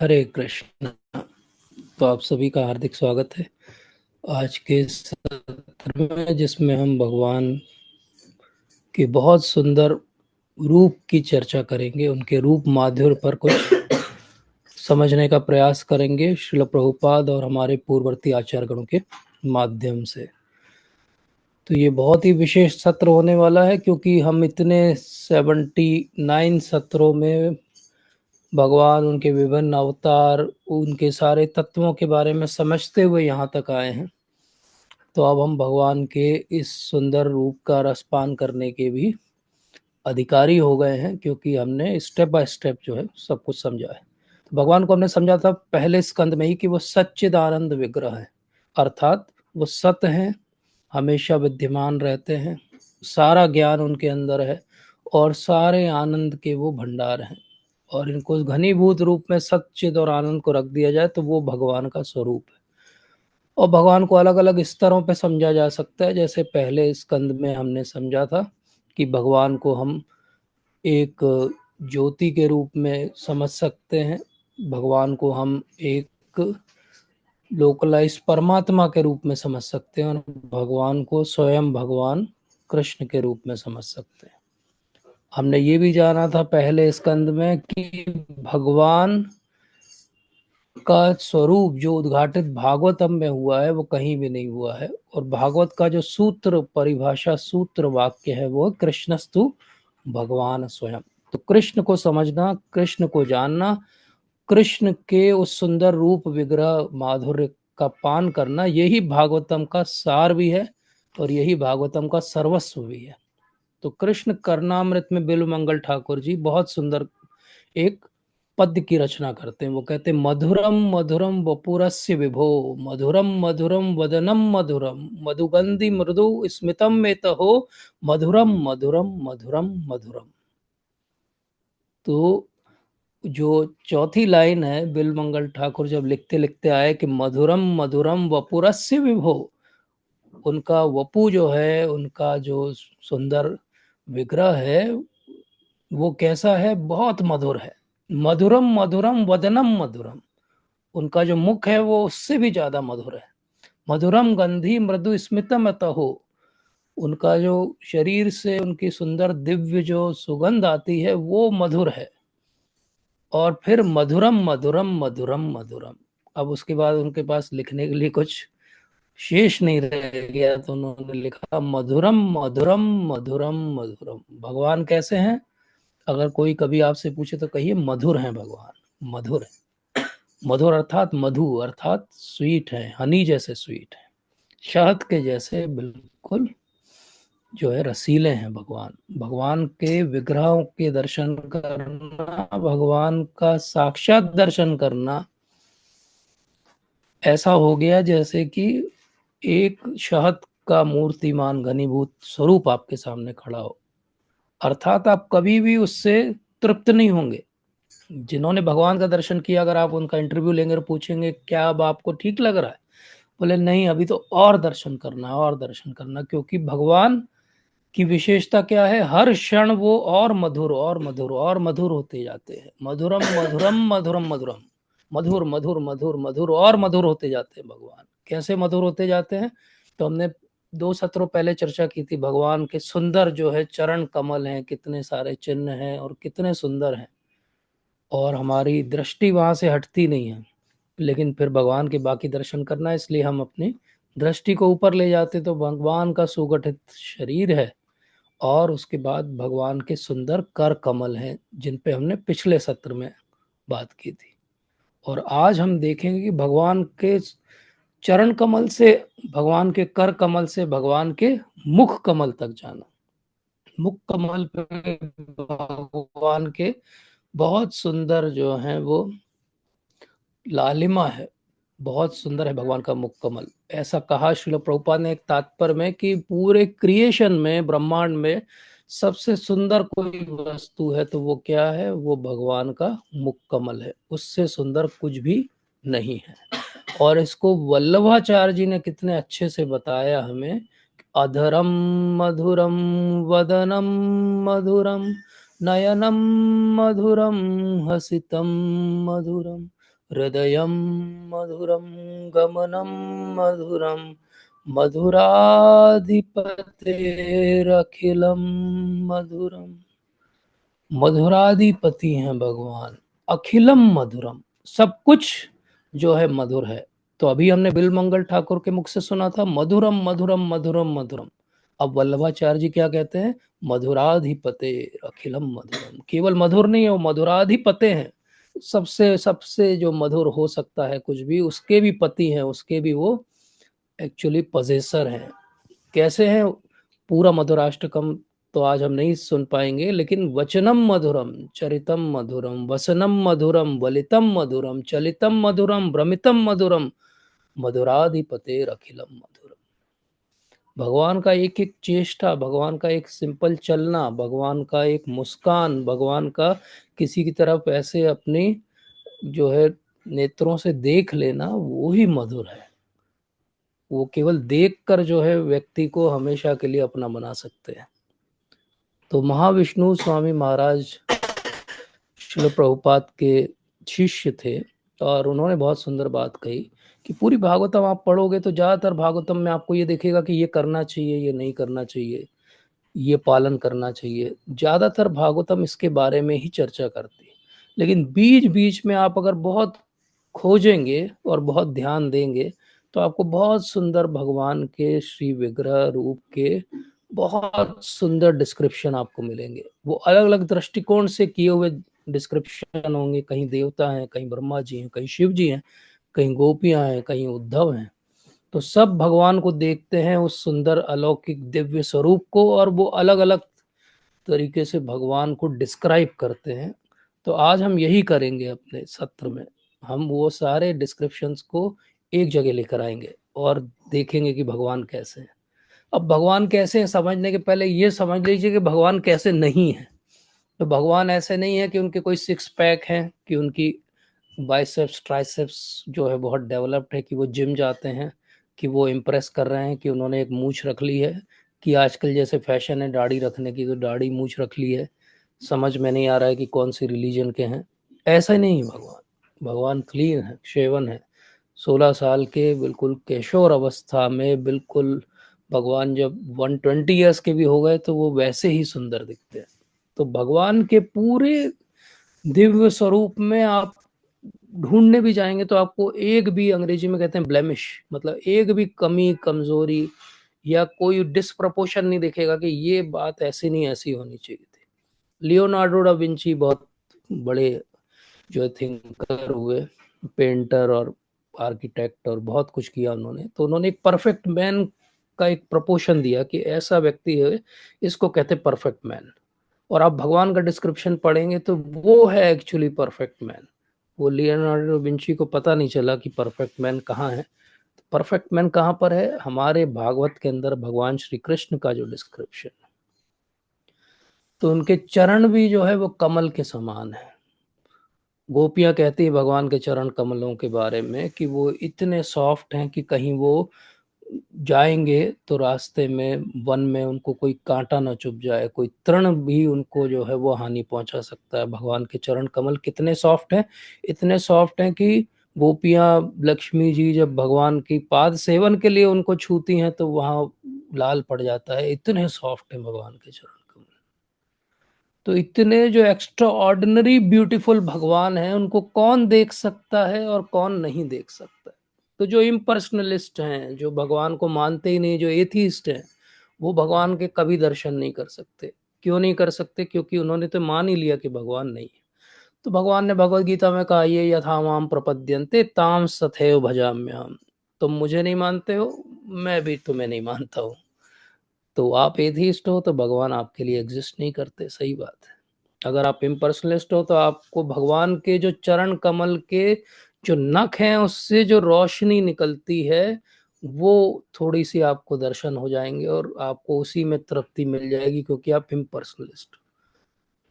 हरे कृष्ण। तो आप सभी का हार्दिक स्वागत है आज के सत्र में, जिसमें हम भगवान के बहुत सुंदर रूप की चर्चा करेंगे। उनके रूप माधुर्य पर कुछ समझने का प्रयास करेंगे श्रील प्रभुपाद और हमारे पूर्ववर्ती आचार्यगणों के माध्यम से। तो ये बहुत ही विशेष सत्र होने वाला है, क्योंकि हम इतने 79 सत्रों में भगवान, उनके विभिन्न अवतार, उनके सारे तत्वों के बारे में समझते हुए यहाँ तक आए हैं। तो अब हम भगवान के इस सुंदर रूप का रसपान करने के भी अधिकारी हो गए हैं, क्योंकि हमने स्टेप बाय स्टेप जो है सब कुछ समझा है। तो भगवान को हमने समझा था पहले स्कंद में ही कि वो सच्चिदानंद विग्रह है, अर्थात वो सत्य हैं, हमेशा विद्यमान रहते हैं, सारा ज्ञान उनके अंदर है और सारे आनंद के वो भंडार हैं। और इनको घनीभूत रूप में सच्चिद और आनंद को रख दिया जाए तो वो भगवान का स्वरूप है। और भगवान को अलग अलग स्तरों पे समझा जा सकता है। जैसे पहले स्कंद में हमने समझा था कि भगवान को हम एक ज्योति के रूप में समझ सकते हैं, भगवान को हम एक लोकलाइज्ड परमात्मा के रूप में समझ सकते हैं, और भगवान को स्वयं भगवान कृष्ण के रूप में समझ सकते हैं। हमने ये भी जाना था पहले स्कंद में कि भगवान का स्वरूप जो उद्घाटित भागवतम में हुआ है वो कहीं भी नहीं हुआ है। और भागवत का जो सूत्र परिभाषा सूत्र वाक्य है वो कृष्णस्तु भगवान स्वयं। तो कृष्ण को समझना, कृष्ण को जानना, कृष्ण के उस सुंदर रूप विग्रह माधुर्य का पान करना, यही भागवतम का सार भी है और यही भागवतम का सर्वस्व भी है। तो कृष्ण करनामृत में बिल्व मंगल ठाकुर जी बहुत सुंदर एक पद्य की रचना करते हैं। वो कहते हैं, मधुरम मधुरम वपुरस्य विभो, मधुरम मधुरम वदनम मधुरम, मधुगंधि मृदु स्मितम में हो, मधुरम मधुरम मधुरम मधुरम। तो जो चौथी लाइन है, बिल मंगल ठाकुर जब लिखते लिखते आए कि मधुरम मधुरम वपुरस्य विभो, उनका वपु जो है, उनका जो सुंदर विग्रह है वो कैसा है, बहुत मधुर है। मधुरम मधुरम वदनम मधुरम, उनका जो मुख है वो उससे भी ज्यादा मधुर है। मधुरम गंधी मृदु स्मितम अतहो, उनका जो शरीर से उनकी सुंदर दिव्य जो सुगंध आती है वो मधुर है। और फिर मधुरम मधुरम मधुरम मधुरम। अब उसके बाद उनके पास लिखने के लिए कुछ शेष नहीं रह गया, तो उन्होंने लिखा मधुरम मधुरम मधुरम मधुरम। भगवान कैसे हैं? अगर कोई कभी आपसे पूछे तो कहिए मधुर हैं भगवान, मधुर है। मधुर अर्थात मधु, अर्थात स्वीट है, हनी जैसे स्वीट है, शहद के जैसे बिल्कुल जो है रसीले हैं भगवान। भगवान के विग्रहों के दर्शन करना, भगवान का साक्षात दर्शन करना ऐसा हो गया जैसे कि एक शहद का मूर्तिमान घनीभूत स्वरूप आपके सामने खड़ा हो। अर्थात आप कभी भी उससे तृप्त नहीं होंगे। जिन्होंने भगवान का दर्शन किया, अगर आप उनका इंटरव्यू लेंगे और पूछेंगे क्या अब आपको ठीक लग रहा है, बोले नहीं, अभी तो और दर्शन करना है, और दर्शन करना। क्योंकि भगवान की विशेषता क्या है, हर क्षण वो और मधुर और मधुर और मधुर होते जाते हैं। मधुरम मधुरम मधुरम मधुरम, मधुर मधुर मधुर मधुर और मधुर होते जाते हैं भगवान। कैसे मधुर होते जाते हैं? तो हमने 2 सत्रों पहले चर्चा की थी, भगवान के सुंदर जो है चरण कमल हैं, कितने सारे चिन्ह हैं और कितने सुंदर हैं, और हमारी दृष्टि वहां से हटती नहीं है। लेकिन फिर भगवान के बाकी दर्शन करना है, इसलिए हम अपनी दृष्टि को ऊपर ले जाते। तो भगवान का सुगठित शरीर है और उसके बाद भगवान के सुंदर कर कमल हैं, जिन पे हमने पिछले सत्र में बात की थी। और आज हम देखेंगे कि भगवान के चरण कमल से, भगवान के कर कमल से भगवान के मुख कमल तक जाना। मुख कमल पे भगवान के बहुत सुंदर जो है वो लालिमा है, बहुत सुंदर है भगवान का मुख कमल। ऐसा कहा श्रील प्रभुपाद ने एक तात्पर्य में कि पूरे क्रिएशन में, ब्रह्मांड में सबसे सुंदर कोई वस्तु है तो वो क्या है, वो भगवान का मुख कमल है। उससे सुंदर कुछ भी नहीं है। और इसको वल्लभाचार्य जी ने कितने अच्छे से बताया हमें। अधरम मधुरम वदनम मधुरम, नयनम मधुरम हसितम मधुरम, हृदयं मधुरं गमनं मधुरं मधुराधिपतेरखिलं मधुरम। मधुराधिपति हैं भगवान, अखिलम मधुरम, सब कुछ जो है मधुर है। तो अभी हमने बिलमंगल ठाकुर के मुख से सुना था मधुरम मधुरम मधुरम मधुरम। अब वल्लभाचार्य जी क्या कहते हैं? मधुराधिपते अखिलम मधुरम। केवल मधुर नहीं है, वो मधुराधिपते हैं। सबसे सबसे जो मधुर हो सकता है कुछ भी, उसके भी पति हैं, उसके भी वो एक्चुअली पजेसर हैं। कैसे हैं? पूरा मधुराष्टकम तो आज हम नहीं सुन पाएंगे, लेकिन वचनम मधुरम, चरितम मधुरम, वसनम मधुरम, वलितम मधुरम, चलितम मधुरम, भ्रमितम मधुरम, मधुराधिपते अखिलम मधुरम। भगवान का एक एक चेष्टा, भगवान का एक सिंपल चलना, भगवान का एक मुस्कान, भगवान का किसी की तरफ ऐसे अपनी जो है नेत्रों से देख लेना, वो ही मधुर है। वो केवल देखकर जो है व्यक्ति को हमेशा के लिए अपना बना सकते हैं। तो महाविष्णु स्वामी महाराज शिल प्रभुपाद के शिष्य थे, और उन्होंने बहुत सुंदर बात कही कि पूरी भागवतम आप पढ़ोगे तो ज़्यादातर भागवतम में आपको ये दिखेगा कि ये करना चाहिए, ये नहीं करना चाहिए, ये पालन करना चाहिए। ज़्यादातर भागवतम इसके बारे में ही चर्चा करती है। लेकिन बीच बीच में आप अगर बहुत खोजेंगे और बहुत ध्यान देंगे तो आपको बहुत सुंदर भगवान के श्री विग्रह रूप के बहुत सुंदर डिस्क्रिप्शन आपको मिलेंगे। वो अलग अलग दृष्टिकोण से किए हुए डिस्क्रिप्शन होंगे। कहीं देवता हैं, कहीं ब्रह्मा जी हैं, कहीं शिव जी हैं, कहीं गोपियां हैं, कहीं उद्धव हैं। तो सब भगवान को देखते हैं, उस सुंदर अलौकिक दिव्य स्वरूप को, और वो अलग अलग तरीके से भगवान को डिस्क्राइब करते हैं। तो आज हम यही करेंगे अपने सत्र में। हम वो सारे डिस्क्रिप्शंस को एक जगह लेकर आएंगे और देखेंगे कि भगवान कैसे हैं। अब भगवान कैसे हैं समझने के पहले ये समझ लीजिए कि भगवान कैसे नहीं है। तो भगवान ऐसे नहीं है कि उनके कोई सिक्स पैक हैं, कि उनकी बाइसेप्स ट्राइसेप्स जो है बहुत डेवलप्ड है, कि वो जिम जाते हैं, कि वो इम्प्रेस कर रहे हैं, कि उन्होंने एक मूछ रख ली है, कि आजकल जैसे फैशन है दाढ़ी रखने की, तो दाढ़ी मूछ रख ली है। समझ में नहीं आ रहा है कि कौन सी रिलीजन के हैं। ऐसा नहीं है भगवान। भगवान क्लीन है, शेवन है। 16 साल के बिल्कुल किशोर अवस्था में बिल्कुल भगवान जब 120 ईयर्स के भी हो गए तो वो वैसे ही सुंदर दिखते हैं। तो भगवान के पूरे दिव्य स्वरूप में आप ढूंढने भी जाएंगे तो आपको एक भी, अंग्रेजी में कहते हैं ब्लेमिश, मतलब एक भी कमी कमजोरी या कोई डिसप्रपोर्शन नहीं दिखेगा कि ये बात ऐसी नहीं, ऐसी होनी चाहिए थी। लियोनार्डो डा विंची बहुत बड़े जो थिंकर हुए, पेंटर और आर्किटेक्ट, और बहुत कुछ किया उन्होंने। तो उन्होंने एक परफेक्ट मैन का एक प्रपोर्शन दिया कि ऐसा व्यक्ति है, इसको कहते परफेक्ट मैन। और आप भगवान का डिस्क्रिप्शन पढ़ेंगे तो वो है एक्चुअली परफेक्ट मैन। वो लियोनार्डो विंची को पता नहीं चला कि परफेक्ट मैन कहाँ है। परफेक्ट मैन कहाँ पर है? हमारे भागवत के अंदर भगवान श्री कृष्ण का जो डिस्क्रिप्शन है। तो उनके चरण भी जो है वो कमल के समान है। गोपियां कहती है भगवान के चरण कमलों के बारे में कि वो इतने सॉफ्ट हैं कि कहीं वो जाएंगे तो रास्ते में, वन में, उनको कोई कांटा ना चुभ जाए, कोई तृण भी उनको जो है वो हानि पहुंचा सकता है। भगवान के चरण कमल कितने सॉफ्ट हैं, इतने सॉफ्ट हैं कि गोपियां, लक्ष्मी जी जब भगवान की पाद सेवन के लिए उनको छूती हैं तो वहां लाल पड़ जाता है। इतने सॉफ्ट हैं भगवान के चरण कमल। तो इतने जो एक्स्ट्रा ऑर्डिनरी ब्यूटीफुल भगवान हैं, उनको कौन देख सकता है और कौन नहीं देख सकता है? तो जो इम्पर्सनलिस्ट हैं, जो भगवान को मानते ही नहीं, जो एथीस्ट हैं, वो भगवान के कभी दर्शन नहीं कर सकते। क्यों नहीं कर सकते? क्योंकि उन्होंने तो मान ही लिया कि भगवान नहीं है। तो भगवान ने भगवत गीता में कहा, ये यथा माम प्रपद्यन्ते ताम तथैव भजाम्यहम्। तुम मुझे नहीं मानते हो, मैं भी तुम्हें नहीं मानता हूँ। तो आप एथीस्ट हो तो भगवान आपके लिए एग्जिस्ट नहीं करते, सही बात है। अगर आप इम्पर्सनलिस्ट हो तो आपको भगवान के जो चरण कमल के जो नख हैं उससे जो रोशनी निकलती है, वो थोड़ी सी आपको दर्शन हो जाएंगे और आपको उसी में तृप्ति मिल जाएगी, क्योंकि आप इम्पर्सनलिस्ट।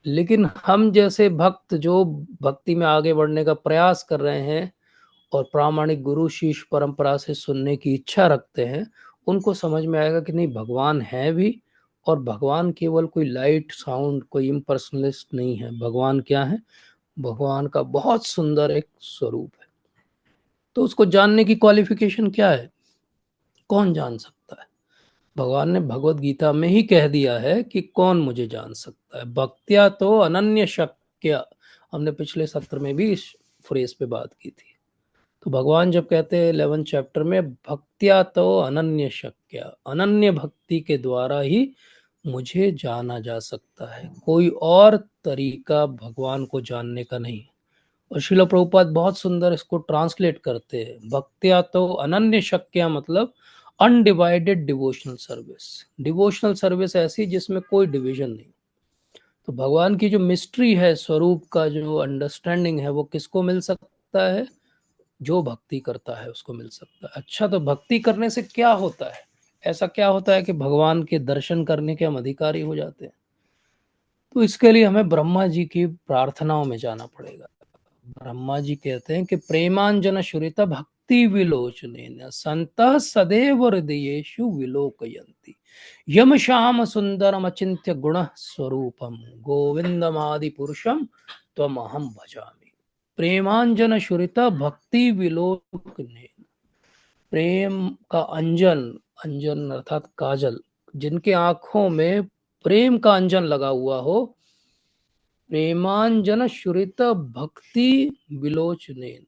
लेकिन हम जैसे भक्त जो भक्ति में आगे बढ़ने का प्रयास कर रहे हैं और प्रामाणिक गुरु शिष्य परंपरा से सुनने की इच्छा रखते हैं, उनको समझ में आएगा कि नहीं, भगवान है भी। और भगवान केवल कोई लाइट साउंड, कोई इम्पर्सनलिस्ट नहीं है। भगवान क्या है? भगवान का बहुत सुंदर एक स्वरूप है। तो उसको जानने की क्वालिफिकेशन क्या है? कौन जान सकता है? भगवान ने भगवत गीता में ही कह दिया है कि कौन मुझे जान सकता है। भक्त्या तो अनन्य शक्य, हमने पिछले सत्र में भी इस फ्रेज पे बात की थी। तो भगवान जब कहते हैं 11 चैप्टर में, भक्त्या तो अनन्य शक्य, अनन्य भक्ति के द्वारा ही मुझे जाना जा सकता है, कोई और तरीका भगवान को जानने का नहीं। और श्रील प्रभुपाद बहुत सुंदर इसको ट्रांसलेट करते हैं, भक्त्या तो अनन्य शक्य मतलब undivided devotional service. Devotional service ऐसी जिसमें कोई डिवीजन नहीं। तो भगवान की जो मिस्ट्री है, स्वरूप का जो अंडरस्टैंडिंग है, वो किसको मिल सकता है? जो भक्ति करता है उसको मिल सकता है। अच्छा, तो भक्ति करने से क्या होता है? ऐसा क्या होता है कि भगवान के दर्शन करने के हम अधिकारी हो जाते हैं? तो इसके लिए हमें ब्रह्मा जी की प्रार्थनाओं में जाना पड़ेगा। ब्रह्मा जी कहते हैं कि प्रेमांजन शुरित भक्ति विलोचनेन संतः सदैव हृदयेषु विलोकयन्ति यम श्याम सुंदरम अचिंत्य गुण स्वरूपम गोविंदमादि पुरुषम त्वमहं भजामि। प्रेमांजन शुरित भक्ति विलोचनेन, प्रेम का अंजन, अंजन अर्थात काजल, जिनके आंखों में प्रेम का अंजन लगा हुआ हो, प्रेमांजन शुरित भक्ति विलोचनेन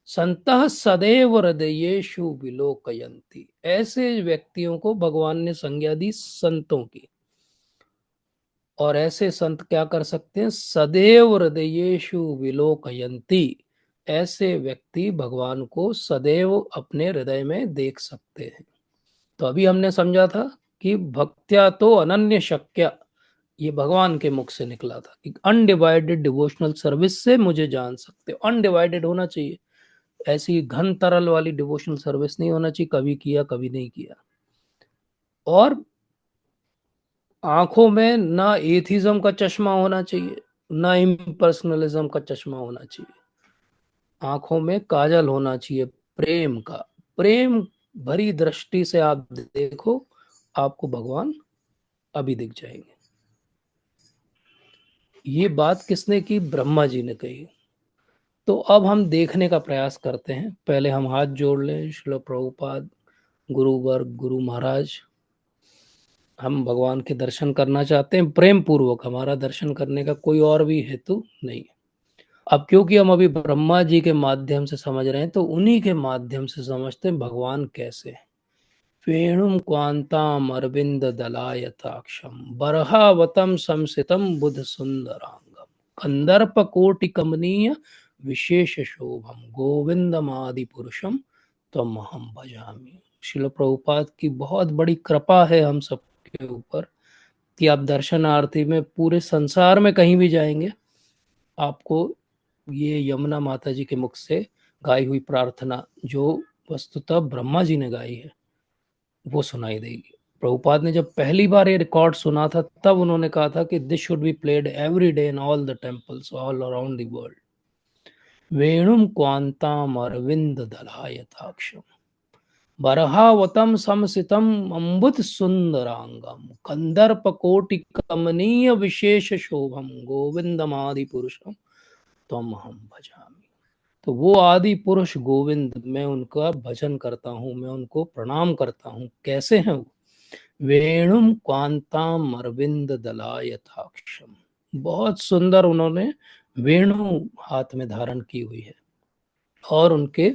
संतः सदैव हृदयेषु विलोकयन्ति, ऐसे व्यक्तियों को भगवान ने संज्ञा दी संतों की। और ऐसे संत क्या कर सकते हैं? सदैव हृदयेषु विलोकयन्ति, ऐसे व्यक्ति भगवान को सदैव अपने हृदय में देख सकते हैं। तो अभी हमने समझा था कि भक्त्या तो अनन्य शक्य, ये भगवान के मुख से निकला था कि अनडिवाइडेड डिवोशनल सर्विस से मुझे जान सकते हो। अनडिवाइडेड होना चाहिए, ऐसी घन तरल वाली डिवोशनल सर्विस नहीं होना चाहिए, कभी किया कभी नहीं किया। और आंखों में ना एथिज्म का चश्मा होना चाहिए, ना इम्पर्सनलिज्म का चश्मा होना चाहिए। आंखों में काजल होना चाहिए प्रेम का। प्रेम भरी दृष्टि से आप देखो, आपको भगवान अभी दिख जाएंगे। ये बात किसने की? ब्रह्मा जी ने कही। तो अब हम देखने का प्रयास करते हैं। पहले हम हाथ जोड़ लें। श्रील प्रभुपाद, गुरुवर्ग, गुरु महाराज, हम भगवान के दर्शन करना चाहते हैं प्रेम पूर्वक। हमारा दर्शन करने का कोई और भी हेतु नहीं। अब क्योंकि हम अभी ब्रह्मा जी के माध्यम से समझ रहे हैं, तो उन्हीं के माध्यम से समझते हैं भगवान कैसे हैं। वेणुम क्वांताम अरविंद दलायताक्षम बरहावतम संसितम बुध सुंदरांगम कंदर्प कोटि कमनीय विशेष शोभम गोविंदमादि पुरुषम त्वमहं भजामि। शिल प्रभुपाद की बहुत बड़ी कृपा है हम सबके ऊपर कि आप दर्शनार्थी में पूरे संसार में कहीं भी जाएंगे, आपको ये यमुना माता जी के मुख से गाई हुई प्रार्थना, जो वस्तुतः ब्रह्मा जी ने गाई है, वो सुनाई देगी। प्रभुपाद ने जब पहली बार ये रिकॉर्ड सुना था, तब उन्होंने कहा था कि this should be played every day in all the temples all around the world. वेणुम क्वांताम अरविंद दलायताक्षम बरहावतम समसितम अम्बुत सुंदरांगम कंदर्प कोटि कमनीय विशेष शोभम गोविंदमादि पुरुषम त्वम हम भजामि। तो वो आदि पुरुष गोविंद, मैं उनका भजन करता हूँ, मैं उनको प्रणाम करता हूँ। कैसे हैं वो? वेणुम क्वांताम अरविंद दलायताक्षम, बहुत सुंदर उन्होंने वेणु हाथ में धारण की हुई है, और उनके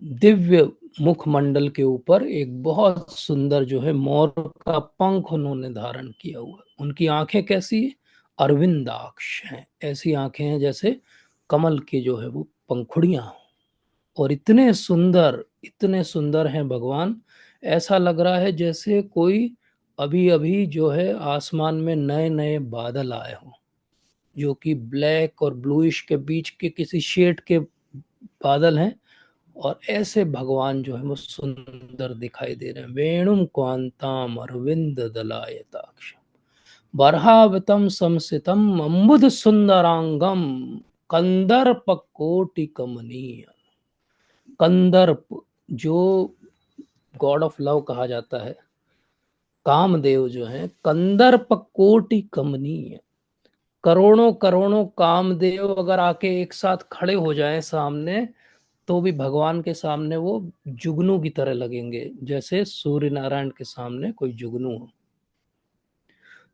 दिव्य मुखमंडल के ऊपर एक बहुत सुंदर जो है मोर का पंख उन्होंने धारण किया हुआ। उनकी आंखें कैसी है? अरविंदाक्ष हैं, ऐसी आंखें हैं जैसे कमल की जो है वो पंखुड़ियां। और इतने सुंदर हैं भगवान, ऐसा लग रहा है जैसे कोई अभी अभी जो है आसमान में नए नए बादल आए हों, जो कि ब्लैक और ब्लूइश के बीच के किसी शेड के बादल हैं। और ऐसे भगवान जो है वो सुंदर दिखाई दे रहे हैं। वेणुम क्वांताम अरविंद दलायताक्ष बर्हावतम समसितम अम्बुद सुंदरांगम कंदर्प कोटि कमनीय। कंदर्प, जो गॉड ऑफ लव कहा जाता है, कामदेव जो है, कंदर्प कोटि कमनीय। करोड़ों करोड़ों कामदेव अगर आके एक साथ खड़े हो जाएं सामने, तो भी भगवान के सामने वो जुगनू की तरह लगेंगे, जैसे सूर्य नारायण के सामने कोई जुगनू हो।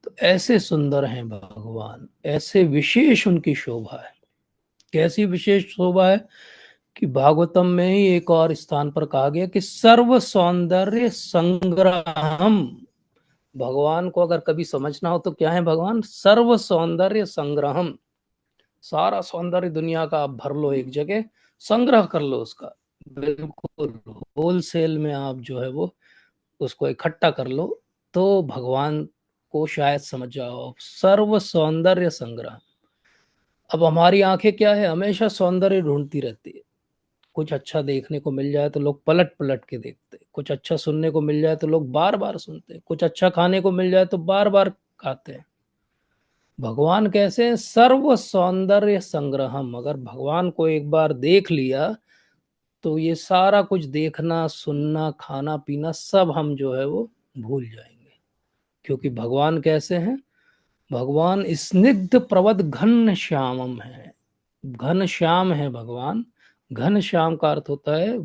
तो ऐसे सुंदर हैं भगवान, ऐसे विशेष उनकी शोभा है। कैसी विशेष शोभा है कि भागवतम में ही एक और स्थान पर कहा गया कि सर्व सौंदर्य संग्रहम। भगवान को अगर कभी समझना हो तो क्या है भगवान? सर्व सौंदर्य संग्रहम। सारा सौंदर्य दुनिया का आप भर लो एक जगह, संग्रह कर लो उसका, बिल्कुल होलसेल में आप जो है वो उसको इकट्ठा कर लो, तो भगवान को शायद समझ जाओ। सर्व सौंदर्य संग्रह। अब हमारी आंखें क्या है, हमेशा सौंदर्य ढूंढती रहती है। कुछ अच्छा देखने को मिल जाए तो लोग पलट पलट के देखते हैं, कुछ अच्छा सुनने को मिल जाए तो लोग बार बार सुनते हैं, कुछ अच्छा खाने को मिल जाए तो बार बार खाते हैं। भगवान कैसे हैं? सर्व सौंदर्य संग्रहम। अगर भगवान को एक बार देख लिया तो ये सारा कुछ देखना सुनना खाना पीना सब हम जो है वो भूल जाएंगे। क्योंकि भगवान कैसे हैं? भगवान स्निग्ध प्रवद घन श्यामम है। घन श्याम है भगवान। घन श्याम का अर्थ होता है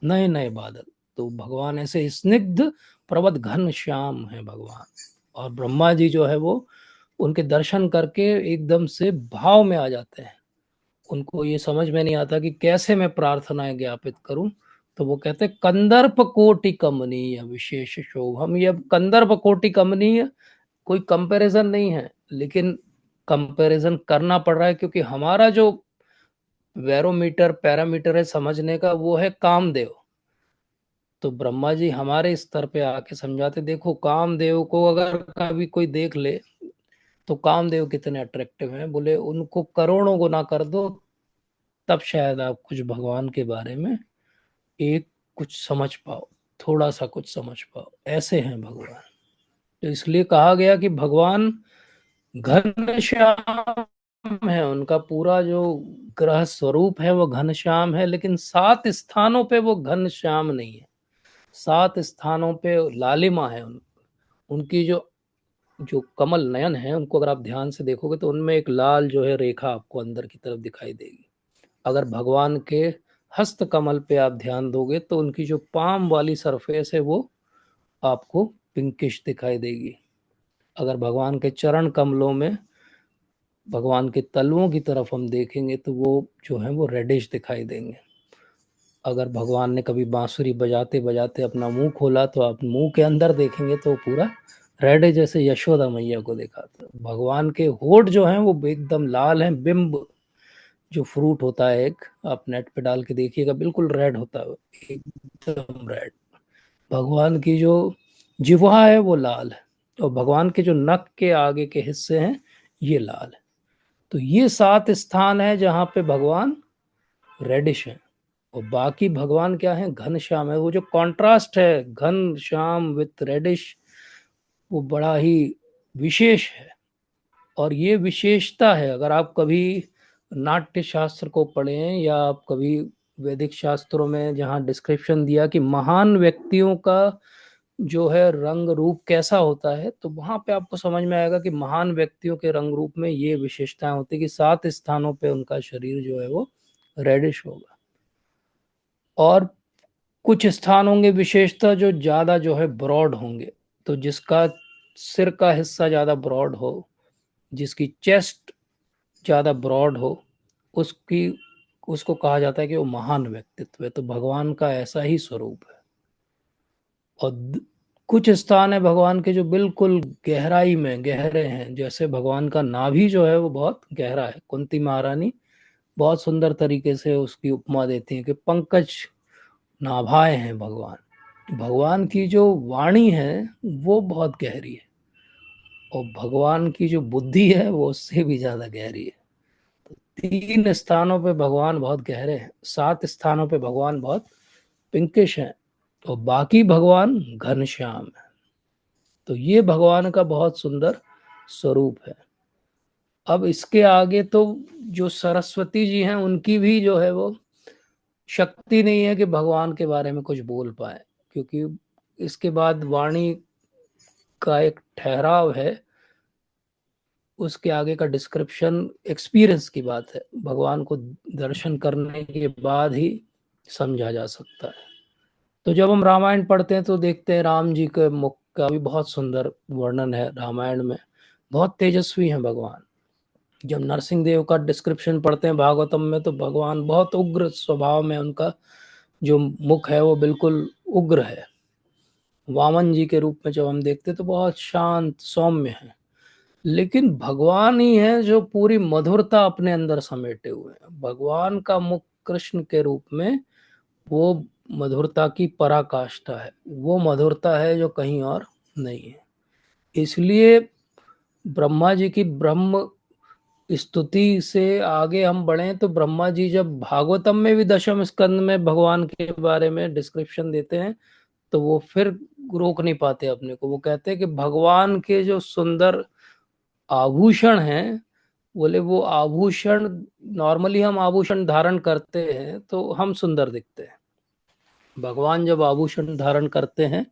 नए नए बादल। तो भगवान ऐसे स्निग्ध प्रवद घन श्याम है भगवान। और ब्रह्मा जी जो है वो उनके दर्शन करके एकदम से भाव में आ जाते हैं। उनको ये समझ में नहीं आता कि कैसे मैं प्रार्थनाएं ज्ञापित करूं। तो वो कहते हैं कंदर्प कोटि कमनीय विशेष शोभम। ये अब कंदर्प कोटि कमनीय कोई कंपैरिजन नहीं है, लेकिन कंपैरिजन करना पड़ रहा है क्योंकि हमारा जो बैरोमीटर पैरामीटर है समझने का वो है कामदेव। तो ब्रह्मा जी हमारे स्तर पे आके समझाते, देखो कामदेव को अगर कभी कोई देख ले तो कामदेव कितने अट्रैक्टिव हैं। बोले उनको करोड़ों गुना कर दो, तब शायद आप कुछ भगवान के बारे में एक कुछ समझ पाओ, थोड़ा सा कुछ समझ पाओ। ऐसे हैं भगवान। तो इसलिए कहा गया कि भगवान घनश्याम है। उनका पूरा जो ग्रह स्वरूप है वो घनश्याम है, लेकिन 7 स्थानों पे वो घनश्याम नहीं है। 7 स्थानों पे लालिमा है। उनकी जो जो कमल नयन है उनको अगर आप ध्यान से देखोगे तो उनमें एक लाल जो है रेखा आपको अंदर की तरफ दिखाई देगी। अगर भगवान के हस्त कमल पे आप ध्यान दोगे तो उनकी जो पाम वाली सरफेस है वो आपको पिंकिश दिखाई देगी। अगर भगवान के चरण कमलों में भगवान के तलवों की तरफ हम देखेंगे तो वो जो है वो रेडिश दिखाई देंगे। अगर भगवान ने कभी बांसुरी बजाते बजाते अपना मुंह खोला तो आप मुंह के अंदर देखेंगे तो पूरा रेड है, जैसे यशोदा मैया को देखा। था भगवान के होठ जो हैं वो एकदम लाल हैं। बिंब जो फ्रूट होता है एक, आप नेट पे डाल के देखिएगा, बिल्कुल रेड होता है, एकदम रेड। भगवान की जो जिह्वा है वो लाल है, और भगवान के जो नक के आगे के हिस्से हैं ये लाल है। तो ये 7 स्थान है जहाँ पे भगवान रेडिश है। और बाकी भगवान क्या है? घन श्याम है। वो जो कॉन्ट्रास्ट है घन श्याम विथ रेडिश, वो बड़ा ही विशेष है। और ये विशेषता है, अगर आप कभी नाट्य शास्त्र को पढ़ें या आप कभी वैदिक शास्त्रों में जहाँ डिस्क्रिप्शन दिया कि महान व्यक्तियों का जो है रंग रूप कैसा होता है, तो वहां पे आपको समझ में आएगा कि महान व्यक्तियों के रंग रूप में ये विशेषताएं होती है कि 7 स्थानों पे उनका शरीर जो है वो रेडिश होगा। और कुछ स्थान होंगे विशेषता जो ज्यादा जो है ब्रॉड होंगे। तो जिसका सिर का हिस्सा ज्यादा ब्रॉड हो, जिसकी चेस्ट ज्यादा ब्रॉड हो, उसकी उसको कहा जाता है कि वो महान व्यक्तित्व है। तो भगवान का ऐसा ही स्वरूप है। और कुछ स्थान है भगवान के जो बिल्कुल गहराई में गहरे हैं, जैसे भगवान का नाभि जो है वो बहुत गहरा है। कुंती महारानी बहुत सुंदर तरीके से उसकी उपमा देती है कि पंकज नाभाए हैं भगवान। भगवान की जो वाणी है वो बहुत गहरी है, और भगवान की जो बुद्धि है वो उससे भी ज्यादा गहरी है। 3 स्थानों पे भगवान बहुत गहरे हैं, 7 स्थानों पे भगवान बहुत पिंकिश हैं, तो बाकी भगवान घनश्याम है। तो ये भगवान का बहुत सुंदर स्वरूप है। अब इसके आगे तो जो सरस्वती जी हैं उनकी भी जो है वो शक्ति नहीं है कि भगवान के बारे में कुछ बोल पाए, क्योंकि इसके बाद वाणी का एक ठहराव है। उसके आगे का डिस्क्रिप्शन एक्सपीरियंस की बात है, भगवान को दर्शन करने के बाद ही समझा जा सकता है। तो जब हम रामायण पढ़ते हैं तो देखते हैं राम जी के मुख का भी बहुत सुंदर वर्णन है रामायण में, बहुत तेजस्वी हैं भगवान। जब नरसिंह देव का डिस्क्रिप्शन पढ़ते हैं भागवतम में तो भगवान बहुत उग्र स्वभाव में, उनका जो मुख है वो बिल्कुल उग्र है। वामन जी के रूप में जब हम देखते हैं तो बहुत शांत सौम्य है, लेकिन भगवान ही है जो पूरी मधुरता अपने अंदर समेटे हुए हैं। भगवान का मुख कृष्ण के रूप में वो मधुरता की पराकाष्ठा है, वो मधुरता है जो कहीं और नहीं है। इसलिए ब्रह्मा जी की ब्रह्म स्तुति से आगे हम बढ़े तो ब्रह्मा जी जब भागवतम में भी दशम स्कंद में भगवान के बारे में डिस्क्रिप्शन देते हैं तो वो फिर रोक नहीं पाते अपने को। वो कहते हैं कि भगवान के जो सुंदर आभूषण हैं, बोले वो आभूषण, नॉर्मली हम आभूषण धारण करते हैं तो हम सुंदर दिखते हैं, भगवान जब आभूषण धारण करते हैं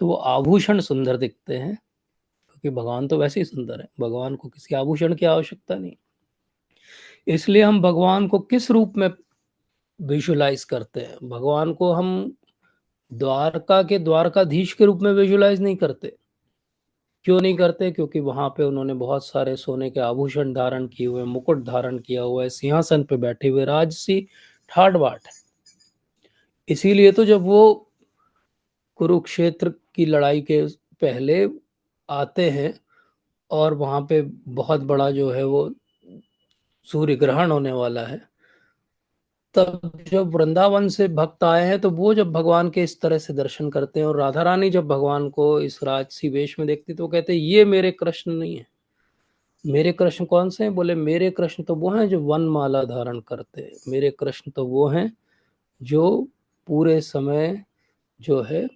तो वो आभूषण सुंदर दिखते हैं, क्योंकि भगवान तो वैसे ही सुंदर है, भगवान को किसी आभूषण की आवश्यकता नहीं। इसलिए हम भगवान को किस रूप में विजुलाइज करते हैं? भगवान को हम द्वारका के द्वारकाधीश के रूप में विजुलाइज नहीं करते। क्यों नहीं करते? क्योंकि वहां पे उन्होंने बहुत सारे सोने के आभूषण धारण किए हुए, मुकुट धारण किया हुआ है, सिंहासन पे बैठे हुए राजसी ठाट बाट है। इसीलिए तो जब वो कुरुक्षेत्र की लड़ाई के पहले आते हैं और वहां पे बहुत बड़ा जो है वो सूर्य ग्रहण होने वाला है, तब जब वृंदावन से भक्त आए हैं तो वो जब भगवान के इस तरह से दर्शन करते हैं और राधा रानी जब भगवान को इस राजसी वेश में देखती तो वो कहते हैं ये मेरे कृष्ण नहीं है। मेरे कृष्ण कौन से हैं? बोले मेरे कृष्ण तो वो हैं जो वन माला धारण करते हैं, मेरे कृष्ण तो वो हैं जो पूरे समय जो है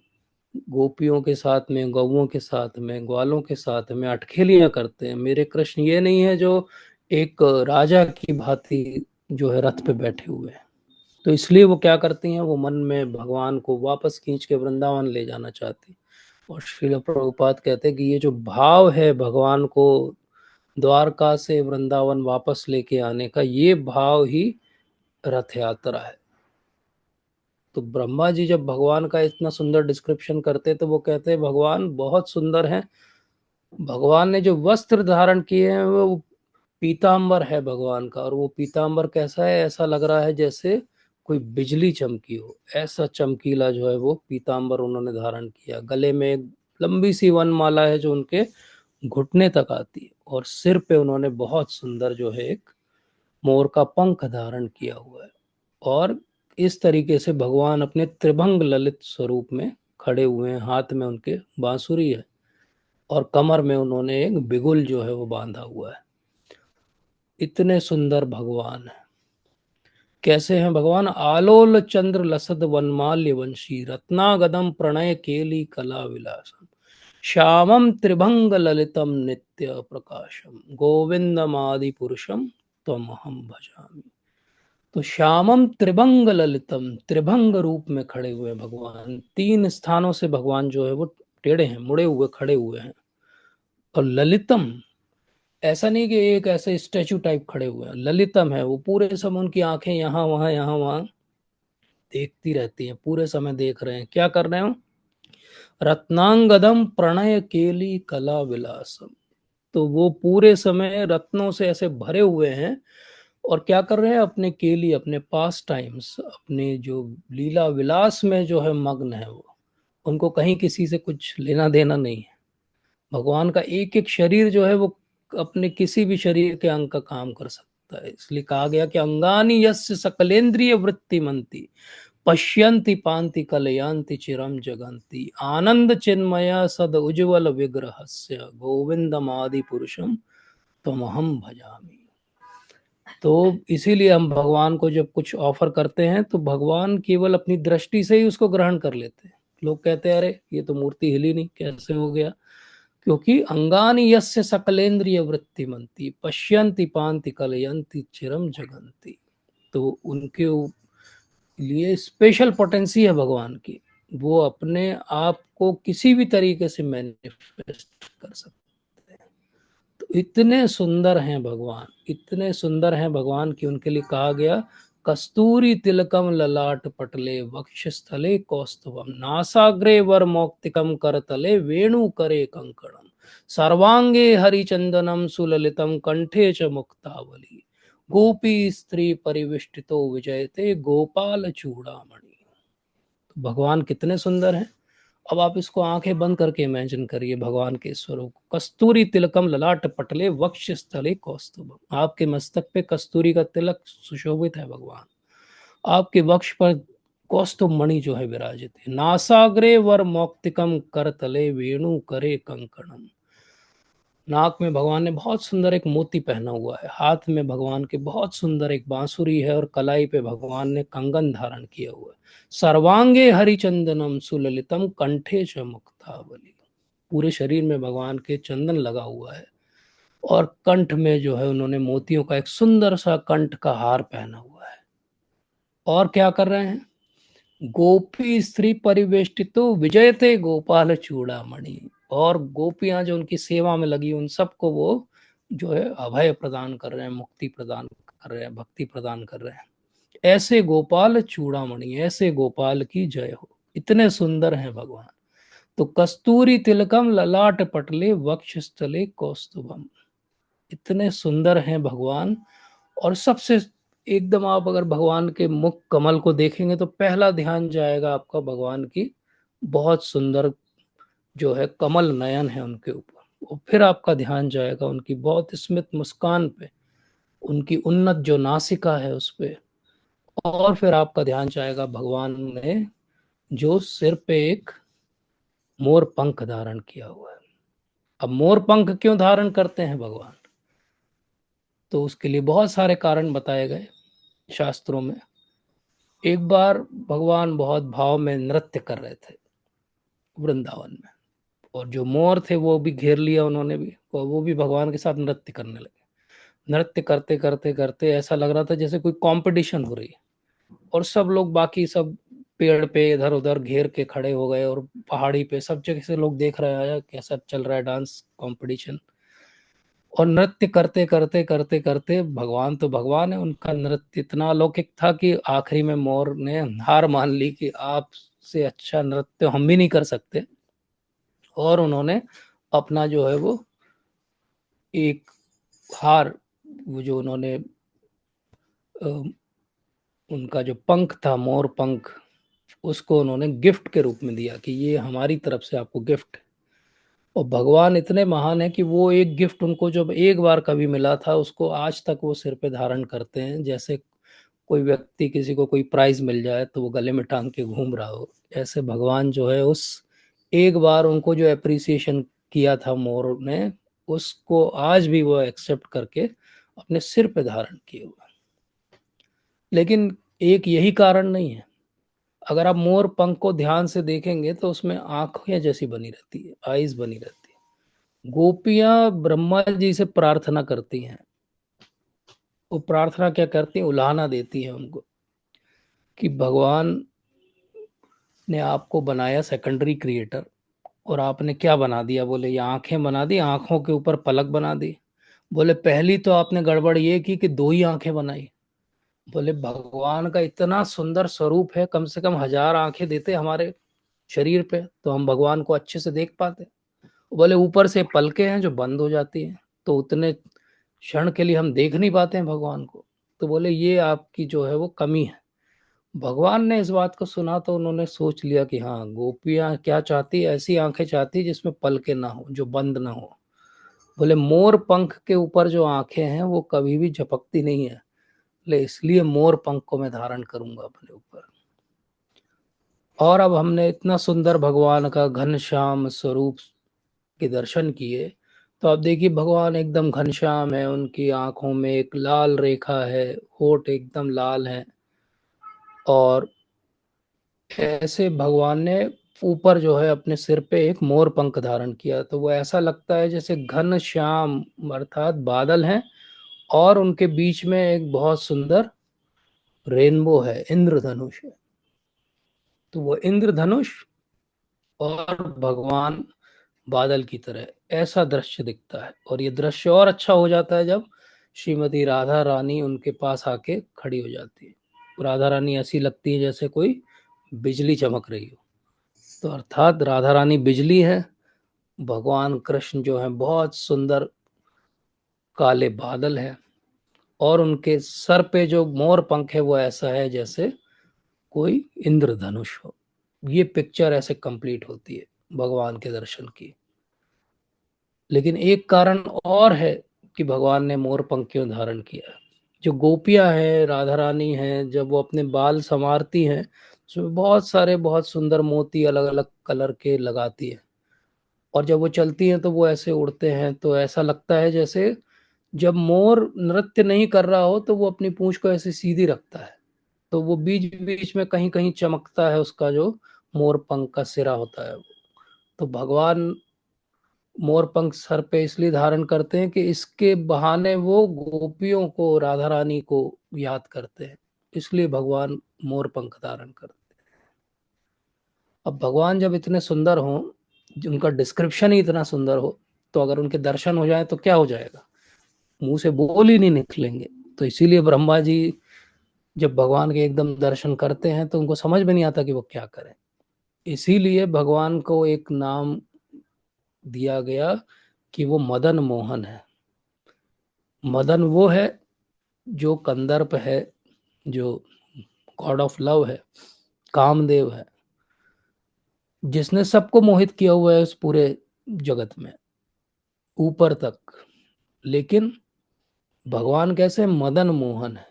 गोपियों के साथ में, गौओं के साथ में, ग्वालों के साथ में अटखेलियां करते हैं। मेरे कृष्ण ये नहीं है जो एक राजा की भांति जो है रथ पे बैठे हुए हैं। तो इसलिए वो क्या करती हैं, वो मन में भगवान को वापस खींच के वृंदावन ले जाना चाहती। और श्रील प्रभुपाद कहते हैं कि ये जो भाव है भगवान को द्वारका से वृंदावन वापस लेके आने का, ये भाव ही रथ यात्रा है। तो ब्रह्मा जी जब भगवान का इतना सुंदर डिस्क्रिप्शन करते तो वो कहते हैं भगवान बहुत सुंदर हैं। भगवान ने जो वस्त्र धारण किए हैं वो पीतांबर है भगवान का, और वो पीतांबर कैसा है? ऐसा लग रहा है जैसे कोई बिजली चमकी हो, ऐसा चमकीला जो है वो पीतांबर उन्होंने धारण किया। गले में एक लंबी सी वनमाला है जो उनके घुटने तक आती है, और सिर पे उन्होंने बहुत सुंदर जो है एक मोर का पंख धारण किया हुआ है। और इस तरीके से भगवान अपने त्रिभंग ललित स्वरूप में खड़े हुए हैं, हाथ में उनके बांसुरी है और कमर में उन्होंने एक बिगुल जो है वो बांधा हुआ है। इतने सुंदर भगवान है। कैसे हैं भगवान? आलोल चंद्र लसद वनमाल्य वंशी रत्नागदम प्रणय केली कला विलासम श्यामम त्रिभंग ललितम नित्य प्रकाशम गोविंदम आदि पुरुषम त्वमहम भजामि। तो श्यामम त्रिभंग ललितम, त्रिभंग रूप में खड़े हुए हैं भगवान। तीन स्थानों से भगवान जो है वो टेढ़े हैं, मुड़े हुए खड़े हुए हैं। और ललितम, ऐसा नहीं कि एक ऐसे स्टैचू टाइप खड़े हुए हैं, ललितम है वो। पूरे समय उनकी आंखें यहाँ वहां देखती रहती हैं, पूरे समय देख रहे हैं। क्या कर रहे हो? रत्नांगदम प्रणय केली कला विलासम। तो वो पूरे समय रत्नों से ऐसे भरे हुए हैं, और क्या कर रहे हैं? अपने केली, अपने पास टाइम्स, अपने जो लीला विलास में जो है मग्न है वो। उनको कहीं किसी से कुछ लेना देना नहीं है। भगवान का एक एक शरीर जो है वो अपने किसी भी शरीर के अंग का काम कर सकता है। इसलिए कहा गया कि अंगानी यस्य सकलेंद्रिय वृत्ति मंती पश्यन्ति पांति कलयांति चिरम जगंती आनंद चिन्मय सद उज्ज्वल विग्रहस्य गोविंदमादि पुरुषम तमहम भजामि। तो इसीलिए हम भगवान को जब कुछ ऑफर करते हैं तो भगवान केवल अपनी दृष्टि से ही उसको ग्रहण कर लेते हैं। लोग कहते हैं अरे ये तो मूर्ति हिली नहीं, कैसे हो गया? क्योंकि अंगानि यस्य सकलेंद्रिय वृत्ति मंती पश्यन्ति पांति कलयंति चिरम जगंती। तो उनके लिए स्पेशल पोटेंसी है भगवान की, वो अपने आप को किसी भी तरीके से मैनिफेस्ट कर सकते हैं। तो इतने सुंदर हैं भगवान, इतने सुंदर हैं भगवान कि उनके लिए कहा गया, कस्तूरी तिलकम ललाट पटले वक्षस्थले कौस्तुभम नासाग्रे वर मौक्तिकम करतले वेणु करे कंकणम सर्वांगे हरिचंदनम सुललितम कंठे च मुक्तावली गोपी स्त्री परिविष्टितो विजयते गोपाल चूड़ामणि। तो भगवान कितने सुंदर हैं। अब आप इसको आंखें बंद करके इमेजिन करिए भगवान के स्वरूप। कस्तूरी तिलकम ललाट पटले वक्ष स्थले कौस्तुभम, आपके मस्तक पे कस्तूरी का तिलक सुशोभित है भगवान, आपके वक्ष पर कौस्तुभ मणि जो है विराजित है। नासाग्रे वर मौक्तिकम करतले वेणु करे कंकणम, नाक में भगवान ने बहुत सुंदर एक मोती पहना हुआ है, हाथ में भगवान के बहुत सुंदर एक बांसुरी है और कलाई पे भगवान ने कंगन धारण किया हुआ है। सर्वांगे हरिचंदनम सुललितम कंठे च मुक्तावली, पूरे शरीर में भगवान के चंदन लगा हुआ है और कंठ में जो है उन्होंने मोतियों का एक सुंदर सा कंठ का हार पहना हुआ है। और क्या कर रहे हैं, गोपी स्त्री परिवेष्टितो विजयते गोपाल चूड़ामणि, और गोपियां जो उनकी सेवा में लगी उन सबको वो जो है अभय प्रदान कर रहे हैं, मुक्ति प्रदान कर रहे हैं, भक्ति प्रदान कर रहे हैं। ऐसे गोपाल चूड़ामणि, ऐसे गोपाल की जय हो, इतने सुंदर हैं भगवान। तो कस्तूरी तिलकम ललाट पटले वक्ष स्थले कौस्तुभम, इतने सुंदर हैं भगवान। और सबसे एकदम आप अगर भगवान के मुख कमल को देखेंगे तो पहला ध्यान जाएगा आपका भगवान की बहुत सुंदर जो है कमल नयन है उनके ऊपर, और फिर आपका ध्यान जाएगा उनकी बहुत स्मित मुस्कान पे, उनकी उन्नत जो नासिका है उस पे, और फिर आपका ध्यान जाएगा भगवान ने जो सिर पे एक मोर पंख धारण किया हुआ है। अब मोर पंख क्यों धारण करते हैं भगवान, तो उसके लिए बहुत सारे कारण बताए गए शास्त्रों में। एक बार भगवान बहुत भाव में नृत्य कर रहे थे वृंदावन में, और जो मोर थे वो भी घेर लिया उन्होंने भी, और वो भी भगवान के साथ नृत्य करने लगे। नृत्य करते करते करते ऐसा लग रहा था जैसे कोई कंपटीशन हो रही है, और सब लोग बाकी सब पेड़ पे इधर उधर घेर के खड़े हो गए, और पहाड़ी पे सब जगह से लोग देख रहे हैं कैसा चल रहा है डांस कंपटीशन। और नृत्य करते करते करते करते भगवान तो भगवान है, उनका नृत्य इतना अलौकिक था कि आखिरी में मोर ने हार मान ली कि आप से अच्छा नृत्य हम भी नहीं कर सकते। और उन्होंने अपना जो है वो एक हार, वो जो उन्होंने उनका जो पंख था मोर पंख, उसको उन्होंने गिफ्ट के रूप में दिया कि ये हमारी तरफ से आपको गिफ्ट। और भगवान इतने महान है कि वो एक गिफ्ट उनको जब एक बार कभी मिला था उसको आज तक वो सिर पे धारण करते हैं, जैसे कोई व्यक्ति किसी को कोई प्राइज मिल जाए तो वो गले में टांग के घूम रहा हो। ऐसे भगवान जो है उस एक बार उनको जो अप्रिसिएशन किया था मोर ने, उसको आज भी वो एक्सेप्ट करके अपने सिर पे धारण किए हुए। लेकिन एक यही कारण नहीं है, अगर आप मोर पंख को ध्यान से देखेंगे तो उसमें आंखें जैसी बनी रहती है, आईज बनी रहती है। गोपियां ब्रह्मा जी से प्रार्थना करती हैं, वो प्रार्थना क्या करती हैं, उलाहना देती हैं उनको कि भगवान ने आपको बनाया सेकेंडरी क्रिएटर, और आपने क्या बना दिया, बोले ये आंखें बना दी, आंखों के ऊपर पलक बना दी। बोले पहली तो आपने गड़बड़ ये की कि दो ही आंखें बनाई। बोले भगवान का इतना सुंदर स्वरूप है, कम से कम 1000 आंखें देते हमारे शरीर पे तो हम भगवान को अच्छे से देख पाते। बोले ऊपर से पलकें हैं जो बंद हो जाती हैं, तो उतने क्षण के लिए हम देख नहीं पाते हैं भगवान को। तो बोले ये आपकी जो है वो कमी है। भगवान ने इस बात को सुना तो उन्होंने सोच लिया कि हाँ, गोपियां क्या चाहती, ऐसी आंखें चाहती जिसमें पलकें ना हो, जो बंद ना हो। बोले मोर पंख के ऊपर जो आंखें हैं वो कभी भी झपकती नहीं है, बोले इसलिए मोर पंख को मैं धारण करूंगा अपने ऊपर। और अब हमने इतना सुंदर भगवान का घनश्याम स्वरूप के दर्शन किए, तो आप देखिए भगवान एकदम घनश्याम है, उनकी आंखों में एक लाल रेखा है, होठ एकदम लाल है, और ऐसे भगवान ने ऊपर जो है अपने सिर पे एक मोर पंख धारण किया, तो वो ऐसा लगता है जैसे घन श्याम अर्थात बादल हैं, और उनके बीच में एक बहुत सुंदर रेनबो है, इंद्रधनुष है। तो वो इंद्रधनुष और भगवान बादल की तरह, ऐसा दृश्य दिखता है। और ये दृश्य और अच्छा हो जाता है जब श्रीमती राधा रानी उनके पास आके खड़ी हो जाती है। राधा रानी ऐसी लगती है जैसे कोई बिजली चमक रही हो। तो अर्थात राधा रानी बिजली है, भगवान कृष्ण जो है बहुत सुंदर काले बादल है, और उनके सर पे जो मोर पंख है वो ऐसा है जैसे कोई इंद्रधनुष हो। ये पिक्चर ऐसे कंप्लीट होती है भगवान के दर्शन की। लेकिन एक कारण और है कि भगवान ने मोर पंख क्यों धारण किया है। जो गोपियां हैं, राधा रानी हैं, जब वो अपने बाल संवारती हैं, उसमें बहुत सारे बहुत सुंदर मोती अलग अलग कलर के लगाती है। और जब वो चलती हैं तो वो ऐसे उड़ते हैं, तो ऐसा लगता है जैसे जब मोर नृत्य नहीं कर रहा हो तो वो अपनी पूंछ को ऐसे सीधी रखता है, तो वो बीच बीच में कहीं कहीं चमकता है, उसका जो मोर पंख का सिरा होता है। तो भगवान मोर पंख सर पे इसलिए धारण करते हैं कि इसके बहाने वो गोपियों को, राधा रानी को याद करते हैं, इसलिए भगवान मोर पंख धारण करते हैं। अब भगवान जब इतने सुंदर हों, उनका डिस्क्रिप्शन ही इतना सुंदर हो, तो अगर उनके दर्शन हो जाए तो क्या हो जाएगा, मुंह से बोल ही नहीं निकलेंगे। तो इसीलिए ब्रह्मा जी जब भगवान के एकदम दर्शन करते हैं तो उनको समझ में नहीं आता कि वो क्या करें। इसीलिए भगवान को एक नाम दिया गया कि वो मदन मोहन है। मदन वो है जो कंदर्प है, जो गॉड ऑफ लव है, कामदेव है, जिसने सबको मोहित किया हुआ है इस पूरे जगत में ऊपर तक। लेकिन भगवान कैसे, मदन मोहन है,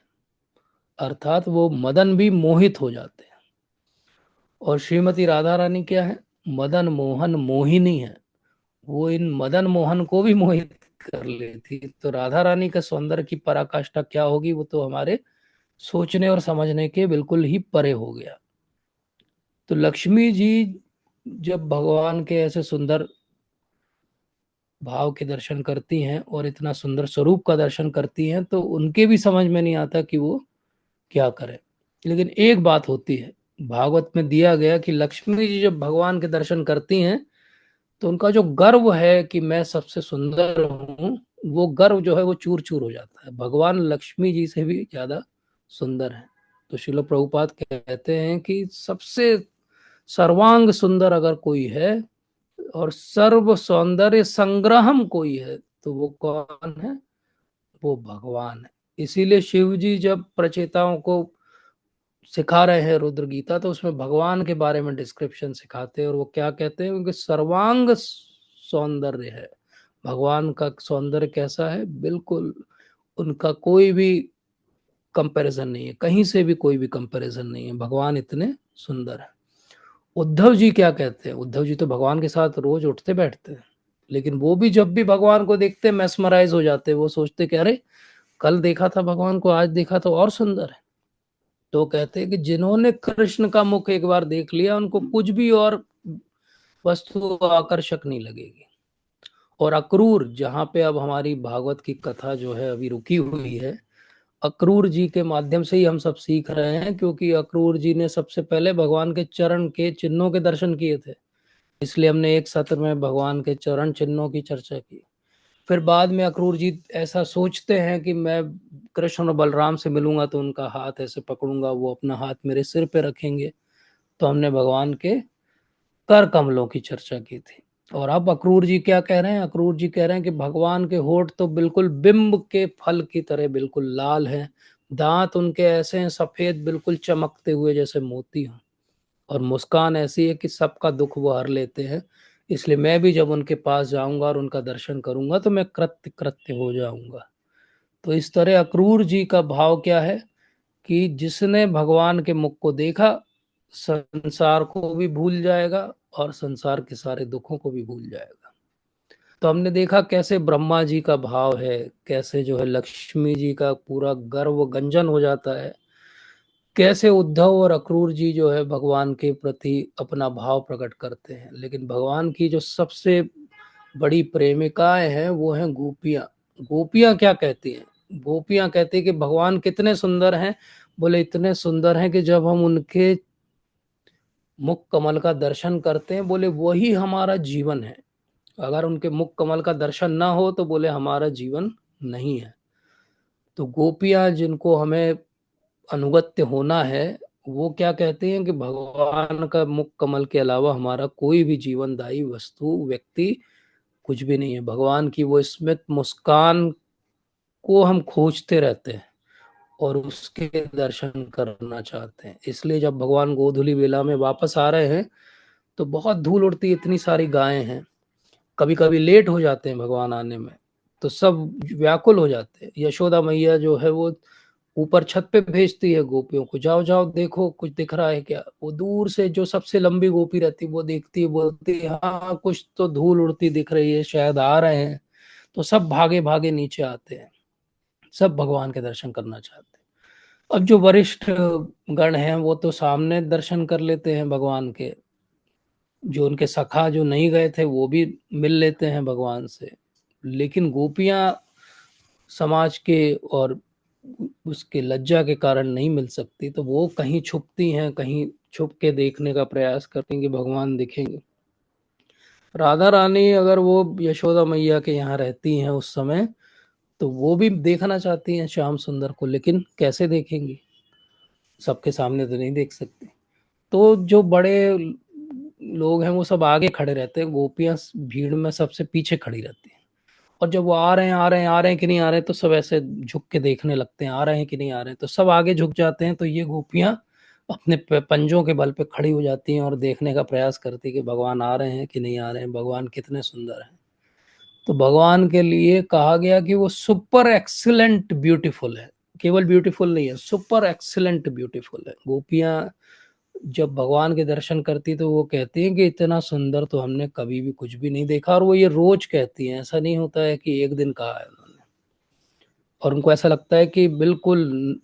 अर्थात वो मदन भी मोहित हो जाते हैं। और श्रीमती राधा रानी क्या है, मदन मोहन मोहिनी है, वो इन मदन मोहन को भी मोहित कर लेती। तो राधा रानी का सौंदर्य की पराकाष्ठा क्या होगी, वो तो हमारे सोचने और समझने के बिल्कुल ही परे हो गया। तो लक्ष्मी जी जब भगवान के ऐसे सुंदर भाव के दर्शन करती हैं और इतना सुंदर स्वरूप का दर्शन करती हैं, तो उनके भी समझ में नहीं आता कि वो क्या करें। लेकिन एक बात होती है, भागवत में दिया गया कि लक्ष्मी जी जब भगवान के दर्शन करती हैं तो उनका जो गर्व है कि मैं सबसे सुंदर हूँ, वो गर्व जो है वो चूर चूर हो जाता है। भगवान लक्ष्मी जी से भी ज्यादा सुंदर है। तो श्रील प्रभुपाद कहते हैं कि सबसे सर्वांग सुंदर अगर कोई है और सर्व सौंदर्य संग्रहम कोई है तो वो कौन है, वो भगवान है। इसीलिए शिव जी जब प्रचेताओं को सिखा रहे हैं रुद्र गीता, तो उसमें भगवान के बारे में डिस्क्रिप्शन सिखाते हैं। और वो क्या कहते हैं, उनके सर्वांग सौंदर्य है। भगवान का सौंदर्य कैसा है, बिल्कुल उनका कोई भी कंपैरिजन नहीं है, कहीं से भी कोई भी कंपैरिजन नहीं है, भगवान इतने सुंदर है। उद्धव जी क्या कहते हैं, उद्धव जी तो भगवान के साथ रोज उठते बैठते हैं, लेकिन वो भी जब भी भगवान को देखते मैस्मराइज हो जाते, वो सोचते कि अरे कल देखा था भगवान को, आज देखा तो और सुंदर है। तो कहते हैं कि जिन्होंने कृष्ण का मुख एक बार देख लिया, उनको कुछ भी और वस्तु आकर्षक नहीं लगेगी। और अक्रूर, जहाँ पे अब हमारी भागवत की कथा जो है अभी रुकी हुई है, अक्रूर जी के माध्यम से ही हम सब सीख रहे हैं, क्योंकि अक्रूर जी ने सबसे पहले भगवान के चरण के चिन्हों के दर्शन किए थे। इसलिए हमने एक सत्र में भगवान के चरण चिन्हों की चर्चा की। फिर बाद में अक्रूर जी ऐसा सोचते हैं कि मैं कृष्ण और बलराम से मिलूंगा तो उनका हाथ ऐसे पकड़ूंगा, वो अपना हाथ मेरे सिर पे रखेंगे। तो हमने भगवान के कर कमलों की चर्चा की थी। और अब अक्रूर जी क्या कह रहे हैं, अक्रूर जी कह रहे हैं कि भगवान के होठ तो बिल्कुल बिंब के फल की तरह बिल्कुल लाल हैं, दांत उनके ऐसे हैं सफेद, बिल्कुल चमकते हुए जैसे मोती हों, और मुस्कान ऐसी है कि सबका दुख वो हर लेते हैं। इसलिए मैं भी जब उनके पास जाऊंगा और उनका दर्शन करूंगा तो मैं कृत्य कृत्य हो जाऊंगा। तो इस तरह अक्रूर जी का भाव क्या है कि जिसने भगवान के मुख को देखा, संसार को भी भूल जाएगा और संसार के सारे दुखों को भी भूल जाएगा। तो हमने देखा कैसे ब्रह्मा जी का भाव है, कैसे जो है लक्ष्मी जी का पूरा गर्व गंजन हो जाता है, कैसे उद्धव और अक्रूर जी जो है भगवान के प्रति अपना भाव प्रकट करते हैं। लेकिन भगवान की जो सबसे बड़ी प्रेमिकाएं हैं वो हैं गोपियां। गोपियां क्या कहती हैं, गोपियां कहती हैं कि भगवान कितने सुंदर हैं, बोले इतने सुंदर हैं कि जब हम उनके मुख कमल का दर्शन करते हैं, बोले वही हमारा जीवन है। अगर उनके मुख कमल का दर्शन ना हो तो बोले हमारा जीवन नहीं है। तो गोपियां जिनको हमें अनुगत्य होना है, वो क्या कहते हैं कि भगवान का मुख कमल के अलावा हमारा कोई भी जीवनदायी वस्तु व्यक्ति कुछ भी नहीं है। भगवान की वो स्मित मुस्कान को हम खोजते रहते हैं और उसके दर्शन करना चाहते हैं। इसलिए जब भगवान गोधूली बेला में वापस आ रहे हैं तो बहुत धूल उड़ती है, इतनी सारी गायें हैं, कभी कभी लेट हो जाते हैं भगवान आने में, तो सब व्याकुल हो जाते हैं। यशोदा मैया जो है वो ऊपर छत पे भेजती है गोपियों को, जाओ जाओ देखो कुछ दिख रहा है क्या। वो दूर से जो सबसे लंबी गोपी रहती है वो देखती है, बोलती है हाँ कुछ तो धूल उड़ती दिख रही है, शायद आ रहे हैं। तो सब भागे भागे नीचे आते हैं, सब भगवान के दर्शन करना चाहते हैं। अब जो वरिष्ठ गण हैं वो तो सामने दर्शन कर लेते हैं भगवान के, जो उनके सखा जो नहीं गए थे वो भी मिल लेते हैं भगवान से। लेकिन गोपियां समाज के और उसके लज्जा के कारण नहीं मिल सकती, तो वो कहीं छुपती हैं, कहीं छुप के देखने का प्रयास करती हैं कि भगवान दिखेंगे। राधा रानी अगर वो यशोदा मैया के यहाँ रहती हैं उस समय, तो वो भी देखना चाहती हैं श्याम सुंदर को, लेकिन कैसे देखेंगी, सबके सामने तो नहीं देख सकती। तो जो बड़े लोग हैं वो सब आगे खड़े रहते हैं, गोपियां भीड़ में सबसे पीछे खड़ी रहती हैं। और जब वो आ रहे हैं आ रहे हैं आ रहे हैं कि नहीं आ रहे हैं, तो सब ऐसे झुक के देखने लगते हैं, आ रहे हैं कि नहीं आ रहे हैं, तो सब आगे झुक जाते हैं। तो ये गोपियां अपने पंजों के बल पे खड़ी हो जाती हैं और देखने का प्रयास करती है कि भगवान आ रहे हैं कि नहीं आ रहे हैं, भगवान कितने सुंदर हैं। तो भगवान के लिए कहा गया कि वो सुपर एक्सीलेंट ब्यूटीफुल है, केवल ब्यूटीफुल नहीं है, सुपर एक्सीलेंट ब्यूटीफुल है। गोपियां जब भगवान के दर्शन करती तो वो कहती हैं कि इतना सुंदर तो हमने कभी भी कुछ भी नहीं देखा, और वो ये रोज कहती हैं, ऐसा नहीं होता है कि एक दिन कहा है उन्होंने। और उनको ऐसा लगता है कि बिल्कुल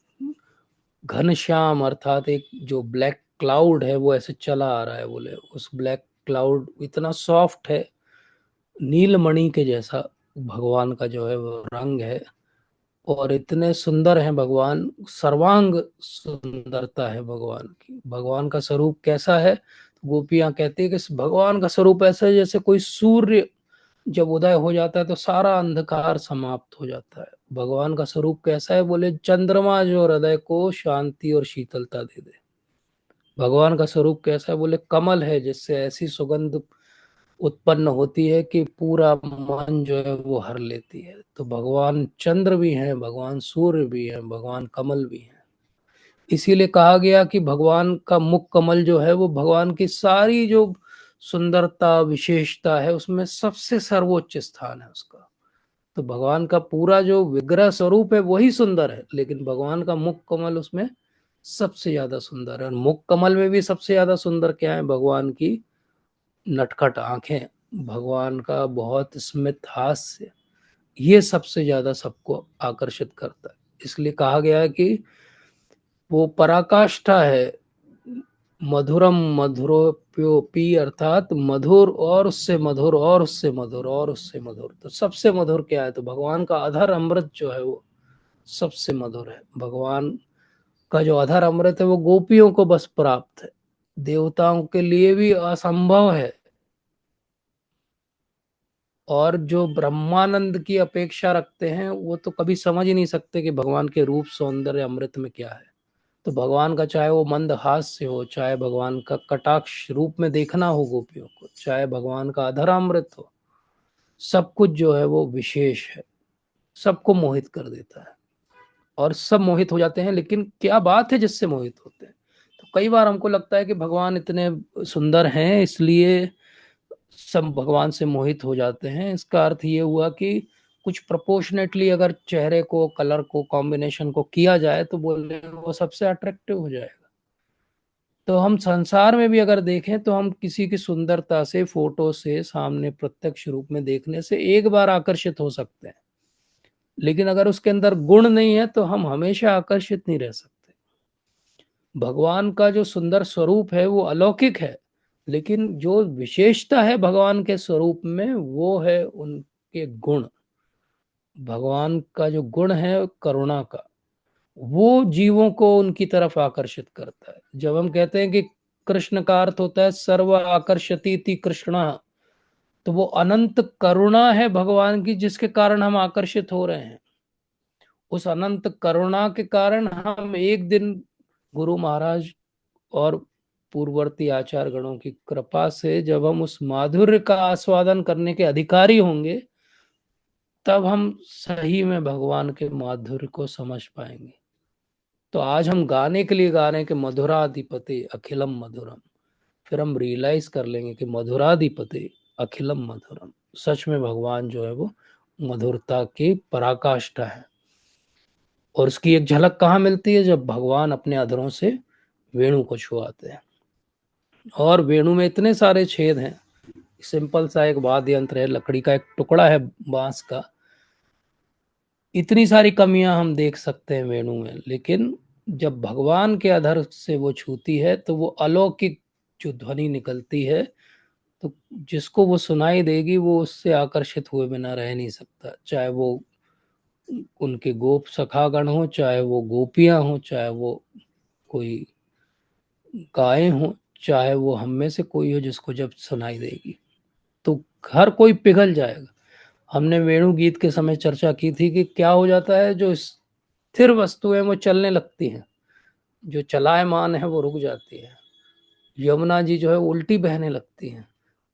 घनश्याम अर्थात एक जो ब्लैक क्लाउड है वो ऐसे चला आ रहा है, बोले उस ब्लैक क्लाउड इतना सॉफ्ट है, नीलमणि के जैसा भगवान का जो है वो रंग है, और इतने सुंदर हैं भगवान, सर्वांग सुंदरता है भगवान की। भगवान का स्वरूप कैसा है, तो गोपियां कहती है कि भगवान का स्वरूप ऐसा है जैसे कोई सूर्य जब उदय हो जाता है तो सारा अंधकार समाप्त हो जाता है। भगवान का स्वरूप कैसा है, बोले चंद्रमा जो हृदय को शांति और शीतलता दे दे। भगवान का स्वरूप कैसा है, बोले कमल है जिससे ऐसी सुगंध उत्पन्न होती है कि पूरा मन जो है वो हर लेती है। तो भगवान चंद्र भी हैं, भगवान सूर्य भी हैं, भगवान कमल भी हैं। इसीलिए कहा गया कि भगवान का मुख कमल जो है वो भगवान की सारी जो सुंदरता विशेषता है उसमें सबसे सर्वोच्च स्थान है उसका। तो भगवान का पूरा जो विग्रह स्वरूप है वही सुंदर है, लेकिन भगवान का मुख कमल उसमें सबसे ज्यादा सुंदर है। और मुख कमल में भी सबसे ज्यादा सुंदर क्या है, भगवान की नटखट आंखें, भगवान का बहुत स्मित हास्य, ये सबसे ज्यादा सबको आकर्षित करता है। इसलिए कहा गया है कि वो पराकाष्ठा है, मधुरम मधुरोप्योपी, अर्थात मधुर और उससे मधुर और उससे मधुर और उससे मधुर। तो सबसे मधुर क्या है, तो भगवान का अधर अमृत जो है वो सबसे मधुर है। भगवान का जो अधर अमृत है वो गोपियों को बस प्राप्त है, देवताओं के लिए भी असंभव है। और जो ब्रह्मानंद की अपेक्षा रखते हैं वो तो कभी समझ ही नहीं सकते कि भगवान के रूप सौंदर्य अमृत में क्या है। तो भगवान का चाहे वो मंद हास्य हो, चाहे भगवान का कटाक्ष रूप में देखना हो गोपियों को, चाहे भगवान का अधरामृत हो, सब कुछ जो है वो विशेष है, सबको मोहित कर देता है और सब मोहित हो जाते हैं। लेकिन क्या बात है जिससे मोहित होते हैं, तो कई बार हमको लगता है कि भगवान इतने सुंदर हैं इसलिए सब भगवान से मोहित हो जाते हैं। इसका अर्थ ये हुआ कि कुछ प्रोपोर्शनेटली अगर चेहरे को, कलर को, कॉम्बिनेशन को किया जाए तो बोले वो सबसे अट्रैक्टिव हो जाएगा। तो हम संसार में भी अगर देखें तो हम किसी की सुंदरता से, फोटो से, सामने प्रत्यक्ष रूप में देखने से एक बार आकर्षित हो सकते हैं, लेकिन अगर उसके अंदर गुण नहीं है तो हम हमेशा आकर्षित नहीं रह सकते। भगवान का जो सुंदर स्वरूप है वो अलौकिक है, लेकिन जो विशेषता है भगवान के स्वरूप में वो है उनके गुण। भगवान का जो गुण है करुणा का, वो जीवों को उनकी तरफ आकर्षित करता है। जब हम कहते हैं कि कृष्ण का अर्थ होता है सर्व आकर्षती कृष्णा, तो वो अनंत करुणा है भगवान की, जिसके कारण हम आकर्षित हो रहे हैं। उस अनंत करुणा के कारण हम एक दिन गुरु महाराज और पूर्ववर्ती आचार्य गणों की कृपा से जब हम उस माधुर्य का आस्वादन करने के अधिकारी होंगे, तब हम सही में भगवान के माधुर्य को समझ पाएंगे। तो आज हम गाने के लिए गा रहे हैं कि मधुराधिपति अखिलम मधुरम। फिर हम रियलाइज कर लेंगे कि मधुराधिपति अखिलम मधुरम, सच में भगवान जो है वो मधुरता की पराकाष्ठा है। और उसकी एक झलक कहाँ मिलती है? जब भगवान अपने अधरों से वेणु को छुआते हैं। और वेणु में इतने सारे छेद हैं, सिंपल सा एक वाद्य यंत्र है, लकड़ी का एक टुकड़ा है बांस का, इतनी सारी कमियां हम देख सकते हैं वेणु में, लेकिन जब भगवान के अधर से वो छूती है तो वो अलौकिक जो ध्वनि निकलती है, तो जिसको वो सुनाई देगी वो उससे आकर्षित हुए बिना रह नहीं सकता। चाहे वो उनके गोप सखागण हो, चाहे वो गोपियां हो, चाहे वो कोई गायें हो, चाहे वो हम में से कोई हो, जिसको जब सुनाई देगी तो हर कोई पिघल जाएगा। हमने वेणु गीत के समय चर्चा की थी कि क्या हो जाता है, जो स्थिर वस्तुएं वो चलने लगती हैं, जो चलायमान है वो रुक जाती है। यमुना जी जो है उल्टी बहने लगती हैं।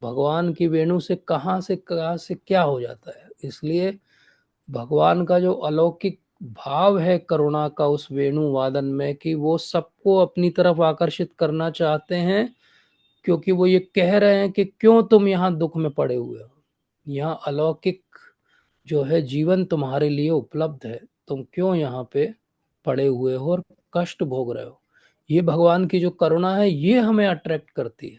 भगवान की वेणु से कहाँ से क्या हो जाता है। इसलिए भगवान का जो अलौकिक भाव है करुणा का उस वेणु वादन में, कि वो सबको अपनी तरफ आकर्षित करना चाहते हैं, क्योंकि वो ये कह रहे हैं कि क्यों तुम यहाँ दुख में पड़े हुए हो, यहाँ अलौकिक जो है जीवन तुम्हारे लिए उपलब्ध है, तुम क्यों यहाँ पे पड़े हुए हो और कष्ट भोग रहे हो। ये भगवान की जो करुणा है ये हमें अट्रैक्ट करती है।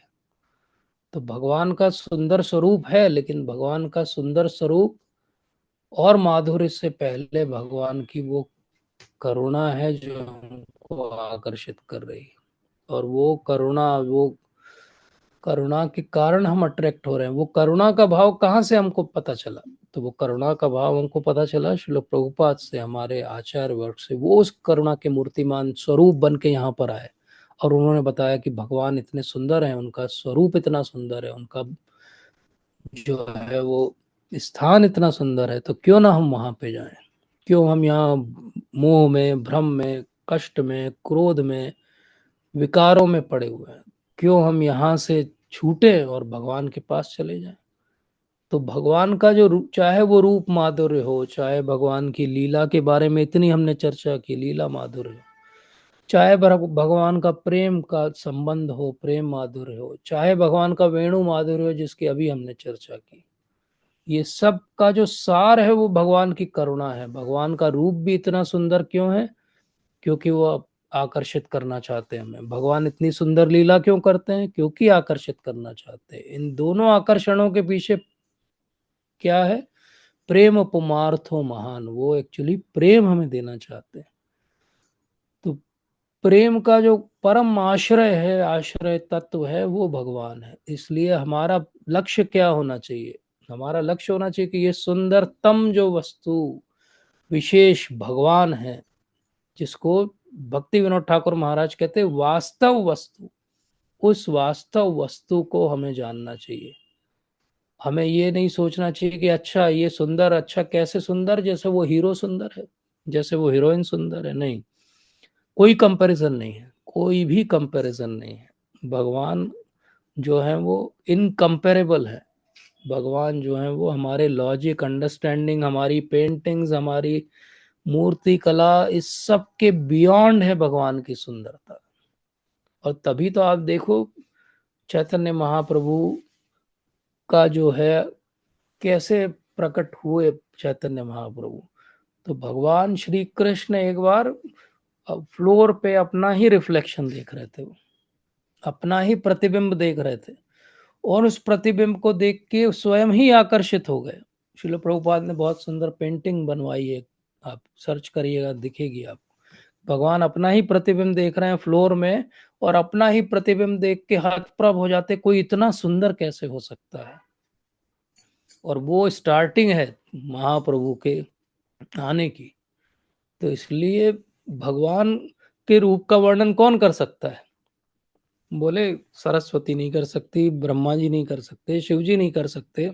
तो भगवान का सुंदर स्वरूप है, लेकिन भगवान का सुंदर स्वरूप और माधुर्य से पहले भगवान की वो करुणा है जो हमको आकर्षित कर रही है। और वो करुणा के कारण हम अट्रैक्ट हो रहे हैं। वो करुणा का भाव कहाँ से हमको पता चला? तो वो करुणा का भाव हमको पता चला श्रील प्रभुपाद से, हमारे आचार्य वर्ग से। वो उस करुणा के मूर्तिमान स्वरूप बन के यहाँ पर आए और उन्होंने बताया कि भगवान इतने सुंदर हैं, उनका स्वरूप इतना सुंदर है, उनका जो है वो स्थान इतना सुंदर है, तो क्यों ना हम वहां पे जाएं। क्यों हम यहाँ मोह में, भ्रम में, कष्ट में, क्रोध में, विकारों में पड़े हुए हैं? क्यों हम यहाँ से छूटे और भगवान के पास चले जाएं? तो भगवान का जो रूप, चाहे वो रूप माधुर्य हो, चाहे भगवान की लीला के बारे में इतनी हमने चर्चा की, लीला माधुर्य हो, चाहे भगवान का प्रेम का संबंध हो, प्रेम माधुर्य हो, चाहे भगवान का वेणु माधुर्य हो जिसकी अभी हमने चर्चा की, ये सब का जो सार है वो भगवान की करुणा है। भगवान का रूप भी इतना सुंदर क्यों है? क्योंकि वो आकर्षित करना चाहते हैं हमें। भगवान इतनी सुंदर लीला क्यों करते हैं? क्योंकि आकर्षित करना चाहते हैं। इन दोनों आकर्षणों के पीछे क्या है? प्रेम पुमार्थो महान, वो एक्चुअली प्रेम हमें देना चाहते हैं। तो प्रेम का जो परम आश्रय है, आश्रय तत्व है, वो भगवान है। इसलिए हमारा लक्ष्य क्या होना चाहिए? हमारा लक्ष्य होना चाहिए कि ये सुंदरतम जो वस्तु विशेष भगवान है, जिसको भक्ति विनोद ठाकुर महाराज कहते हैं वास्तव वस्तु, उस वास्तव वस्तु को हमें जानना चाहिए। हमें ये नहीं सोचना चाहिए कि अच्छा ये सुंदर, अच्छा कैसे सुंदर, जैसे वो हीरो सुंदर है, जैसे वो हीरोइन सुंदर है। नहीं, कोई कंपैरिजन नहीं है, कोई भी कंपैरिजन नहीं है। भगवान जो है वो इनकम्पेरेबल है। भगवान जो है वो हमारे लॉजिक, अंडरस्टैंडिंग, हमारी पेंटिंग्स, हमारी मूर्ति कला, इस सब के बियॉन्ड है भगवान की सुंदरता। और तभी तो आप देखो चैतन्य महाप्रभु का जो है कैसे प्रकट हुए चैतन्य महाप्रभु। तो भगवान श्री कृष्ण एक बार फ्लोर पे अपना ही रिफ्लेक्शन देख रहे थे, वो अपना ही प्रतिबिंब देख रहे थे, और उस प्रतिबिंब को देख के स्वयं ही आकर्षित हो गए। श्रील प्रभुपाद ने बहुत सुंदर पेंटिंग बनवाई है, आप सर्च करिएगा दिखेगी आपको। भगवान अपना ही प्रतिबिंब देख रहे हैं फ्लोर में, और अपना ही प्रतिबिंब देख के हतप्रभ हो जाते, कोई इतना सुंदर कैसे हो सकता है। और वो स्टार्टिंग है महाप्रभु के आने की। तो इसलिए भगवान के रूप का वर्णन कौन कर सकता है? बोले सरस्वती नहीं कर सकती, ब्रह्मा जी नहीं कर सकते, शिव जी नहीं कर सकते,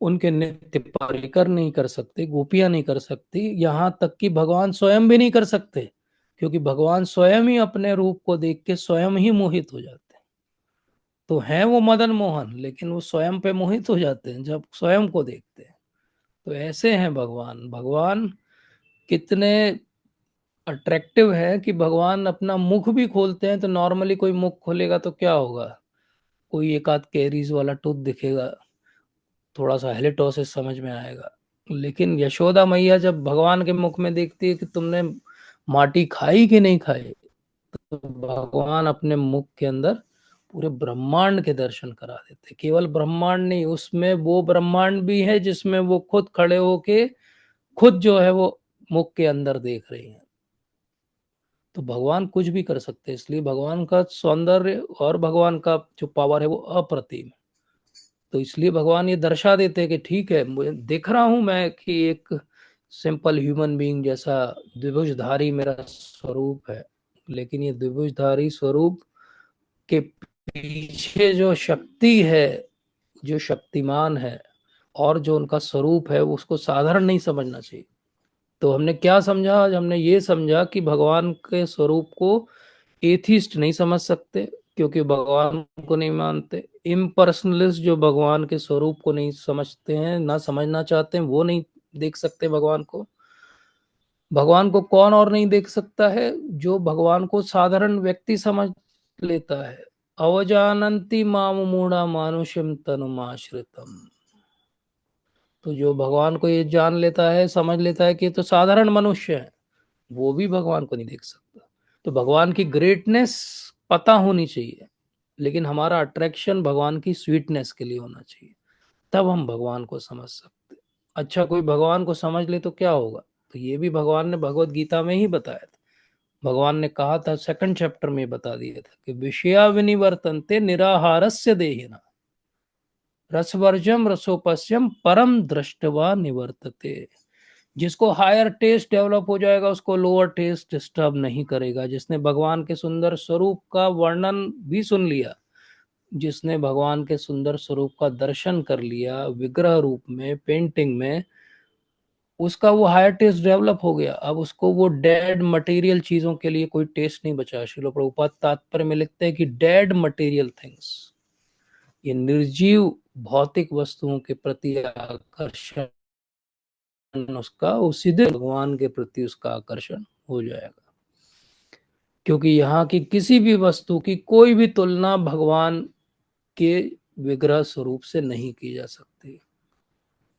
उनके नृत्य परिकर नहीं कर सकते, गोपियां नहीं कर सकती, यहाँ तक कि भगवान स्वयं भी नहीं कर सकते, क्योंकि भगवान स्वयं ही अपने रूप को देख के स्वयं ही मोहित हो जाते हैं। तो हैं वो मदन मोहन, लेकिन वो स्वयं पे मोहित हो जाते हैं जब स्वयं को देखते हैं। तो ऐसे हैं भगवान। भगवान कितने अट्रैक्टिव है कि भगवान अपना मुख भी खोलते हैं, तो नॉर्मली कोई मुख खोलेगा तो क्या होगा, कोई एक आध कैरीज वाला टूथ दिखेगा, थोड़ा सा हेलिटोसिस समझ में आएगा। लेकिन यशोदा मैया जब भगवान के मुख में देखती है कि तुमने माटी खाई कि नहीं खाई, तो भगवान अपने मुख के अंदर पूरे ब्रह्मांड के दर्शन करा देते। केवल ब्रह्मांड नहीं, उसमें वो ब्रह्मांड भी है जिसमें वो खुद खड़े होके खुद जो है वो मुख के अंदर देख रही हैं। तो भगवान कुछ भी कर सकते हैं, इसलिए भगवान का सौंदर्य और भगवान का जो पावर है वो अप्रतिम है। तो इसलिए भगवान ये दर्शा देते हैं कि ठीक है, मुझे देख रहा हूं मैं कि एक सिंपल ह्यूमन बीइंग जैसा द्विभुजधारी मेरा स्वरूप है, लेकिन ये द्विभुजधारी स्वरूप के पीछे जो शक्ति है, जो शक्तिमान है, और जो उनका स्वरूप है, उसको साधारण नहीं समझना चाहिए। तो हमने क्या समझा आज? हमने ये समझा कि भगवान के स्वरूप को एथिस्ट नहीं समझ सकते, क्योंकि भगवान को नहीं मानते। इम्पर्सनलिस्ट जो भगवान के स्वरूप को नहीं समझते हैं, ना समझना चाहते हैं, वो नहीं देख सकते भगवान को। भगवान को कौन और नहीं देख सकता है? जो भगवान को साधारण व्यक्ति समझ लेता है। अवजानन्ति माम मूढ़ा मानुषम तनुमाश्रितम। तो जो भगवान को ये जान लेता है, समझ लेता है कि ये तो साधारण मनुष्य है, वो भी भगवान को नहीं देख सकता। तो भगवान की ग्रेटनेस पता होनी चाहिए, लेकिन हमारा अट्रैक्शन भगवान की स्वीटनेस के लिए होना चाहिए, तब हम भगवान को समझ सकते। अच्छा, कोई भगवान को समझ ले तो क्या होगा? तो ये भी भगवान ने भगवत गीता में ही बताया था। भगवान ने कहा था, सेकंड चैप्टर में बता दिया था कि विषया विनिवर्तन्ते निराहारस्य देहिना रसवर्जम रसोपस्यम परम दृष्टवा निवर्तते। जिसको हायर टेस्ट डेवलप हो जाएगा, उसको लोअर टेस्ट डिस्टर्ब नहीं करेगा। जिसने भगवान के सुंदर स्वरूप का वर्णन भी सुन लिया, जिसने भगवान के सुंदर स्वरूप का दर्शन कर लिया विग्रह रूप में, पेंटिंग में, उसका वो हायर टेस्ट डेवलप हो गया। अब उसको वो डेड मटेरियल चीजों के लिए कोई टेस्ट नहीं बचा। श्रील प्रभुपाद तात्पर्य में लिखते हैं कि डेड मटेरियल थिंग्स, ये निर्जीव भौतिक वस्तुओं के प्रति आकर्षण उसका उसी दिन भगवान के प्रति उसका आकर्षण हो जाएगा। क्योंकि यहाँ की किसी भी वस्तु की कोई भी तुलना भगवान के विग्रह स्वरूप से नहीं की जा सकती।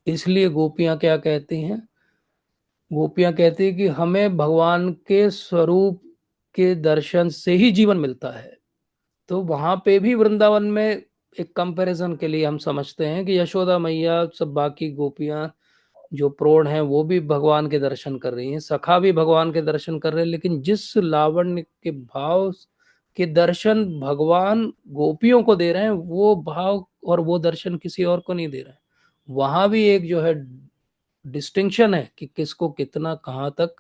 इसलिए गोपियां क्या कहती हैं? गोपियां कहती हैं कि हमें भगवान के स्वरूप के दर्शन से ही जीवन मिलता है। तो वहां पे भी वृंदावन में एक कंपैरिजन के लिए हम समझते हैं कि यशोदा मैया, सब बाकी गोपियां जो प्रौढ़ हैं, वो भी भगवान के दर्शन कर रही हैं, सखा भी भगवान के दर्शन कर रहे हैं, लेकिन जिस लावण्य के भाव के दर्शन भगवान गोपियों को दे रहे हैं, वो भाव और वो दर्शन किसी और को नहीं दे रहे हैं। वहां भी एक जो है डिस्टिंक्शन है कि किसको कितना कहाँ तक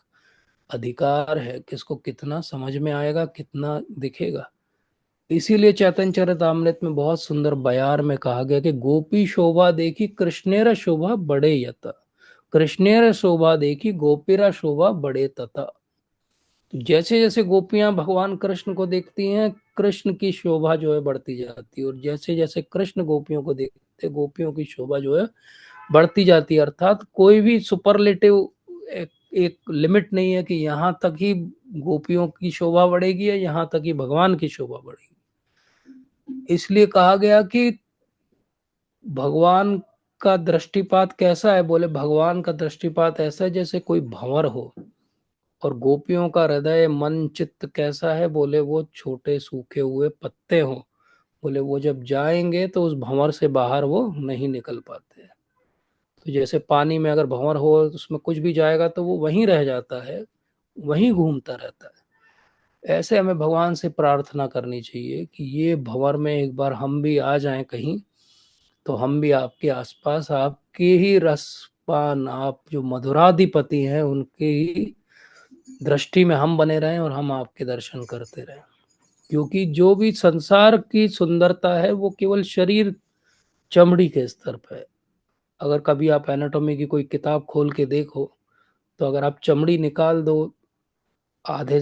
अधिकार है, किसको कितना समझ में आएगा, कितना दिखेगा। इसीलिए चैतन्य चरितामृत में बहुत सुंदर बयार में कहा गया कि गोपी शोभा देखी कृष्णेर शोभा बड़े यत, कृष्णेर शोभा देखी गोपीरा शोभा बड़े तथा। तो जैसे जैसे गोपियां भगवान कृष्ण को देखती हैं, कृष्ण की शोभा जो है बढ़ती जाती है, और जैसे जैसे कृष्ण गोपियों को देखते, गोपियों की शोभा जो है बढ़ती जाती है। अर्थात कोई भी सुपरलेटिव एक लिमिट नहीं है कि यहाँ तक ही गोपियों की शोभा बढ़ेगी या यहाँ तक ही भगवान की शोभा बढ़ेगी। इसलिए कहा गया कि भगवान का दृष्टिपात कैसा है? बोले भगवान का दृष्टिपात ऐसा है जैसे कोई भंवर हो। और गोपियों का हृदय मन चित्त कैसा है? बोले वो छोटे सूखे हुए पत्ते हो। बोले वो जब जाएंगे तो उस भंवर से बाहर वो नहीं निकल पाते। तो जैसे पानी में अगर भंवर हो तो उसमें कुछ भी जाएगा तो वो वहीं रह जाता है, वहीं घूमता रहता है। ऐसे हमें भगवान से प्रार्थना करनी चाहिए कि ये भंवर में एक बार हम भी आ जाएं कहीं, तो हम भी आपके आसपास आपके ही रसपान, आप जो मधुराधिपति हैं, उनके ही दृष्टि में हम बने रहें और हम आपके दर्शन करते रहें। क्योंकि जो भी संसार की सुंदरता है वो केवल शरीर, चमड़ी के स्तर पर है। अगर कभी आप एनाटॉमी की कोई किताब खोल के देखो, तो अगर आप चमड़ी निकाल दो, आधे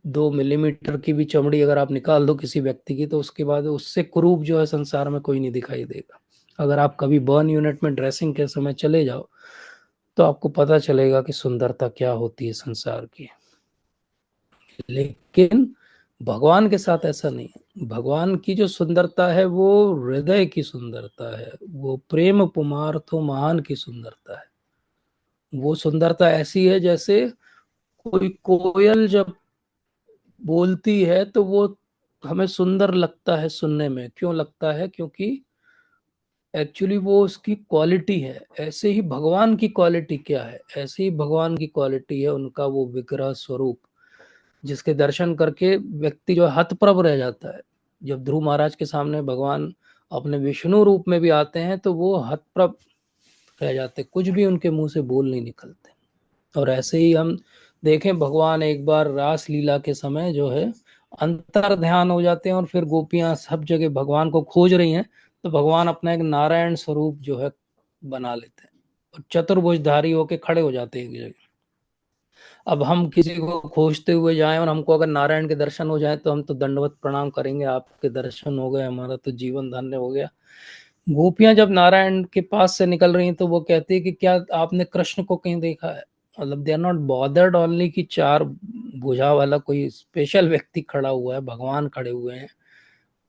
2 मिलीमीटर की भी चमड़ी अगर आप निकाल दो किसी व्यक्ति की, तो उसके बाद उससे कुरूप जो है संसार में कोई नहीं दिखाई देगा। अगर आप कभी बर्न यूनिट में ड्रेसिंग के समय चले जाओ, तो आपको पता चलेगा कि सुंदरता क्या होती है संसार की। लेकिन भगवान के साथ ऐसा नहीं है। भगवान की जो सुंदरता है वो हृदय की सुंदरता है, वो प्रेम पुमार्थो महान की सुंदरता है। वो सुंदरता ऐसी है जैसे कोई कोयल जब बोलती है तो वो हमें सुंदर लगता है सुनने में। क्यों लगता है? क्योंकि एक्चुअली वो उसकी क्वालिटी है। ऐसे ही भगवान की क्वालिटी क्या है? ऐसे ही भगवान की क्वालिटी है उनका वो विग्रह स्वरूप, जिसके दर्शन करके व्यक्ति जो है हतप्रभ रह जाता है। जब ध्रुव महाराज के सामने भगवान अपने विष्णु रूप में भी आते हैं तो वो हतप्रभ रह जाते, कुछ भी उनके मुंह से बोल नहीं निकलते। और ऐसे ही हम देखें, भगवान एक बार रास लीला के समय जो है अंतर ध्यान हो जाते हैं, और फिर गोपियां सब जगह भगवान को खोज रही हैं, तो भगवान अपना एक नारायण स्वरूप जो है बना लेते हैं और चतुर्भुजधारी होके खड़े हो जाते हैं एक जगह। अब हम किसी को खोजते हुए जाएं और हमको अगर नारायण के दर्शन हो जाए, तो हम तो दंडवत प्रणाम करेंगे, आपके दर्शन हो गए, हमारा तो जीवन धन्य हो गया। गोपियां जब नारायण के पास से निकल रही हैं, तो वो कहती है कि क्या आपने कृष्ण को कहीं देखा है? मतलब they are not bothered only कि 4 भुजा वाला कोई स्पेशल व्यक्ति खड़ा हुआ है, भगवान खड़े हुए हैं।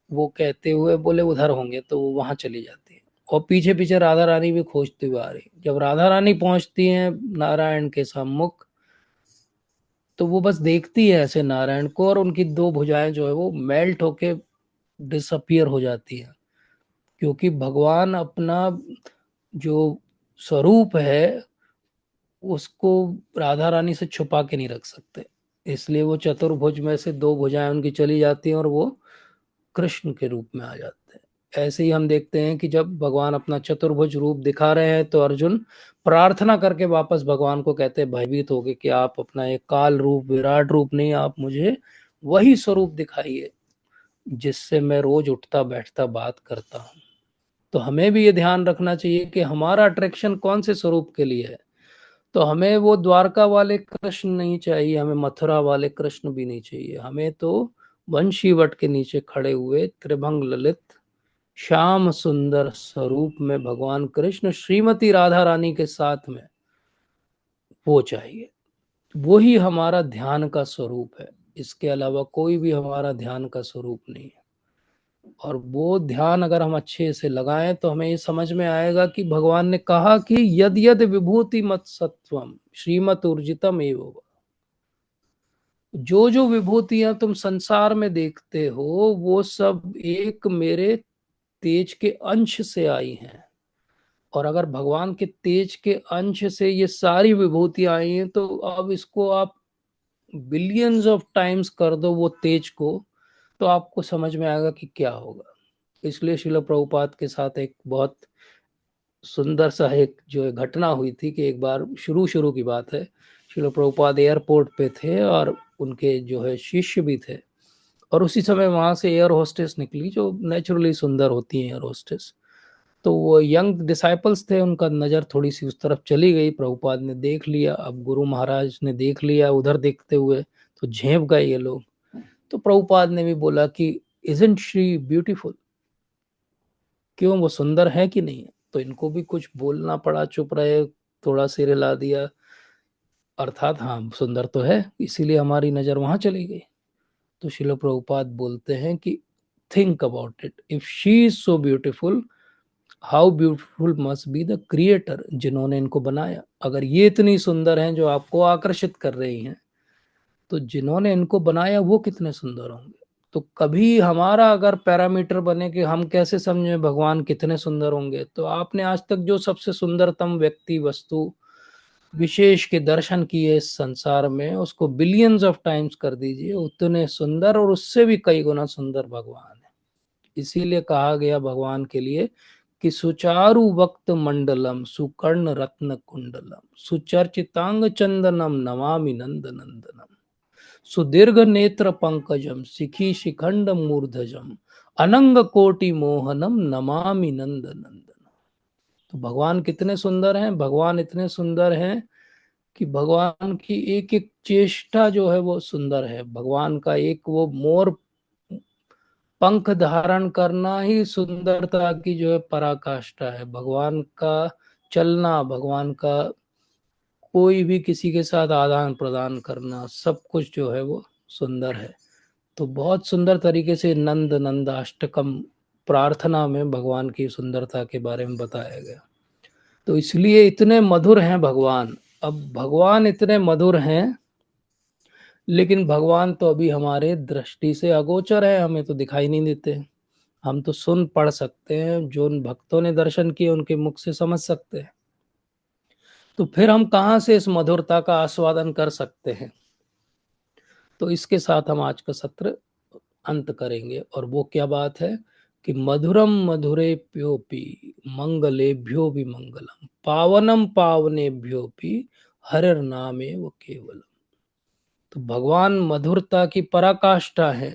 वो कहते हुए बोले उधर होंगे, तो वो वहां चली जाती है। और पीछे पीछे राधा रानी भी खोजती हुई आ रही। जब राधा रानी पहुंचती हैं नारायण के सम्मुख, तो वो बस देखती है ऐसे नारायण को, और उनकी 2 भुजाएं जो है वो मेल्ट होके डिसअपियर हो जाती है। क्योंकि भगवान अपना जो स्वरूप है उसको राधा रानी से छुपा के नहीं रख सकते। इसलिए वो चतुर्भुज में से 2 भुजाएं उनकी चली जाती हैं और वो कृष्ण के रूप में आ जाते हैं। ऐसे ही हम देखते हैं कि जब भगवान अपना चतुर्भुज रूप दिखा रहे हैं, तो अर्जुन प्रार्थना करके वापस भगवान को कहते हैं भयभीत हो गए कि आप अपना एक काल रूप, विराट रूप नहीं, आप मुझे वही स्वरूप दिखाइए जिससे मैं रोज उठता बैठता बात करता हूँ। तो हमें भी ये ध्यान रखना चाहिए कि हमारा अट्रैक्शन कौन से स्वरूप के लिए है। तो हमें वो द्वारका वाले कृष्ण नहीं चाहिए, हमें मथुरा वाले कृष्ण भी नहीं चाहिए। हमें तो वंशी वट के नीचे खड़े हुए त्रिभंग ललित श्याम सुंदर स्वरूप में भगवान कृष्ण श्रीमती राधा रानी के साथ में वो चाहिए। वो ही हमारा ध्यान का स्वरूप है। इसके अलावा कोई भी हमारा ध्यान का स्वरूप नहीं है। और वो ध्यान अगर हम अच्छे से लगाएं, तो हमें ये समझ में आएगा कि भगवान ने कहा कि यद यद विभूति मत सत्वम श्रीमत ऊर्जितम एवं। जो जो विभूतियां तुम संसार में देखते हो, वो सब एक मेरे तेज के अंश से आई हैं। और अगर भगवान के तेज के अंश से ये सारी विभूतियां आई हैं, तो अब इसको आप बिलियंस ऑफ टाइम्स कर दो वो तेज को, तो आपको समझ में आएगा कि क्या होगा। इसलिए शिल प्रभुपाद के साथ एक बहुत सुंदर सा एक जो घटना हुई थी कि एक बार शुरू शुरू की बात है, शिल प्रभुपाद एयरपोर्ट पे थे और उनके जो है शिष्य भी थे। और उसी समय वहां से एयर होस्टेस निकली, जो नेचुरली सुंदर होती हैं एयर होस्टेस। तो वो यंग डिसाइपल्स थे, उनका नज़र थोड़ी सी उस तरफ चली गई। प्रभुपाद ने देख लिया, अब गुरु महाराज ने देख लिया उधर देखते हुए, तो झेप गए ये लोग। तो प्रभुपाद ने भी बोला कि इजंट शी ब्यूटीफुल, क्यों वो सुंदर है कि नहीं है? तो इनको भी कुछ बोलना पड़ा, चुप रहे, थोड़ा सिर हिला दिया, अर्थात हाँ सुंदर तो है, इसीलिए हमारी नज़र वहां चली गई। तो शिल प्रभुपाद बोलते हैं कि think about it, if she is so beautiful, how beautiful must be the creator, जिन्होंने इनको बनाया। अगर ये इतनी सुंदर हैं जो आपको आकर्षित कर रही हैं, तो जिन्होंने इनको बनाया वो कितने सुंदर होंगे। तो कभी हमारा अगर पैरामीटर बने कि हम कैसे समझें भगवान कितने सुंदर होंगे, तो आपने आज तक जो सबसे सुंदरतम व्यक्ति, वस्तु, विशेष के दर्शन किए इस संसार में, उसको बिलियंस ऑफ टाइम्स कर दीजिए, उतने सुंदर और उससे भी कई गुना सुंदर भगवान है। इसीलिए कहा गया भगवान के लिए कि सुचारु वक्त मंडलम सुकर्ण रत्न कुंडलम सुचर्चितांग चंदनम नमामि नंद नंदनम सुदीर्घ नेत्र पंकजम शिखी शिखंड मूर्धजम अनंग कोटि मोहनम नमामि नंद नंदनम। तो भगवान कितने सुंदर हैं, भगवान इतने सुंदर हैं कि भगवान की एक एक चेष्टा जो है वो सुंदर है। भगवान का एक वो मोर पंख धारण करना ही सुंदरता की जो है पराकाष्ठा है। भगवान का चलना, भगवान का कोई भी किसी के साथ आदान प्रदान करना, सब कुछ जो है वो सुंदर है। तो बहुत सुंदर तरीके से नंद नंदाष्टकम प्रार्थना में भगवान की सुंदरता के बारे में बताया गया। तो इसलिए इतने मधुर हैं भगवान। अब भगवान इतने मधुर हैं, लेकिन भगवान तो अभी हमारे दृष्टि से अगोचर है, हमें तो दिखाई नहीं देते। हम तो सुन पढ़ सकते हैं, जो उन भक्तों ने दर्शन किए उनके मुख से समझ सकते हैं। तो फिर हम कहाँ से इस मधुरता का आस्वादन कर सकते हैं? तो इसके साथ हम आज का सत्र अंत करेंगे। और वो क्या बात है कि मधुरम मधुरेभ्योपि मंगलेभ्यो भी मंगलम, पावनम पावनेभ्यो भी हरिर नामे वो केवलम। तो भगवान मधुरता की पराकाष्ठा है।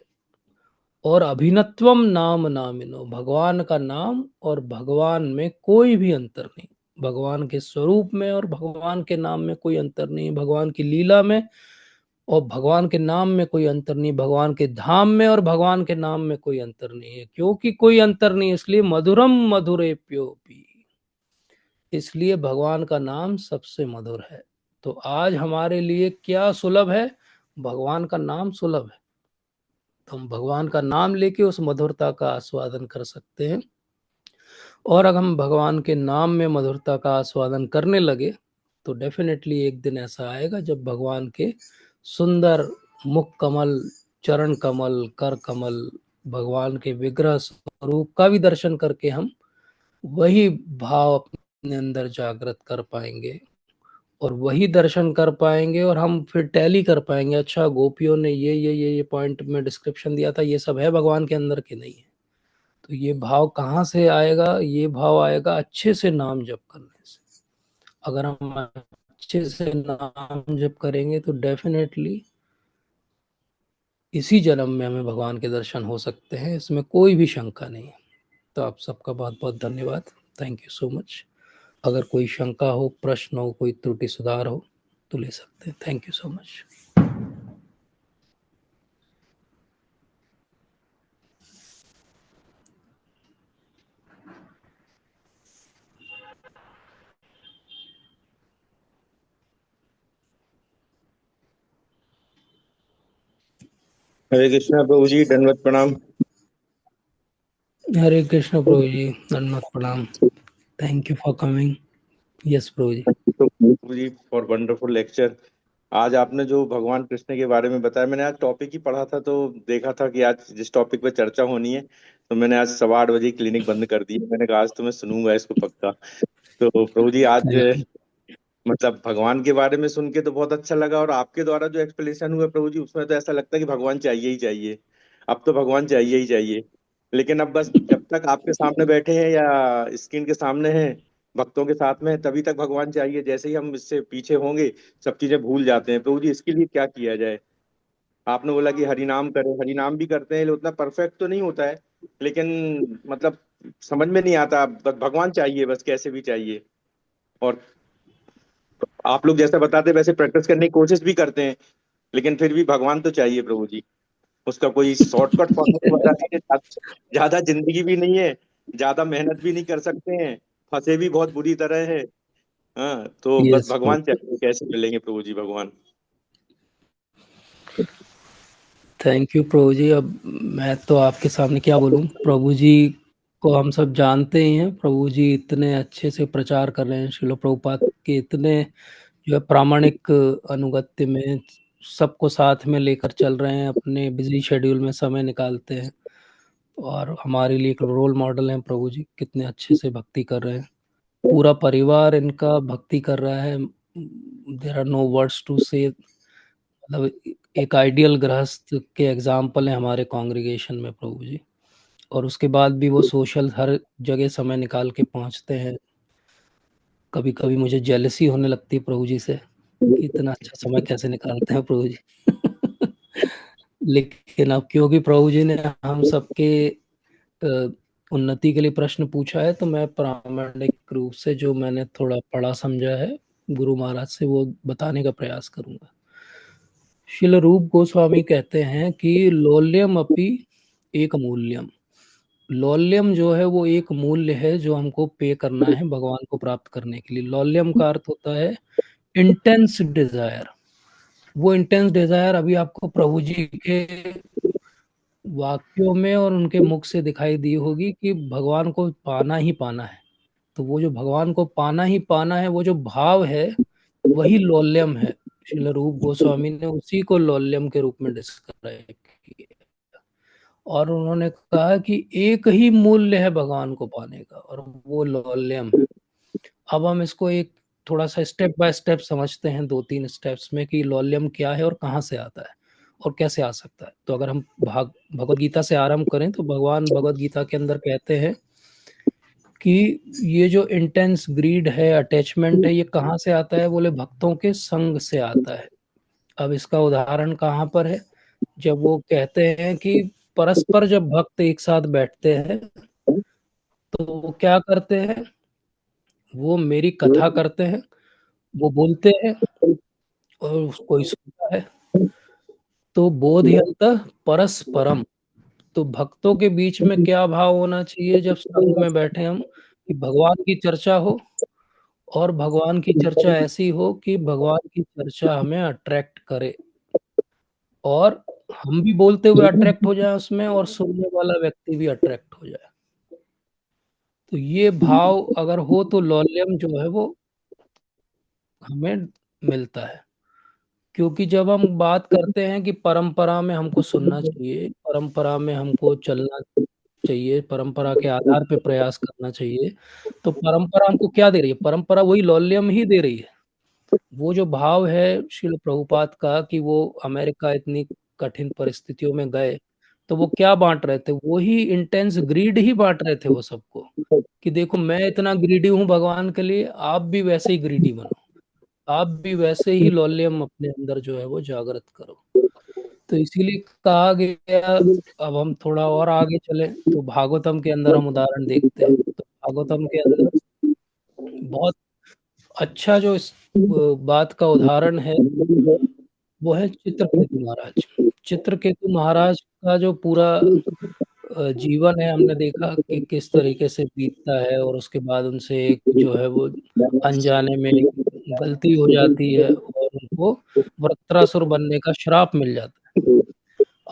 और अभिनत्वम नाम नामिनो, भगवान का नाम और भगवान में कोई भी अंतर नहीं। भगवान के स्वरूप में और भगवान के नाम में कोई अंतर नहीं। भगवान की लीला में और भगवान के नाम में कोई अंतर नहीं। भगवान के धाम में और भगवान के नाम में कोई अंतर नहीं है। क्योंकि कोई अंतर नहीं, इसलिए मधुरम मधुरेप्योपि, इसलिए भगवान का नाम सबसे मधुर है। तो आज हमारे लिए क्या सुलभ है? भगवान का नाम सुलभ है। तो हम भगवान का नाम लेके उस मधुरता का आस्वादन कर सकते हैं। और अगर हम भगवान के नाम में मधुरता का आस्वादन करने लगे तो डेफिनेटली एक दिन ऐसा आएगा जब भगवान के सुंदर मुख कमल, चरण कमल, कर कमल, भगवान के विग्रह स्वरूप का भी दर्शन करके हम वही भाव अपने अंदर जागृत कर पाएंगे और वही दर्शन कर पाएंगे। और हम फिर टैली कर पाएंगे, अच्छा गोपियों ने ये पॉइंट में डिस्क्रिप्शन दिया था, ये सब है भगवान के अंदर के नहीं है। तो ये भाव कहाँ से आएगा? ये भाव आएगा अच्छे से नाम जप करने से। अगर हम अच्छे से नाम जप करेंगे तो डेफिनेटली इसी जन्म में हमें भगवान के दर्शन हो सकते हैं, इसमें कोई भी शंका नहीं है। तो आप सबका बहुत बहुत धन्यवाद। Thank you so much. अगर कोई शंका हो, प्रश्न हो, कोई त्रुटि सुधार हो तो ले सकते हैं। Thank you so much. Hare Krishna प्रभु जी, दंडवत प्रणाम। हरे कृष्ण प्रभु जी, दंडवत प्रणाम। Thank you for coming. Yes प्रभु जी। तो प्रभु जी फॉर वंडरफुल लेक्चर। आज आपने जो भगवान कृष्ण के बारे में बताया, मैंने आज टॉपिक ही पढ़ा था तो देखा था कि आज जिस टॉपिक पे चर्चा होनी है, तो मैंने आज 8:15 क्लिनिक बंद कर दी। मैंने कहा आज तो मैं सुनूंगा इसको पक्का। तो प्रभु जी आज थैंक मतलब भगवान के बारे में सुन के तो बहुत अच्छा लगा, और आपके द्वारा जो एक्सप्लेनेशन हुआ प्रभु जी, उसमें तो ऐसा लगता है कि भगवान चाहिए ही चाहिए। अब तो भगवान चाहिए ही चाहिए। लेकिन अब बस जब तक आपके सामने बैठे हैं या स्क्रीन के सामने हैं, भक्तों के साथ में, तभी तक भगवान चाहिए। जैसे ही हम इससे पीछे होंगे, सब चीजें भूल जाते हैं। प्रभु जी इसके लिए क्या किया जाए? आपने बोला कि हरि नाम करें, हरि नाम भी करते हैं, उतना परफेक्ट तो नहीं होता है, लेकिन मतलब समझ में नहीं आता। बस भगवान चाहिए, बस कैसे भी चाहिए। और आप लोग जैसा बताते हैं वैसे प्रैक्टिस करने की कोशिश भी करते हैं, लेकिन फिर भी भगवान तो चाहिए प्रभु जी। उसका कोई शॉर्टकट फॉर्मूला बता दीजिए। ज्यादा जिंदगी भी नहीं है, ज्यादा मेहनत भी नहीं कर सकते हैं, फंसे भी बहुत बुरी तरह है। हाँ, तो यू। बस यस भगवान प्रभु। चाहिए। कैसे मिलेंगे प्रभु जी भगवान? थैंक यू प्रभु जी। अब मैं तो आपके सामने क्या बोलूं, प्रभु जी को हम सब जानते ही हैं। प्रभु जी इतने अच्छे से प्रचार कर रहे हैं, श्रील प्रभुपाद के इतने जो है प्रामाणिक अनुगत्य में सबको साथ में लेकर चल रहे हैं, अपने बिजी शेड्यूल में समय निकालते हैं और हमारे लिए एक रोल मॉडल हैं। प्रभु जी कितने अच्छे से भक्ति कर रहे हैं, पूरा परिवार इनका भक्ति कर रहा है। There are no words to say. मतलब एक आइडियल गृहस्थ के एग्जाम्पल है हमारे कॉन्ग्रीगेशन में प्रभु जी। और उसके बाद भी वो सोशल हर जगह समय निकाल के पहुंचते हैं। कभी कभी मुझे जेलसी होने लगती है प्रभु जी से कि इतना अच्छा समय कैसे निकालते हैं प्रभु जी। लेकिन अब क्योंकि प्रभु जी ने हम सबके उन्नति के लिए प्रश्न पूछा है, तो मैं प्रामाणिक रूप से जो मैंने थोड़ा पढ़ा समझा है गुरु महाराज से, वो बताने का प्रयास करूंगा। शिल रूप गोस्वामी कहते हैं कि लौल्यम अपि एक मूल्यम। लौल्यम जो है वो एक मूल्य है जो हमको पे करना है भगवान को प्राप्त करने के लिए। लौल्यम का अर्थ होता है इंटेंस डिजायर। वो इंटेंस डिजायर अभी आपको प्रभु जी के वाक्यों में और उनके मुख से दिखाई दी होगी कि भगवान को पाना ही पाना है। तो वो जो भगवान को पाना ही पाना है, वो जो भाव है, वही लौल्यम है। श्रील रूप गोस्वामी ने उसी को लौल्यम के रूप में डिस्क्राइब किया, और उन्होंने कहा कि एक ही मूल्य है भगवान को पाने का, और वो लौल्यम है। अब हम इसको एक थोड़ा सा स्टेप बाय स्टेप समझते हैं, 2-3 स्टेप्स में, कि लौल्यम क्या है और कहाँ से आता है और कैसे आ सकता है। तो अगर हम भगवत गीता से आरंभ करें, तो भगवान भगवत गीता के अंदर कहते हैं कि ये जो इंटेंस ग्रीड है, अटैचमेंट है, ये कहाँ से आता है? बोले भक्तों के संग से आता है। अब इसका उदाहरण कहाँ पर है? जब वो कहते हैं कि परस्पर जब भक्त एक साथ बैठते हैं, तो वो क्या करते हैं? वो मेरी कथा करते हैं, वो बोलते हैं और कोई सुनता है। तो बोधयंतः परस्परम। तो भक्तों के बीच में क्या भाव होना चाहिए जब संग में बैठे हम? कि भगवान की चर्चा हो, और भगवान की चर्चा ऐसी हो कि भगवान की चर्चा हमें अट्रैक्ट करे, और हम भी बोलते हुए अट्रैक्ट हो जाए उसमें, और सुनने वाला व्यक्ति भी अट्रैक्ट हो जाए। तो ये भाव अगर हो तो लौल्यम जो है वो हमें मिलता है। क्योंकि जब हम बात करते हैं कि परंपरा में हमको सुनना चाहिए, परंपरा में हमको चलना चाहिए, परंपरा के आधार पे प्रयास करना चाहिए, तो परंपरा हमको क्या दे रही है? परंपरा वही लौल्यम ही दे रही है। वो जो भाव है श्रील प्रभुपाद का कि वो अमेरिका इतनी कठिन परिस्थितियों में गए, तो वो क्या बांट रहे थे? वो ही इंटेंस ग्रीड ही बांट रहे थे वो सबको, कि देखो मैं इतना ग्रीडी हूँ भगवान के लिए, आप भी वैसे ही ग्रीडी बनो, आप भी वैसे ही लौल्यम अपने अंदर जो है वो जागृत करो। तो इसीलिए कहा गया। अब हम थोड़ा और आगे चले तो भागवतम के अंदर हम उदाहरण देखते हैं। तो भागवतम के अंदर बहुत अच्छा जो इस बात का उदाहरण है, वो है चित्रकेतु महाराज। चित्रकेतु महाराज का जो पूरा जीवन है, हमने देखा कि किस तरीके से बीतता है, और उसके बाद उनसे एक जो है वो अनजाने में एक गलती हो जाती है, और उनको वृत्रासुर बनने का श्राप मिल जाता है।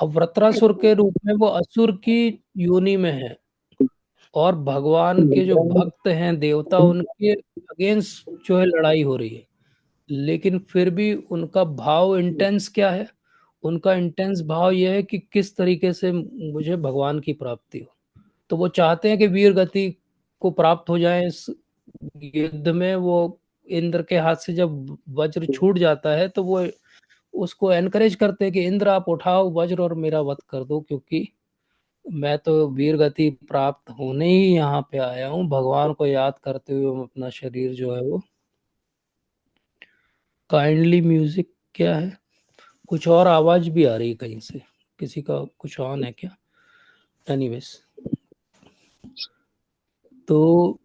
अब वृत्रासुर के रूप में वो असुर की योनि में है, और भगवान के जो भक्त हैं, देवता, उनके अगेंस्ट जो है लड़ाई हो रही है। लेकिन फिर भी उनका भाव इंटेंस क्या है? उनका इंटेंस भाव यह है कि किस तरीके से मुझे भगवान की प्राप्ति हो। तो वो चाहते हैं कि वीर गति को प्राप्त हो जाए इस युद्ध में। वो इंद्र के हाथ से जब वज्र छूट जाता है, तो वो उसको एनकरेज करते हैं कि इंद्र आप उठाओ वज्र और मेरा वध कर दो, क्योंकि मैं तो वीर गति प्राप्त होने ही यहाँ पे आया हूँ। भगवान को याद करते हुए हम अपना शरीर जो है वो। काइंडली म्यूजिक क्या है? कुछ और आवाज भी आ रही है कहीं से, किसी का कुछ ऑन है क्या? एनीवेज, तो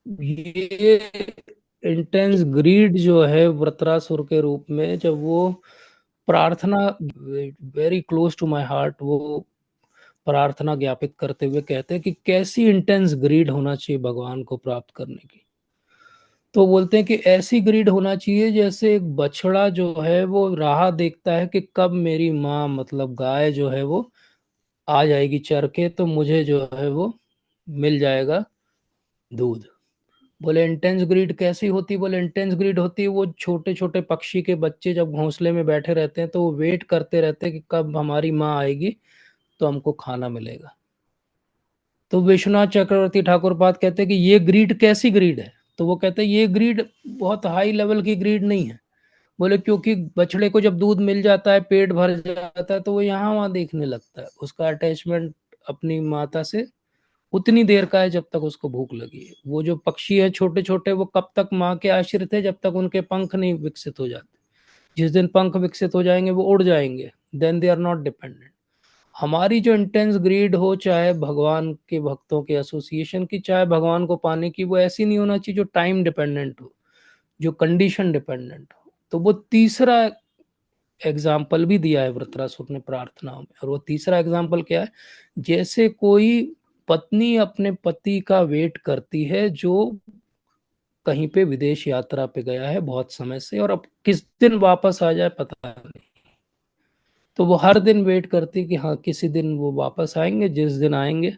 ये इंटेंस ग्रीड जो है वृत्रासुर के रूप में, जब वो प्रार्थना, very close to my heart, वो प्रार्थना ज्ञापित करते हुए कहते हैं कि कैसी इंटेंस ग्रीड होना चाहिए भगवान को प्राप्त करने की। तो बोलते हैं कि ऐसी ग्रीड होना चाहिए जैसे एक बछड़ा जो है वो राह देखता है कि कब मेरी माँ, मतलब गाय जो है वो आ जाएगी चर के, तो मुझे जो है वो मिल जाएगा दूध। बोले इंटेंस ग्रीड कैसी होती? बोले इंटेंस ग्रीड होती है वो छोटे छोटे पक्षी के बच्चे जब घोंसले में बैठे रहते हैं, तो वो वेट करते रहते हैं कि कब हमारी माँ आएगी तो हमको खाना मिलेगा। तो विश्वनाथ चक्रवर्ती ठाकुर पाद कहते हैं कि ये ग्रीड कैसी ग्रीड है? तो वो कहते हैं ये ग्रीड बहुत हाई लेवल की ग्रीड नहीं है। बोले क्योंकि बछड़े को जब दूध मिल जाता है, पेट भर जाता है, तो वो यहाँ वहां देखने लगता है। उसका अटैचमेंट अपनी माता से उतनी देर का है जब तक उसको भूख लगी है। वो जो पक्षी है छोटे छोटे, वो कब तक माँ के आश्रित है? जब तक उनके पंख नहीं विकसित हो जाते। जिस दिन पंख विकसित हो जाएंगे वो उड़ जाएंगे, then they are not dependent. हमारी जो इंटेंस ग्रीड हो, चाहे भगवान के भक्तों के एसोसिएशन की, चाहे भगवान को पाने की, वो ऐसी नहीं होना चाहिए जो टाइम डिपेंडेंट हो, जो कंडीशन डिपेंडेंट हो। तो वो तीसरा एग्जाम्पल भी दिया है वृत्रासुर ने प्रार्थनाओं में। और वो तीसरा एग्जाम्पल क्या है? जैसे कोई पत्नी अपने पति का वेट करती है जो कहीं पे विदेश यात्रा पे गया है बहुत समय से, और अब किस दिन वापस आ जाए पता नहीं। तो वो हर दिन वेट करती कि हाँ किसी दिन वो वापस आएंगे, जिस दिन आएंगे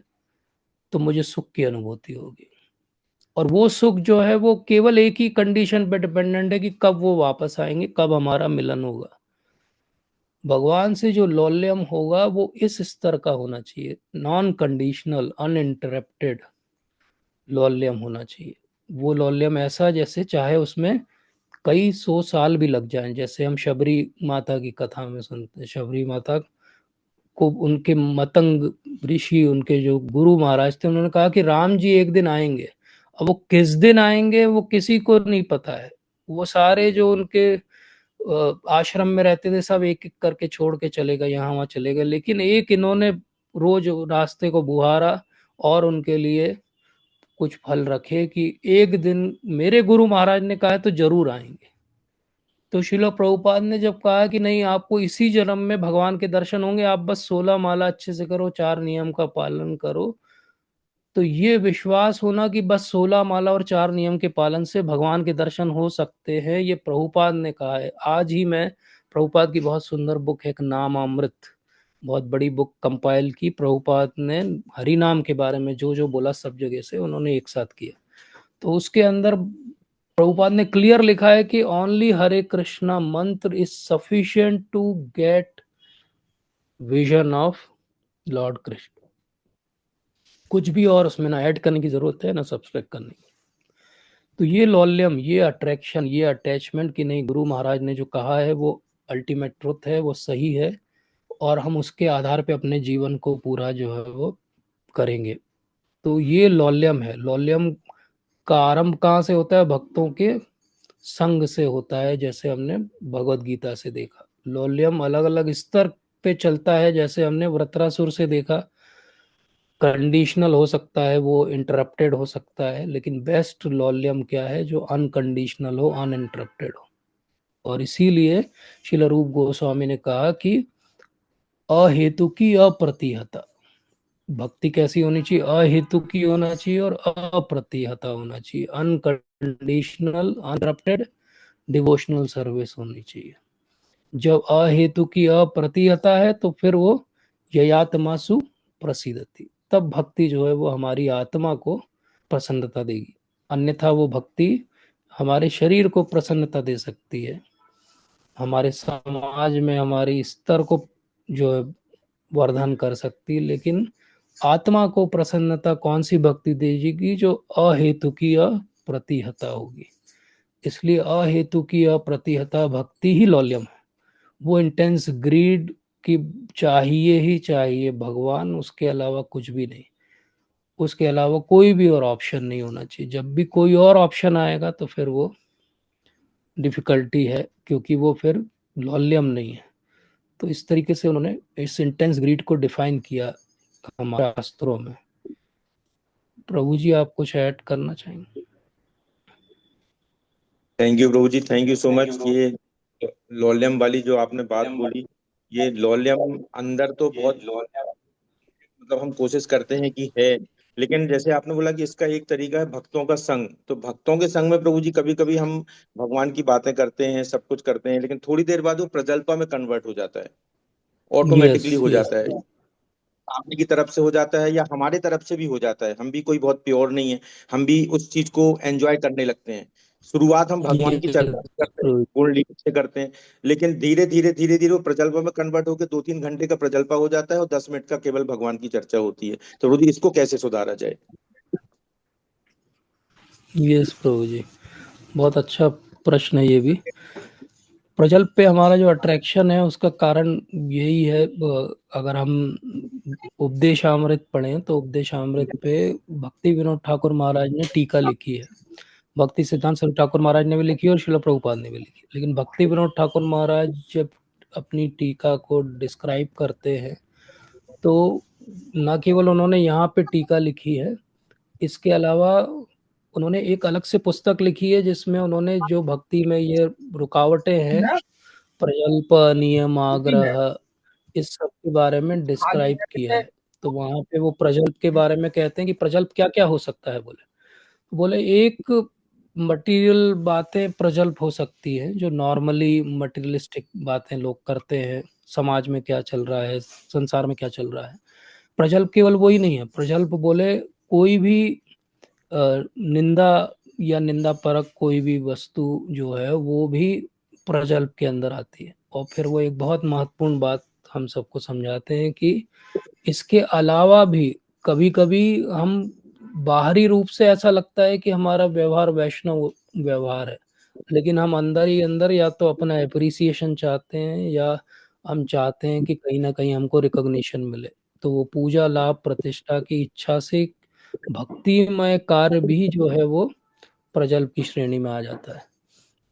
तो मुझे सुख की अनुभूति होगी। और वो सुख जो है वो केवल एक ही कंडीशन पे डिपेंडेंट है कि कब वो वापस आएंगे, कब हमारा मिलन होगा। भगवान से जो लौल्यम होगा वो इस स्तर का होना चाहिए, नॉन कंडीशनल अनइंटरप्टेड लौल्यम होना चाहिए। वो लौल्यम ऐसा जैसे चाहे उसमें कई सौ साल भी लग जाएं। जैसे हम शबरी माता की कथा में सुनते हैं, शबरी माता को उनके मतंग ऋषि, उनके जो गुरु महाराज थे, उन्होंने कहा कि राम जी एक दिन आएंगे। अब वो किस दिन आएंगे वो किसी को नहीं पता है। वो सारे जो उनके आश्रम में रहते थे सब एक एक करके छोड़ के चले गए, यहाँ वहाँ चले गए, लेकिन एक इन्होंने रोज रास्ते को बुहारा और उनके लिए कुछ फल रखे कि एक दिन मेरे गुरु महाराज ने कहा है तो जरूर आएंगे। तो शिला प्रभुपाद ने जब कहा कि नहीं, आपको इसी जन्म में भगवान के दर्शन होंगे, आप बस 16 माला अच्छे से करो, 4 नियम का पालन करो, तो ये विश्वास होना कि बस 16 माला और 4 नियम के पालन से भगवान के दर्शन हो सकते हैं, ये प्रभुपाद ने कहा है। आज ही मैं प्रभुपाद की बहुत सुंदर बुक है, एक नाम अमृत, बहुत बड़ी बुक कंपाइल की प्रभुपाद ने, हरि नाम के बारे में जो जो बोला सब जगह से उन्होंने एक साथ किया। तो उसके अंदर प्रभुपाद ने क्लियर लिखा है कि only Hare Krishna mantra is sufficient to get vision of lord Krishna. कुछ भी और उसमें ना ऐड करने की जरूरत है ना सब्सट्रैक्ट करने की। तो ये लौल्यम, ये अट्रैक्शन, ये अटैचमेंट कि नहीं गुरु महाराज ने जो कहा है वो अल्टीमेट ट्रुथ है, वो सही है, और हम उसके आधार पे अपने जीवन को पूरा जो है वो करेंगे। तो ये लौल्यम है। लौल्यम का आरंभ कहाँ से होता है? भक्तों के संग से होता है, जैसे हमने भगवत गीता से देखा। लौल्यम अलग अलग स्तर पे चलता है, जैसे हमने वृत्रासुर से देखा। कंडीशनल हो सकता है, वो इंटरप्टेड हो सकता है, लेकिन बेस्ट लौल्यम क्या है? जो अनकंडीशनल हो, अनइंटरप्टेड हो। और इसीलिए श्रील रूप गोस्वामी ने कहा कि अहेतु की अप्रतिहता भक्ति कैसी होनी चाहिए? अहेतु की होना चाहिए और अप्रतिहता होना चाहिए, अनकंडीशनल अनइंटरप्टेड डिवोशनल सर्विस होनी चाहिए। जब अहेतु की अप्रतिहता है तो फिर वो ययातमासु प्रसिद्धति, तब भक्ति जो है वो हमारी आत्मा को प्रसन्नता देगी। अन्यथा वो भक्ति हमारे शरीर को प्रसन्नता दे सकती है, हमारे समाज में हमारी स्तर को जो है वर्धन कर सकती है, लेकिन आत्मा को प्रसन्नता कौन सी भक्ति देगी? जो अहेतु की अप्रतिहता होगी। इसलिए अहेतु की अप्रतिहता भक्ति ही लौल्यम है। वो इंटेंस ग्रीड की चाहिए ही चाहिए भगवान, उसके अलावा कुछ भी नहीं। उसके अलावा कोई भी और ऑप्शन नहीं होना चाहिए। जब भी कोई और ऑप्शन आएगा तो फिर वो डिफिकल्टी है, क्योंकि वो फिर लौल्यम नहीं है। तो इस तरीके से उन्होंने इस इंटेंस ग्रीड को डिफाइन किया हमारे शास्त्रों में। प्रभु जी आप कुछ ऐड करना चाहेंगे? Thank you Prabhu ji, thank you so much. ये लॉलियम वाली जो आपने बात बोली, ये लॉलियम अंदर तो बहुत मतलब हम कोशिश करते हैं कि है, लेकिन जैसे आपने बोला कि इसका एक तरीका है भक्तों का संग। तो भक्तों के संग में प्रभु जी कभी कभी हम भगवान की बातें करते हैं, सब कुछ करते हैं, लेकिन थोड़ी देर बाद वो प्रजल्पा में कन्वर्ट हो जाता है, यस ऑटोमेटिकली हो यस। जाता है। सामने की तरफ से हो जाता है या हमारे तरफ से भी हो जाता है, हम भी कोई बहुत प्योर नहीं है, हम भी उस चीज को एंजॉय करने लगते हैं। शुरुआत हम भगवान की चर्चा यस से करते हैं, प्रभु। गोल्ड लीफ से करते हैं, लेकिन धीरे धीरे धीरे धीरे वो प्रजल्प में कन्वर्ट होकर 2-3 घंटे का प्रजल्पा हो जाता है और 10 मिनट का केवल भगवान की चर्चा होती है। तो रुदि, इसको कैसे सुधारा जाए? यस प्रभु जी, बहुत अच्छा प्रश्न है ये भी। प्रजल्प पे हमारा जो अट्रैक्शन है उसका कारण यही है। अगर हम उपदेशामृत पढ़ें तो उपदेशामृत पे भक्ति विनोद ठाकुर महाराज ने टीका लिखी है। भक्ति सिद्धांत स्वरूप ठाकुर महाराज ने भी लिखी और शिला प्रभुपाद ने भी लिखी, लेकिन भक्ति विनोद ठाकुर महाराज जब अपनी टीका को डिस्क्राइब करते हैं तो न केवल उन्होंने यहाँ पे टीका लिखी है, इसके अलावा उन्होंने एक अलग से पुस्तक लिखी है जिसमें उन्होंने जो भक्ति में ये रुकावटें हैं, प्रजल्प, नियम, आग्रह, इस सब के बारे में डिस्क्राइब किया है। तो वहाँ पे वो प्रजल्प के बारे में कहते हैं कि प्रजल्प क्या-क्या हो सकता है बोले। बोले एक मटेरियल बातें प्रजल्प हो सकती है, जो नॉर्मली मटेरियलिस्टिक बातें लोग करते हैं, समाज में क्या चल रहा है, संसार में क्या चल रहा है। प्रजल्प केवल वही नहीं है, प्रजल्प बोले कोई भी निंदा या निंदा परक कोई भी वस्तु जो है वो भी प्रजल्प के अंदर आती है। और फिर वो एक बहुत महत्वपूर्ण बात हम सबको समझाते हैं कि इसके अलावा भी कभी-कभी हम बाहरी रूप से ऐसा लगता है कि हमारा व्यवहार वैष्णव व्यवहार है, लेकिन हम अंदर ही अंदर या तो अपना एप्रिसिएशन चाहते हैं या हम चाहते हैं कि कहीं न कहीं हमको रिकॉग्निशन मिले। तो वो पूजा, लाभ, प्रतिष्ठा की इच्छा से भक्तिमय कार्य भी जो है वो प्रजल्प की श्रेणी में आ जाता है।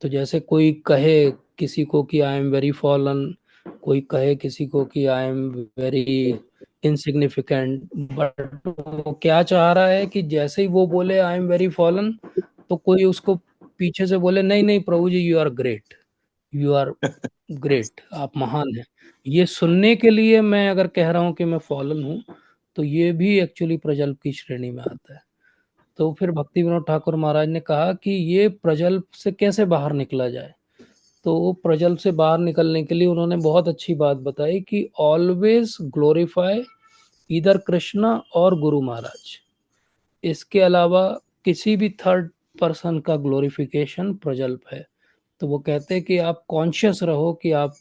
तो जैसे कोई कहे किसी को कि आई एम वेरी फॉलन, कोई कहे किसी को कि I am very insignificant, but वो क्या चाह रहा है कि जैसे ही वो बोले आई एम वेरी फॉलन, तो कोई उसको पीछे से बोले नहीं नहीं प्रभु जी you are great, you are great, आप महान हैं। ये सुनने के लिए मैं अगर कह रहा हूँ कि मैं फॉलन हूँ, तो ये भी एक्चुअली प्रजल्प की श्रेणी में आता है। तो फिर भक्ति विनोद ठाकुर महाराज ने कहा कि ये प्रजल्प से कैसे बाहर निकला जाए। तो प्रजल्प से बाहर निकलने के लिए उन्होंने बहुत अच्छी बात बताई कि ऑलवेज ग्लोरीफाई इधर कृष्णा और गुरु महाराज, इसके अलावा किसी भी थर्ड पर्सन का ग्लोरिफिकेशन प्रजल्प है। तो वो कहते हैं कि आप कॉन्शियस रहो कि आप,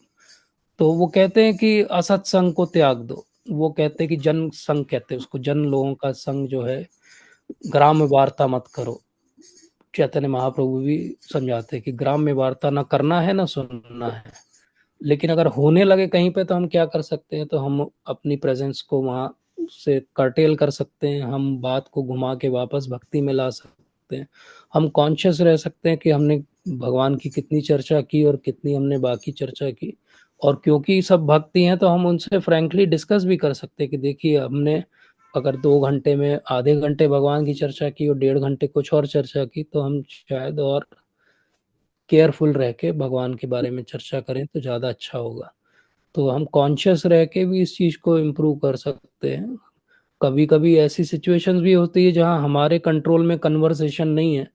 तो वो कहते हैं कि असत्संग को त्याग दो। वो कहते हैं कि जन संग, कहते हैं उसको, जन लोगों का संग जो है, ग्राम्य वार्ता मत करो। चैतन्य महाप्रभु भी समझाते हैं कि ग्राम्य वार्ता ना करना है ना सुनना है। लेकिन अगर होने लगे कहीं पे तो हम क्या कर सकते हैं, तो हम अपनी प्रेजेंस को वहाँ से कर्टेल कर सकते हैं, हम बात को घुमा के वापस भक्ति में ला सकते हैं। हम कॉन्शियस रह सकते हैं कि हमने भगवान की कितनी चर्चा की और कितनी हमने बाकी चर्चा की। और क्योंकि सब भक्ति हैं तो हम उनसे फ्रैंकली डिस्कस भी कर सकते हैं कि देखिए हमने अगर 2 घंटे में आधे घंटे भगवान की चर्चा की और 1.5 घंटे कुछ और चर्चा की, तो हम शायद और केयरफुल रह के भगवान के बारे में चर्चा करें तो ज़्यादा अच्छा होगा। तो हम कॉन्शियस रह के भी इस चीज़ को इम्प्रूव कर सकते हैं। कभी कभी ऐसी सिचुएशंस भी होती है जहां हमारे कंट्रोल में कन्वर्सेशन नहीं है,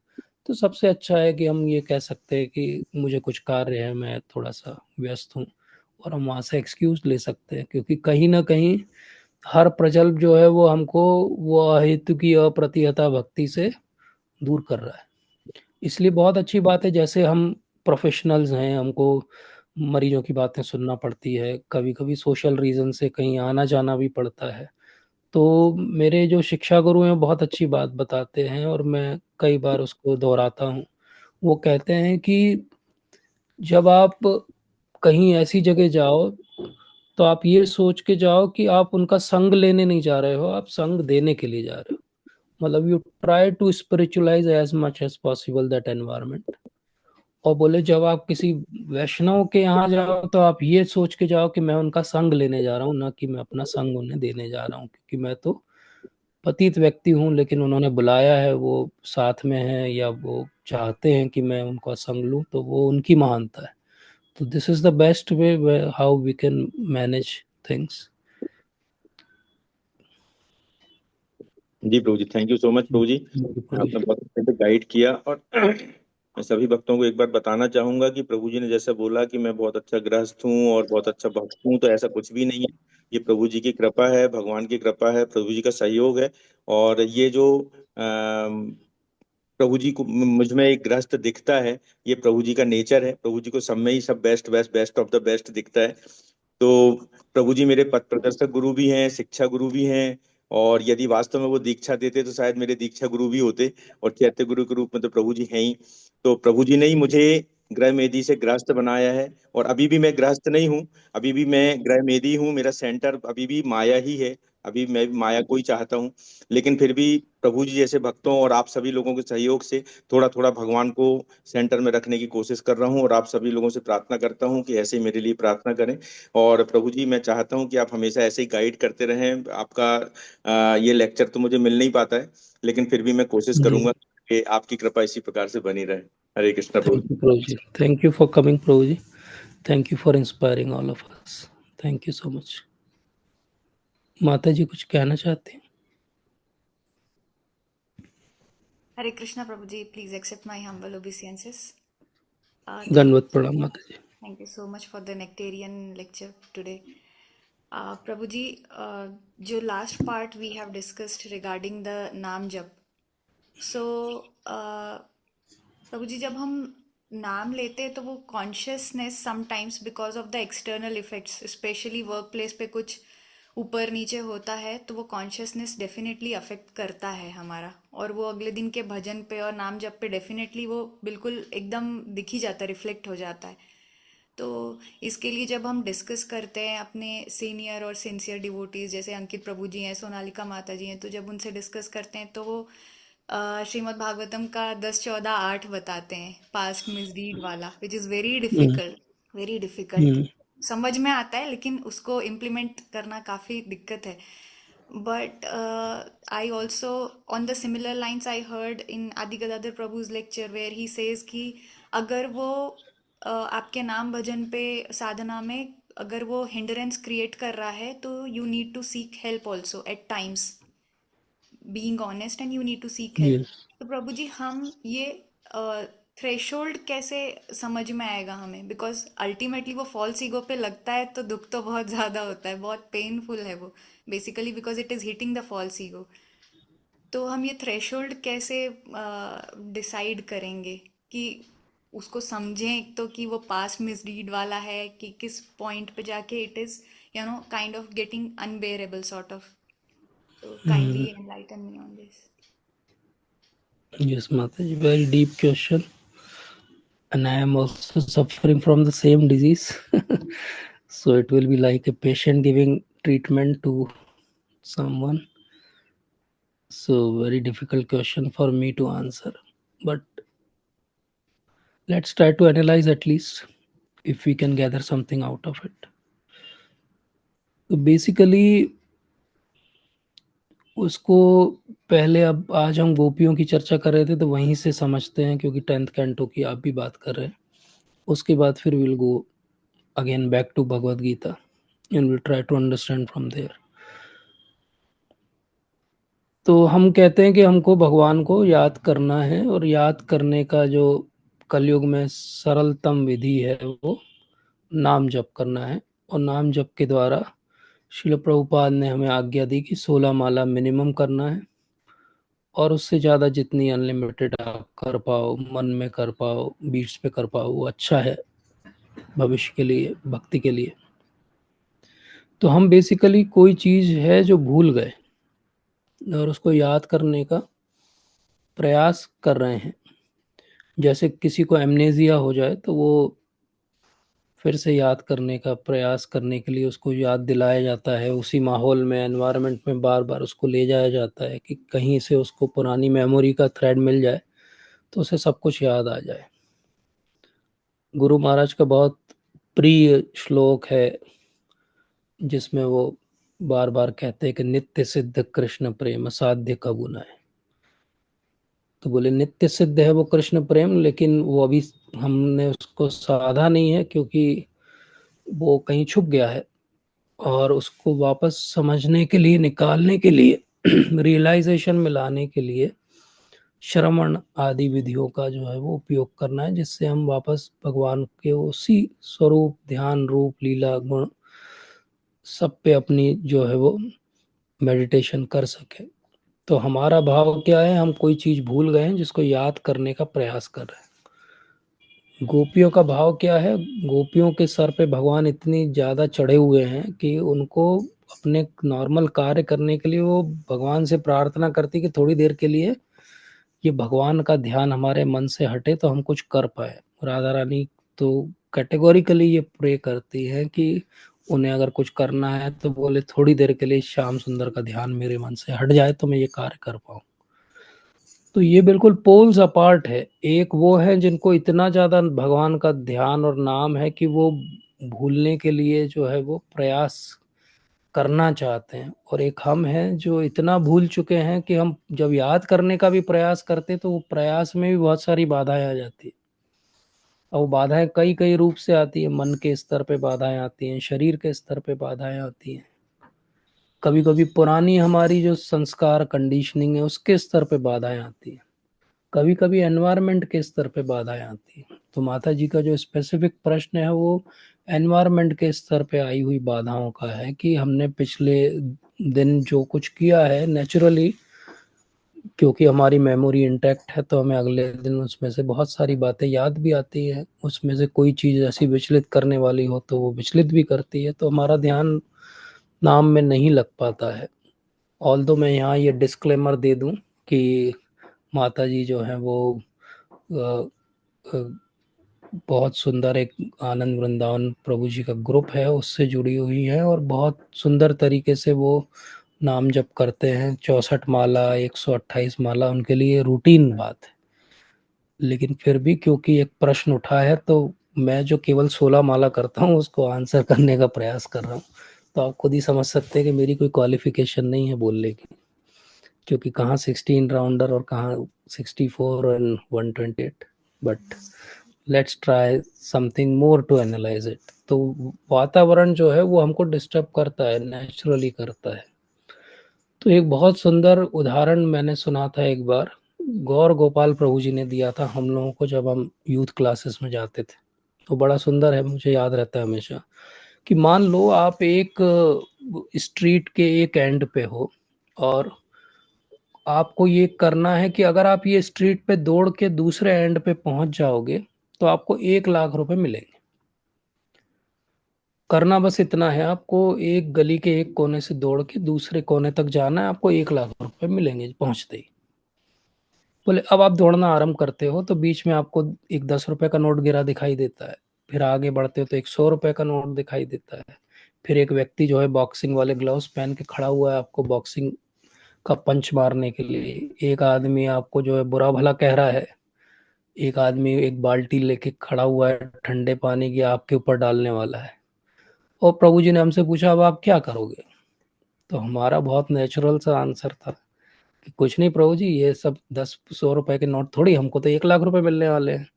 तो सबसे अच्छा है कि हम ये कह सकते हैं कि मुझे कुछ कार्य है, मैं थोड़ा सा व्यस्त हूँ, और हम वहाँ से एक्सक्यूज ले सकते हैं। क्योंकि कहीं ना कहीं हर प्रजल्प जो है वो हमको वो अहेतु की अप्रतिहता भक्ति से दूर कर रहा है। इसलिए बहुत अच्छी बात है, जैसे हम प्रोफेशनल्स हैं, हमको मरीजों की बातें सुनना पड़ती है, कभी कभी सोशल रीज़न से कहीं आना जाना भी पड़ता है। तो मेरे जो शिक्षा गुरु हैं बहुत अच्छी बात बताते हैं और मैं कई बार उसको दोहराता हूँ। वो कहते हैं कि जब आप कहीं ऐसी जगह जाओ तो आप ये सोच के जाओ कि आप उनका संग लेने नहीं जा रहे हो, आप संग देने के लिए जा रहे हो। मतलब you try to spiritualise as much as possible that environment. और बोले जब आप किसी वैष्णव के यहाँ जाओ तो आप ये सोच के जाओ कि मैं उनका संग लेने जा रहा हूँ, ना कि मैं अपना संग उन्हें देने जा रहा हूँ, क्योंकि मैं तो पतित व्यक्ति हूँ, लेकिन उन्होंने बुलाया है, वो साथ में है या वो चाहते हैं कि मैं उनका संग लूँ, तो वो उनकी महानता है। तो this is the best way how we can manage things. जी प्रभु जी, थैंक यू सो मच प्रभु जी। आपने बहुत अच्छे से गाइड किया। और मैं सभी भक्तों को एक बार बताना चाहूंगा कि प्रभु जी ने जैसे बोला कि मैं बहुत अच्छा गृहस्थ हूँ और बहुत अच्छा भक्त हूँ, तो ऐसा कुछ भी नहीं है। ये प्रभु जी की कृपा है, भगवान की कृपा है, प्रभु जी का सहयोग है। और ये जो प्रभु जी को मुझ में एक गृहस्थ दिखता है, ये प्रभु जी का नेचर है। प्रभु जी को सब में ही सब best best best of the best दिखता है। तो प्रभु जी मेरे पथ प्रदर्शक गुरु भी हैं, शिक्षा गुरु भी हैं। और यदि वास्तव में वो दीक्षा देते तो शायद मेरे दीक्षा गुरु भी होते। और चैत्य गुरु के रूप में तो प्रभु जी हैं ही। तो प्रभु जी ने ही मुझे गृह मेदी से गृहस्थ बनाया है। और अभी भी मैं गृहस्थ नहीं हूँ, अभी भी मैं गृह मेदी हूँ। मेरा सेंटर अभी भी माया ही है। अभी मैं भी माया को ही चाहता हूँ, लेकिन फिर भी प्रभु जी जैसे भक्तों और आप सभी लोगों के सहयोग से थोड़ा थोड़ा भगवान को सेंटर में रखने की कोशिश कर रहा हूँ, और आप सभी लोगों से प्रार्थना करता हूँ कि ऐसे ही मेरे लिए प्रार्थना करें। और प्रभु जी मैं चाहता हूँ कि आप हमेशा ऐसे ही गाइड करते रहें। आपका ये लेक्चर तो मुझे मिल नहीं पाता है, लेकिन फिर भी मैं कोशिश जी, करूंगा कि आपकी कृपा इसी प्रकार से बनी रहे। हरे कृष्णा प्रभु थैंक जी। You Prabhu ji, thank you for coming प्रभु जी, thank you for inspiring all of us, thank you so much. माता जी कुछ कहना चाहते हैं? Hare Krishna Prabhuji, please accept my humble obeisances. दंडवत प्रणाम माता जी। Thank you so much for the nectarian lecture today. Prabhuji, जो last part we have discussed regarding the नाम जप. So, प्रभुजी जब हम नाम लेते हैं तो वो consciousness sometimes because of the external effects, specially work place पे कुछ ऊपर नीचे होता है तो वो कॉन्शियसनेस डेफिनेटली अफेक्ट करता है हमारा, और वो अगले दिन के भजन पे और नाम जप पे डेफिनेटली वो बिल्कुल एकदम दिख ही जाता है, रिफ्लेक्ट हो जाता है। तो इसके लिए जब हम डिस्कस करते हैं अपने सीनियर और सिंसियर डिवोटीज जैसे अंकित प्रभु जी हैं, सोनालिका माता जी हैं, तो जब उनसे डिस्कस करते हैं तो वो श्रीमद् भागवतम का 10-14-8 बताते हैं, पास्ट मिसडीड वाला, which is very hmm, difficult, very difficult. Hmm, समझ में आता है लेकिन उसको इम्प्लीमेंट करना काफ़ी दिक्कत है। But I also on the similar lines I heard in Adi Gadadhar प्रभुज लेक्चर वेयर ही सेज कि अगर वो आपके नाम भजन पे साधना में अगर वो हिंडरेंस क्रिएट कर रहा है तो you need to seek help also at times, being honest and you need to seek help. Yes, तो प्रभु जी हम ये थ्रेशोल्ड कैसे समझ में आएगा हमें, बिकॉज अल्टीमेटली वो फॉल्स ईगो पे लगता है तो दुख तो बहुत ज़्यादा होता है, बहुत पेनफुल है वो, basically because it is hitting the false ego. तो हम ये थ्रेशोल्ड कैसे डिसाइड करेंगे कि उसको समझें, एक तो कि वो पास्ट मिसडीड वाला है कि किस पॉइंट पे जाके it is kind of getting unbearable sort of. तो kindly enlighten me on this. Yes माता जी, very deep question, and I am also suffering from the same disease. So it will be like a patient giving treatment to someone. So very difficult question for me to answer, but let's try to analyze at least if we can gather something out of it. So basically उसको पहले, अब आज हम गोपियों की चर्चा कर रहे थे तो वहीं से समझते हैं, क्योंकि 10th कैंटो की आप भी बात कर रहे हैं। उसके बाद फिर will go again back to Bhagavad Gita and will try to understand from there. तो हम कहते हैं कि हमको भगवान को याद करना है, और याद करने का जो कलयुग में सरलतम विधि है वो नाम जप करना है। और नाम जप के द्वारा शिल प्रभुपाद ने हमें आज्ञा दी कि 16 माला मिनिमम करना है, और उससे ज़्यादा जितनी अनलिमिटेड आप कर पाओ, मन में कर पाओ, बीट्स पे कर पाओ, वो अच्छा है भविष्य के लिए, भक्ति के लिए। तो हम बेसिकली कोई चीज़ है जो भूल गए और उसको याद करने का प्रयास कर रहे हैं। जैसे किसी को एमनेजिया हो जाए तो वो फिर से याद करने का प्रयास करने के लिए उसको याद दिलाया जाता है, उसी माहौल में, एनवायरनमेंट में बार बार उसको ले जाया जाता है कि कहीं से उसको पुरानी मेमोरी का थ्रेड मिल जाए तो उसे सब कुछ याद आ जाए। गुरु महाराज का बहुत प्रिय श्लोक है जिसमें वो बार बार कहते हैं कि नित्य सिद्ध कृष्ण प्रेम साध्य कबू न है। तो बोले नित्य सिद्ध है वो कृष्ण प्रेम, लेकिन वो अभी हमने उसको साधा नहीं है क्योंकि वो कहीं छुप गया है, और उसको वापस समझने के लिए, निकालने के लिए, रियलाइजेशन में लाने के लिए श्रवण आदि विधियों का जो है वो उपयोग करना है, जिससे हम वापस भगवान के उसी स्वरूप, ध्यान, रूप, लीला, गुण सब पे अपनी जो है वो मेडिटेशन कर सके। तो हमारा भाव क्या है, हम कोई चीज भूल गए हैं जिसको याद करने का प्रयास कर रहे हैं। गोपियों का भाव क्या है, गोपियों के सर पे भगवान इतनी ज्यादा चढ़े हुए हैं कि उनको अपने नॉर्मल कार्य करने के लिए वो भगवान से प्रार्थना करती कि थोड़ी देर के लिए ये भगवान का ध्यान हमारे मन से हटे तो हम कुछ कर पाए। राधा रानी तो कैटेगोरिकली ये प्रे करती है कि उन्हें अगर कुछ करना है तो बोले थोड़ी देर के लिए श्याम सुंदर का ध्यान मेरे मन से हट जाए तो मैं ये कार्य कर पाऊँ। तो ये बिल्कुल पोल्स अपार्ट है। एक वो है जिनको इतना ज़्यादा भगवान का ध्यान और नाम है कि वो भूलने के लिए जो है वो प्रयास करना चाहते हैं, और एक हम हैं जो इतना भूल चुके हैं कि हम जब याद करने का भी प्रयास करते तो वो प्रयास में भी बहुत सारी बाधाएं आ जाती है। और वो बाधाएं कई कई रूप से आती है। मन के स्तर पे बाधाएं आती हैं, शरीर के स्तर पे बाधाएं आती हैं, कभी कभी पुरानी हमारी जो संस्कार कंडीशनिंग है उसके स्तर पे बाधाएं आती हैं, कभी कभी एनवायरनमेंट के स्तर पे बाधाएं आती हैं। तो माता जी का जो स्पेसिफिक प्रश्न है वो एनवायरनमेंट के स्तर पे आई हुई बाधाओं का है कि हमने पिछले दिन जो कुछ किया है नेचुरली, क्योंकि हमारी मेमोरी इंटैक्ट है तो हमें अगले दिन उसमें से बहुत सारी बातें याद भी आती हैं। उसमें से कोई चीज़ ऐसी विचलित करने वाली हो तो वो विचलित भी करती है, तो हमारा ध्यान नाम में नहीं लग पाता है। ऑल्दो मैं यहाँ ये डिस्क्लेमर दे दूं कि माता जी जो है वो अ, अ, बहुत सुंदर एक आनंद वृंदावन प्रभु जी का ग्रुप है उससे जुड़ी हुई है, और बहुत सुंदर तरीके से वो नाम जप करते हैं। 64 माला, 128 माला उनके लिए रूटीन बात है। लेकिन फिर भी क्योंकि एक प्रश्न उठा है तो मैं जो केवल 16 माला करता हूँ उसको आंसर करने का प्रयास कर रहा हूँ। तो आप खुद ही समझ सकते हैं कि मेरी कोई क्वालिफिकेशन नहीं है बोलने की, क्योंकि कहाँ 16 राउंडर और कहाँ 64 and 128। But let's try something more to analyse it. तो वातावरण जो है वो हमको डिस्टर्ब करता है, नेचुरली करता है। तो एक बहुत सुंदर उदाहरण मैंने सुना था एक बार, गौर गोपाल प्रभु जी ने दिया था हम लोगों को जब हम यूथ क्लासेस में जाते थे। तो बड़ा सुंदर है, मुझे याद रहता है हमेशा, कि मान लो आप एक स्ट्रीट के एक एंड पे हो, और आपको ये करना है कि अगर आप ये स्ट्रीट पे दौड़ के दूसरे एंड पे पहुंच जाओगे तो आपको 1 लाख रुपए मिलेंगे। करना बस इतना है, आपको एक गली के एक कोने से दौड़ के दूसरे कोने तक जाना है, आपको 1 लाख रुपए मिलेंगे पहुंचते ही। बोले अब आप दौड़ना आरंभ करते हो तो बीच में आपको एक 10 रुपए का नोट गिरा दिखाई देता है, फिर आगे बढ़ते हो तो एक 100 रुपए का नोट दिखाई देता है, फिर एक व्यक्ति जो है बॉक्सिंग वाले ग्लव्स पहन के खड़ा हुआ है आपको बॉक्सिंग का पंच मारने के लिए, एक आदमी आपको जो है बुरा भला कह रहा है, एक आदमी एक बाल्टी लेके खड़ा हुआ है ठंडे पानी की आपके ऊपर डालने वाला है। और प्रभु जी ने हमसे पूछा अब आप क्या करोगे? तो हमारा बहुत नेचुरल सा आंसर था कि कुछ नहीं प्रभु जी, ये सब 10-100 रुपए के नोट थोड़ी, हमको तो 1 लाख रुपए मिलने वाले हैं।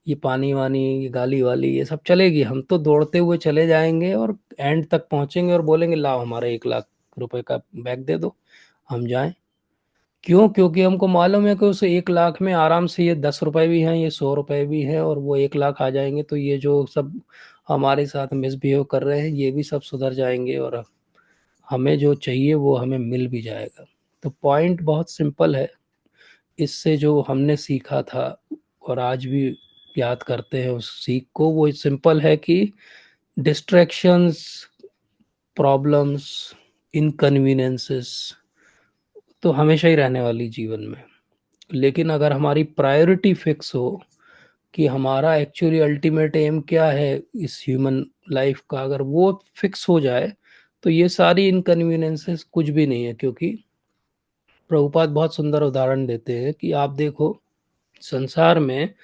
ये पानी वानी, ये गाली वाली, ये सब चलेगी, हम तो दौड़ते हुए चले जाएंगे और एंड तक पहुंचेंगे और बोलेंगे लाओ हमारा 1 लाख रुपए का बैग दे दो, हम जाएं। क्यों? क्योंकि हमको मालूम है कि उस 1 लाख में आराम से ये 10 रुपए भी हैं, ये 100 रुपए भी हैं, और वो 1 लाख आ जाएंगे तो ये जो सब हमारे साथ मिसबिहेव कर रहे हैं ये भी सब सुधर जाएंगे, और हमें जो चाहिए वो हमें मिल भी जाएगा। तो पॉइंट बहुत सिंपल है। इससे जो हमने सीखा था और आज भी याद करते हैं उस सीख को, वो सिंपल है कि डिस्ट्रैक्शंस, प्रॉब्लम्स, इनकन्वीनियंसेस तो हमेशा ही रहने वाली जीवन में। लेकिन अगर हमारी प्रायोरिटी फिक्स हो कि हमारा एक्चुअली अल्टीमेट एम क्या है इस ह्यूमन लाइफ का, अगर वो फिक्स हो जाए तो ये सारी इनकन्वीनियंसेस कुछ भी नहीं है। क्योंकि प्रभुपाद बहुत सुंदर उदाहरण देते हैं कि आप देखो संसार में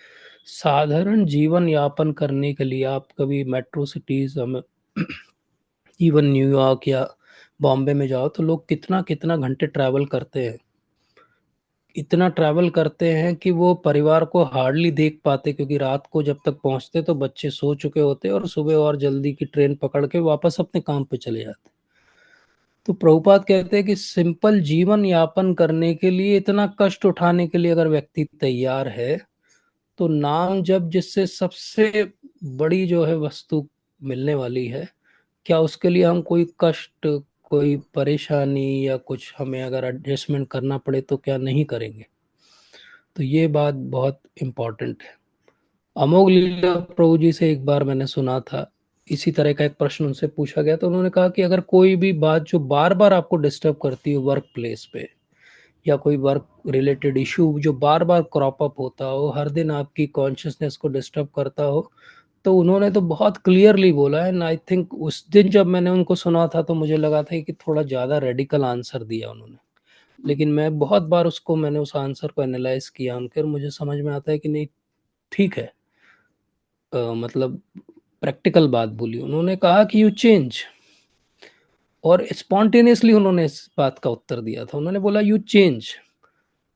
साधारण जीवन यापन करने के लिए आप कभी मेट्रो सिटीज में इवन न्यूयॉर्क या बॉम्बे में जाओ तो लोग कितना कितना घंटे ट्रैवल करते हैं। इतना ट्रैवल करते हैं कि वो परिवार को हार्डली देख पाते, क्योंकि रात को जब तक पहुंचते तो बच्चे सो चुके होते और सुबह और जल्दी की ट्रेन पकड़ के वापस अपने काम पे चले जाते। तो प्रभुपाद कहते हैं कि सिंपल जीवन यापन करने के लिए इतना कष्ट उठाने के लिए अगर व्यक्ति तैयार है तो नाम जब जिससे सबसे बड़ी जो है वस्तु मिलने वाली है, क्या उसके लिए हम कोई कष्ट, कोई परेशानी या कुछ हमें अगर एडजस्टमेंट करना पड़े तो क्या नहीं करेंगे? तो ये बात बहुत इम्पोर्टेंट है। अमोघ लीला प्रभु जी से एक बार मैंने सुना था, इसी तरह का एक प्रश्न उनसे पूछा गया तो उन्होंने कहा कि अगर कोई भी बात जो बार बार आपको डिस्टर्ब करती है वर्क प्लेस पे, या कोई वर्क रिलेटेड इशू जो बार बार क्रॉप अप होता हो, हर दिन आपकी कॉन्शियसनेस को डिस्टर्ब करता हो, तो उन्होंने तो बहुत क्लियरली बोला है। एंड आई थिंक उस दिन जब मैंने उनको सुना था तो मुझे लगा था कि थोड़ा ज़्यादा रेडिकल आंसर दिया उन्होंने, लेकिन मैं बहुत बार मैंने उस आंसर को एनालाइज किया उनके, और मुझे समझ में आता है कि नहीं, ठीक है। मतलब प्रैक्टिकल बात बोली उन्होंने, कहा कि यू चेंज, और स्पॉन्टेनियसली उन्होंने इस बात का उत्तर दिया था। उन्होंने बोला यू चेंज,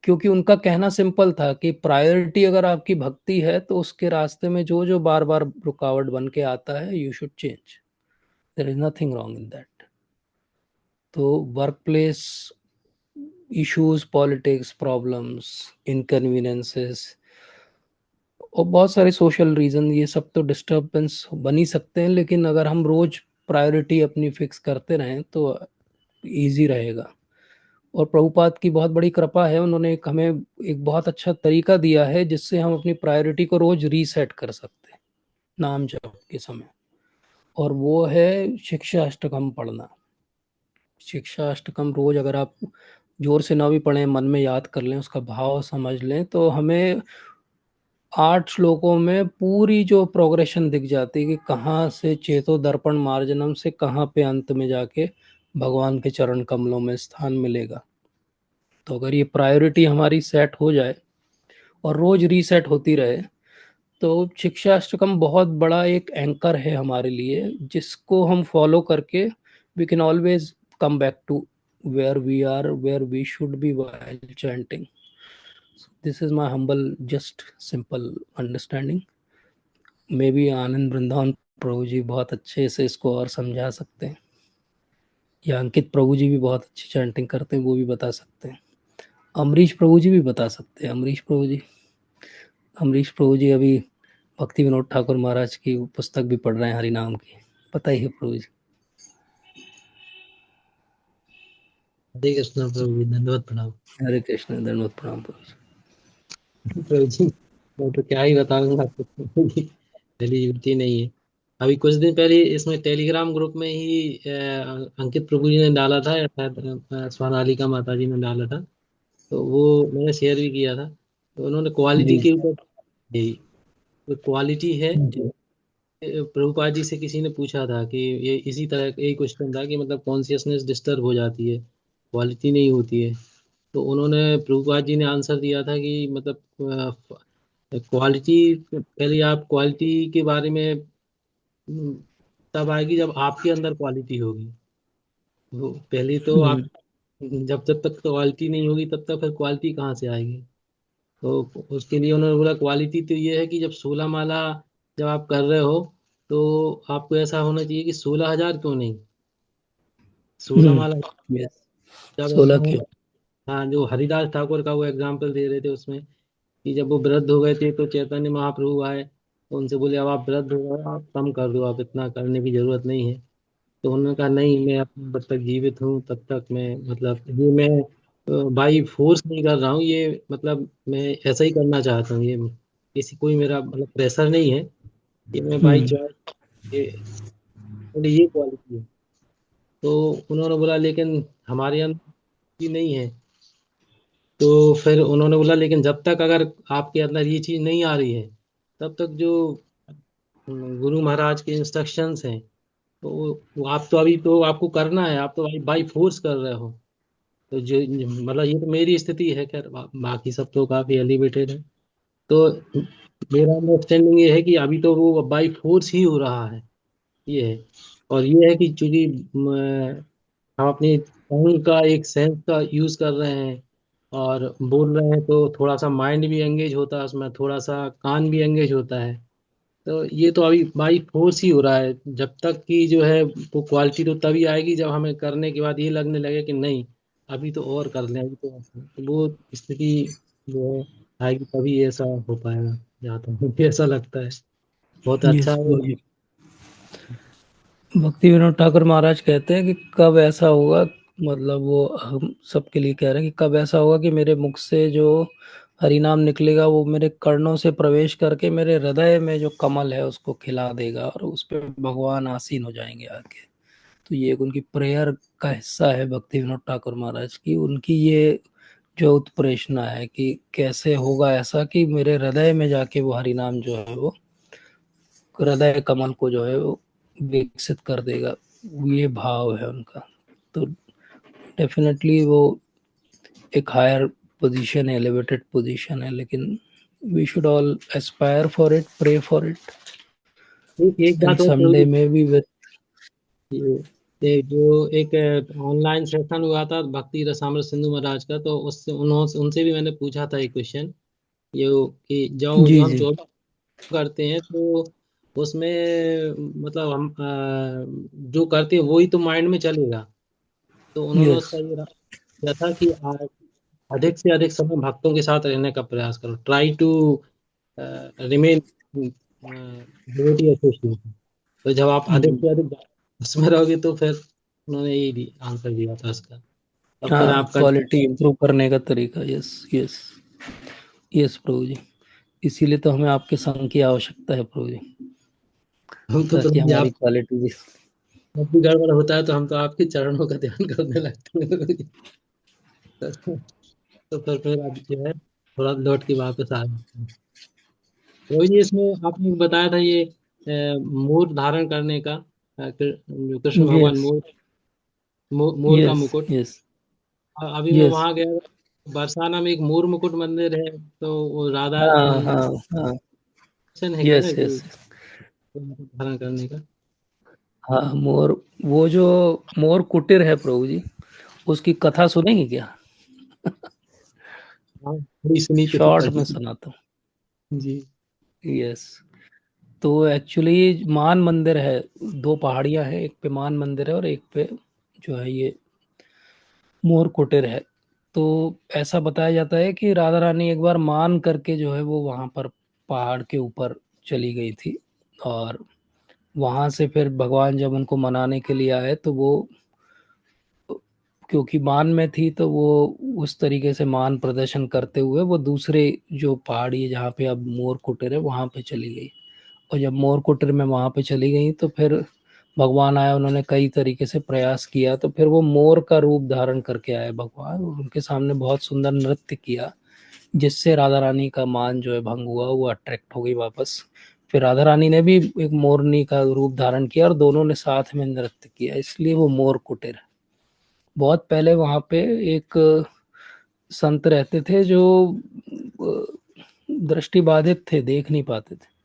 क्योंकि उनका कहना सिंपल था कि प्रायोरिटी अगर आपकी भक्ति है तो उसके रास्ते में जो जो बार बार रुकावट बन के आता है, you should change, there is nothing wrong in that. तो work place issues, politics, problems, inconveniences और बहुत सारे सोशल रीजन, ये सब तो डिस्टरबेंस बन ही सकते हैं, लेकिन अगर हम रोज प्रायोरिटी अपनी फिक्स करते रहें तो इजी रहेगा। और प्रभुपाद की बहुत बड़ी कृपा है, उन्होंने हमें एक बहुत अच्छा तरीका दिया है जिससे हम अपनी प्रायोरिटी को रोज रीसेट कर सकते हैं नाम जप के समय, और वो है शिक्षा अष्टकम पढ़ना। शिक्षा अष्टकम रोज अगर आप जोर से ना भी पढ़ें, मन में याद कर लें, उसका भाव समझ लें, तो हमें 8 श्लोकों में पूरी जो प्रोग्रेशन दिख जाती है कि कहाँ से चेतो दर्पण मार्जनम से कहाँ पे अंत में जाके भगवान के चरण कमलों में स्थान मिलेगा। तो अगर ये प्रायोरिटी हमारी सेट हो जाए और रोज रीसेट होती रहे, तो शिक्षा अष्टकम बहुत बड़ा एक एंकर है हमारे लिए, जिसको हम फॉलो करके we can always come back to where we are, where we should be while chanting. This is my humble just simple understanding. May be Anand Vrindavan Prabhu ji बहुत अच्छे से इसको और समझा सकते हैं, या अंकित प्रभु जी भी बहुत अच्छी चैंटिंग करते हैं, वो भी बता सकते हैं। अमरीश प्रभु जी भी बता सकते हैं। अमरीश प्रभु जी अभी भक्ति विनोद ठाकुर महाराज की पुस्तक भी पढ़ रहे हैं, हरि नाम की, पता ही है प्रभु जी। हरे कृष्ण प्रभु जी, धन्यवाद प्रणाम। हरे कृष्ण, धन्यवाद प्रणाम प्रभु जी। प्रभु जी मैं तो क्या ही बताऊंगा आपको, एलिजिबिलिटी नहीं है। अभी कुछ दिन पहले इसमें टेलीग्राम ग्रुप में ही अंकित प्रभु जी ने डाला था, या शायद स्वर्णालिका माता जी ने डाला था, तो वो मैंने शेयर भी किया था। तो उन्होंने क्वालिटी जी के ऊपर, यही तो क्वालिटी है। जी प्रभुपाद जी से किसी ने पूछा था कि ये इसी तरह का एक क्वेश्चन था कि मतलब कॉन्शियसनेस डिस्टर्ब हो जाती है, क्वालिटी नहीं होती है। तो उन्होंने, प्रभुपाद जी ने आंसर दिया था कि मतलब क्वालिटी, पहले आप क्वालिटी के बारे में तब आएगी जब आपके अंदर क्वालिटी होगी। वो पहले तो आप, जब तक क्वालिटी नहीं होगी तब तक फिर क्वालिटी कहाँ से आएगी। तो उसके लिए उन्होंने बोला क्वालिटी तो ये है कि जब 16 माला जब आप कर रहे हो, तो आपको ऐसा होना चाहिए कि 16,000 क्यों नहीं, 16 माला यस, जब ऐसा 16 हो। क्यों। हाँ, जो हरिदास ठाकुर का वो एग्जाम्पल दे रहे थे उसमें, कि जब वो वृद्ध हो गए थे तो चैतन्य महाप्रभु आए, तो उनसे बोले अब आप वृद्ध हो गए, आप कम कर दो, आप इतना करने की जरूरत नहीं है। तो उन्होंने कहा नहीं, मैं जब तक जीवित हूँ तब तक मैं, मतलब ये मैं बाई फोर्स नहीं कर रहा हूँ, ये मतलब मैं ऐसा ही करना चाहता हूँ, ये किसी कोई मेरा मतलब प्रेशर नहीं है, ये मैं बाई चॉइस, ये ये क्वालिटी है। तो उन्होंने बोला लेकिन हमारे अंदर ये नहीं है। तो फिर उन्होंने बोला लेकिन जब तक अगर आपके अंदर ये चीज़ नहीं आ रही है, तब तक जो गुरु महाराज के इंस्ट्रक्शंस हैं, तो वो आप तो अभी तो आपको करना है, आप तो भाई बाई फोर्स कर रहे हो। तो जो मतलब ये तो मेरी स्थिति है, खैर बाकी सब तो काफी एलिवेटेड है। तो मेरा अंडरस्टैंडिंग ये है कि अभी तो वो बाई फोर्स ही हो रहा है, ये है। और ये है कि चूंकि हम अपनी टंग का एक सेंस का यूज कर रहे हैं और बोल रहे हैं, तो थोड़ा सा माइंड भी एंगेज होता है उसमें, थोड़ा सा कान भी एंगेज होता है। तो ये तो अभी बाई फोर्स ही हो रहा है। जब तक कि जो है वो क्वालिटी तो तभी आएगी जब हमें करने के बाद ये लगने लगे कि नहीं, अभी तो और कर लें, अभी तो वो स्थिति जो है आएगी, तभी ऐसा हो पाएगा, जहाँ तक मुझे ऐसा लगता है। बहुत अच्छा यस है। प्रभु जी। भक्ति विनोद ठाकुर महाराज कहते हैं कि कब ऐसा होगा, मतलब वो हम सबके लिए कह रहे हैं कि कब ऐसा होगा कि मेरे मुख से जो हरि नाम निकलेगा वो मेरे कर्णों से प्रवेश करके मेरे हृदय में जो कमल है उसको खिला देगा, और उस पर भगवान आसीन हो जाएंगे आके। तो ये एक उनकी प्रेयर का हिस्सा है भक्ति विनोद ठाकुर महाराज की, उनकी ये जो उत्प्रेरणा है कि कैसे होगा ऐसा कि मेरे हृदय में जाके वो हरि नाम जो है वो हृदय कमल को जो है वो विकसित कर देगा, ये भाव है उनका। तो डेफिनेटली वो एक हायर पोजीशन है, एलिवेटेड पोजीशन है, लेकिन we should all aspire for it, pray for it, एक एंड बात और समडे प्रभु में बी विद। ये जो एक ऑनलाइन सेशन हुआ था भक्ति रसामृत सिंधु महाराज का, तो उससे उनसे भी मैंने पूछा था एक क्वेश्चन, ये कि जो जी हम जी। 24 करते हैं तो उसमें मतलब हम जो करते हैं वही तो माइंड में चलेगा। तो उन्होंने यस उसका ये किया था कि अधिक से अधिक समय भक्तों के साथ रहने का प्रयास करो, try to remain devotee association. तो जब आप अधिक जी। से अधिक उसमें रहोगे तो फिर उन्होंने यही आंसर दिया था उसका, तब फिर हाँ, आपका क्वालिटी इम्प्रूव करने का तरीका। यस यस यस प्रभु जी, इसीलिए तो हमें आपके संग की आवश्यकता है प्रभु जी, हम तो ताकि प्रभु जी हमारी आप क्वालिटी भी। जब भी गड़बड़ होता है तो हम तो आपके चरणों का ध्यान करने लगते हैं। तो फिर अब जो है थोड़ा लौट के वापस आ जाते हैं। प्रभु जी इसमें आपने बताया था ये मोर धारण करने का, जो कृष्ण भगवान यस मोर का यस मुकुट। यस अभी मैं यस। वहां गया, बरसाना में एक मोर मुकुट मंदिर है, तो वो राधा हाँ रानी हाँ हाँ। है क्या ना यस कि यस। मुकुट धारण करने का। हाँ, मोर, वो जो मोर कुटिर है प्रभु जी, उसकी कथा सुनेंगे क्या? हाँ थोड़ी सुनी तो थी शॉर्ट पर। में सुनाता जी। हूँ। यस। तो एक्चुअली मान मंदिर है, दो पहाड़ियाँ हैं, एक पे मान मंदिर है और एक पे जो है ये मोर कुटिर है। तो ऐसा बताया जाता है कि राधा रानी एक बार मान करके जो है वो वहाँ पर पहाड़ के ऊपर चली गई थी, और वहाँ से फिर भगवान जब उनको मनाने के लिए आए तो वो, क्योंकि मान में थी तो वो उस तरीके से मान प्रदर्शन करते हुए वो दूसरे जो पहाड़ी है जहाँ पे अब मोर कुटीर है वहाँ पे चली गई। और जब मोर कुटीर में वहाँ पे चली गई तो फिर भगवान आया, उन्होंने कई तरीके से प्रयास किया, तो फिर वो मोर का रूप धारण करके आए भगवान, और उनके सामने बहुत सुंदर नृत्य किया, जिससे राधा रानी का मान जो है भंग हुआ, वो अट्रैक्ट हो गई वापस। फिर राधा रानी ने भी एक मोरनी का रूप धारण किया और दोनों ने साथ में नृत्य किया, इसलिए वो मोर कुटीर है। बहुत पहले वहाँ पे एक संत रहते थे जो दृष्टि बाधित थे, देख नहीं पाते थे,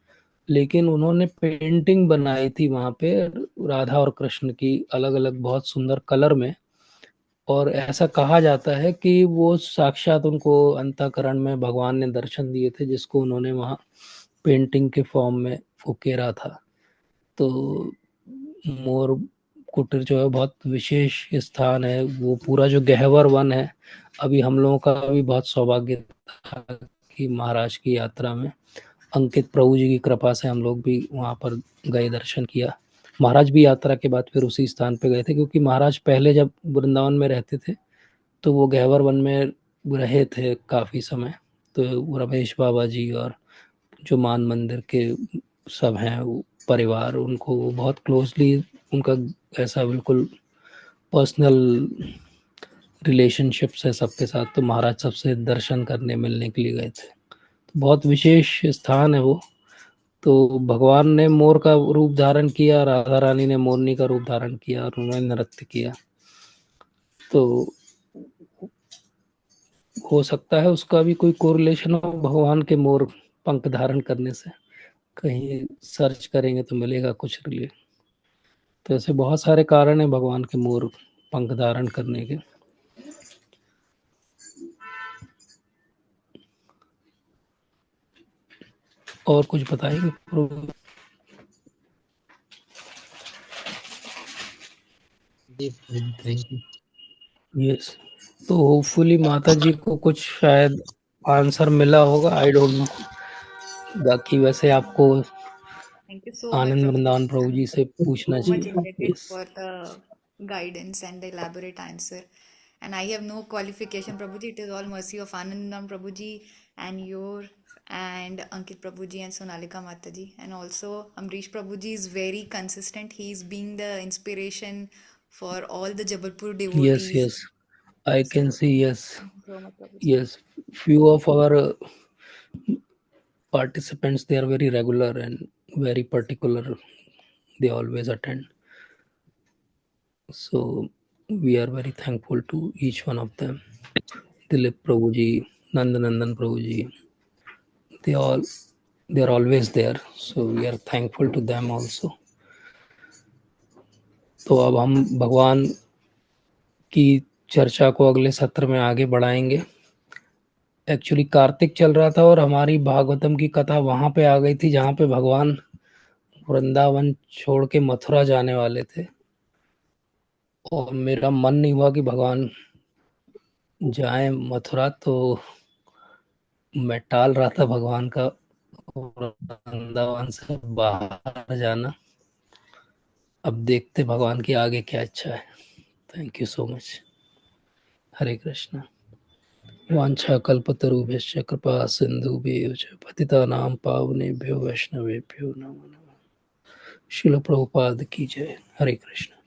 लेकिन उन्होंने पेंटिंग बनाई थी वहाँ पे राधा और कृष्ण की, अलग अलग बहुत सुंदर कलर में। और ऐसा कहा जाता है कि वो साक्षात उनको अंतःकरण में भगवान ने दर्शन दिए थे, जिसको उन्होंने वहाँ पेंटिंग के फॉर्म में उकेरा था। तो मोर कुटीर जो है बहुत विशेष स्थान है, वो पूरा जो गहवर वन है। अभी हम लोगों का भी बहुत सौभाग्य था कि महाराज की यात्रा में अंकित प्रभु जी की कृपा से हम लोग भी वहाँ पर गए, दर्शन किया। महाराज भी यात्रा के बाद फिर उसी स्थान पे गए थे, क्योंकि महाराज पहले जब वृंदावन में रहते थे तो वो गहवर वन में रहे थे काफ़ी समय। तो रमेश बाबा जी और जो मान मंदिर के सब हैं वो परिवार, उनको वो बहुत क्लोजली, उनका ऐसा बिल्कुल पर्सनल रिलेशनशिप्स है सबके साथ। तो महाराज सबसे दर्शन करने मिलने के लिए गए थे, तो बहुत विशेष स्थान है वो। तो भगवान ने मोर का रूप धारण किया, राधा रानी ने मोरनी का रूप धारण किया और उन्होंने नृत्य किया। तो हो सकता है उसका भी कोई कोरिलेशन हो भगवान के मोर पंख धारण करने से, कहीं सर्च करेंगे तो मिलेगा कुछ रिलेट। तो ऐसे बहुत सारे कारण हैं भगवान के मोर पंख धारण करने के। और कुछ बताएंगे प्रभु? जी थैंक यू। यस। तो होपफुली माता जी को कुछ शायद आंसर मिला होगा, आई डोंट नो। बाकी वैसे आपको Thank you so much, Anand Prabhuji. Vrindavan Prabhu जी से पूछना So much चाहिए। indebted yes for the guidance and the elaborate answer. And I have no qualification, Prabhuji. It is all mercy of Anandam Prabhuji and your and Ankit Prabhuji and Sonalika Mataji. And also Amrish Prabhuji is very consistent. He is being the inspiration for all the Jabalpur yes devotees. Yes, I can So see. Yes thank you so much, Prabhuji. Yes, few of our participants, they are very regular and very particular. They always attend. So we are very thankful to each one of them. Dilip Prabhuji, Nandanandan Prabhuji, they are always there. So we are thankful to them also. तो अब हम भगवान की चर्चा को अगले सत्र में आगे बढ़ाएंगे. एक्चुअली कार्तिक चल रहा था और हमारी भागवतम की कथा वहां पे आ गई थी जहां पे भगवान वृंदावन छोड़ के मथुरा जाने वाले थे, और मेरा मन नहीं हुआ कि भगवान जाए मथुरा, तो मैं टाल रहा था भगवान का वृंदावन से बाहर जाना. अब देखते भगवान की आगे क्या इच्छा है. Thank you so much. Hare Krishna. वांछा कल्पतरुभ्यश्च कृपा सिंधुभ्यो च पतितानां पावनेभ्यो वैष्णवेभ्यो नमो नमः. शिल प्रभुपाद की जय. हरे कृष्ण.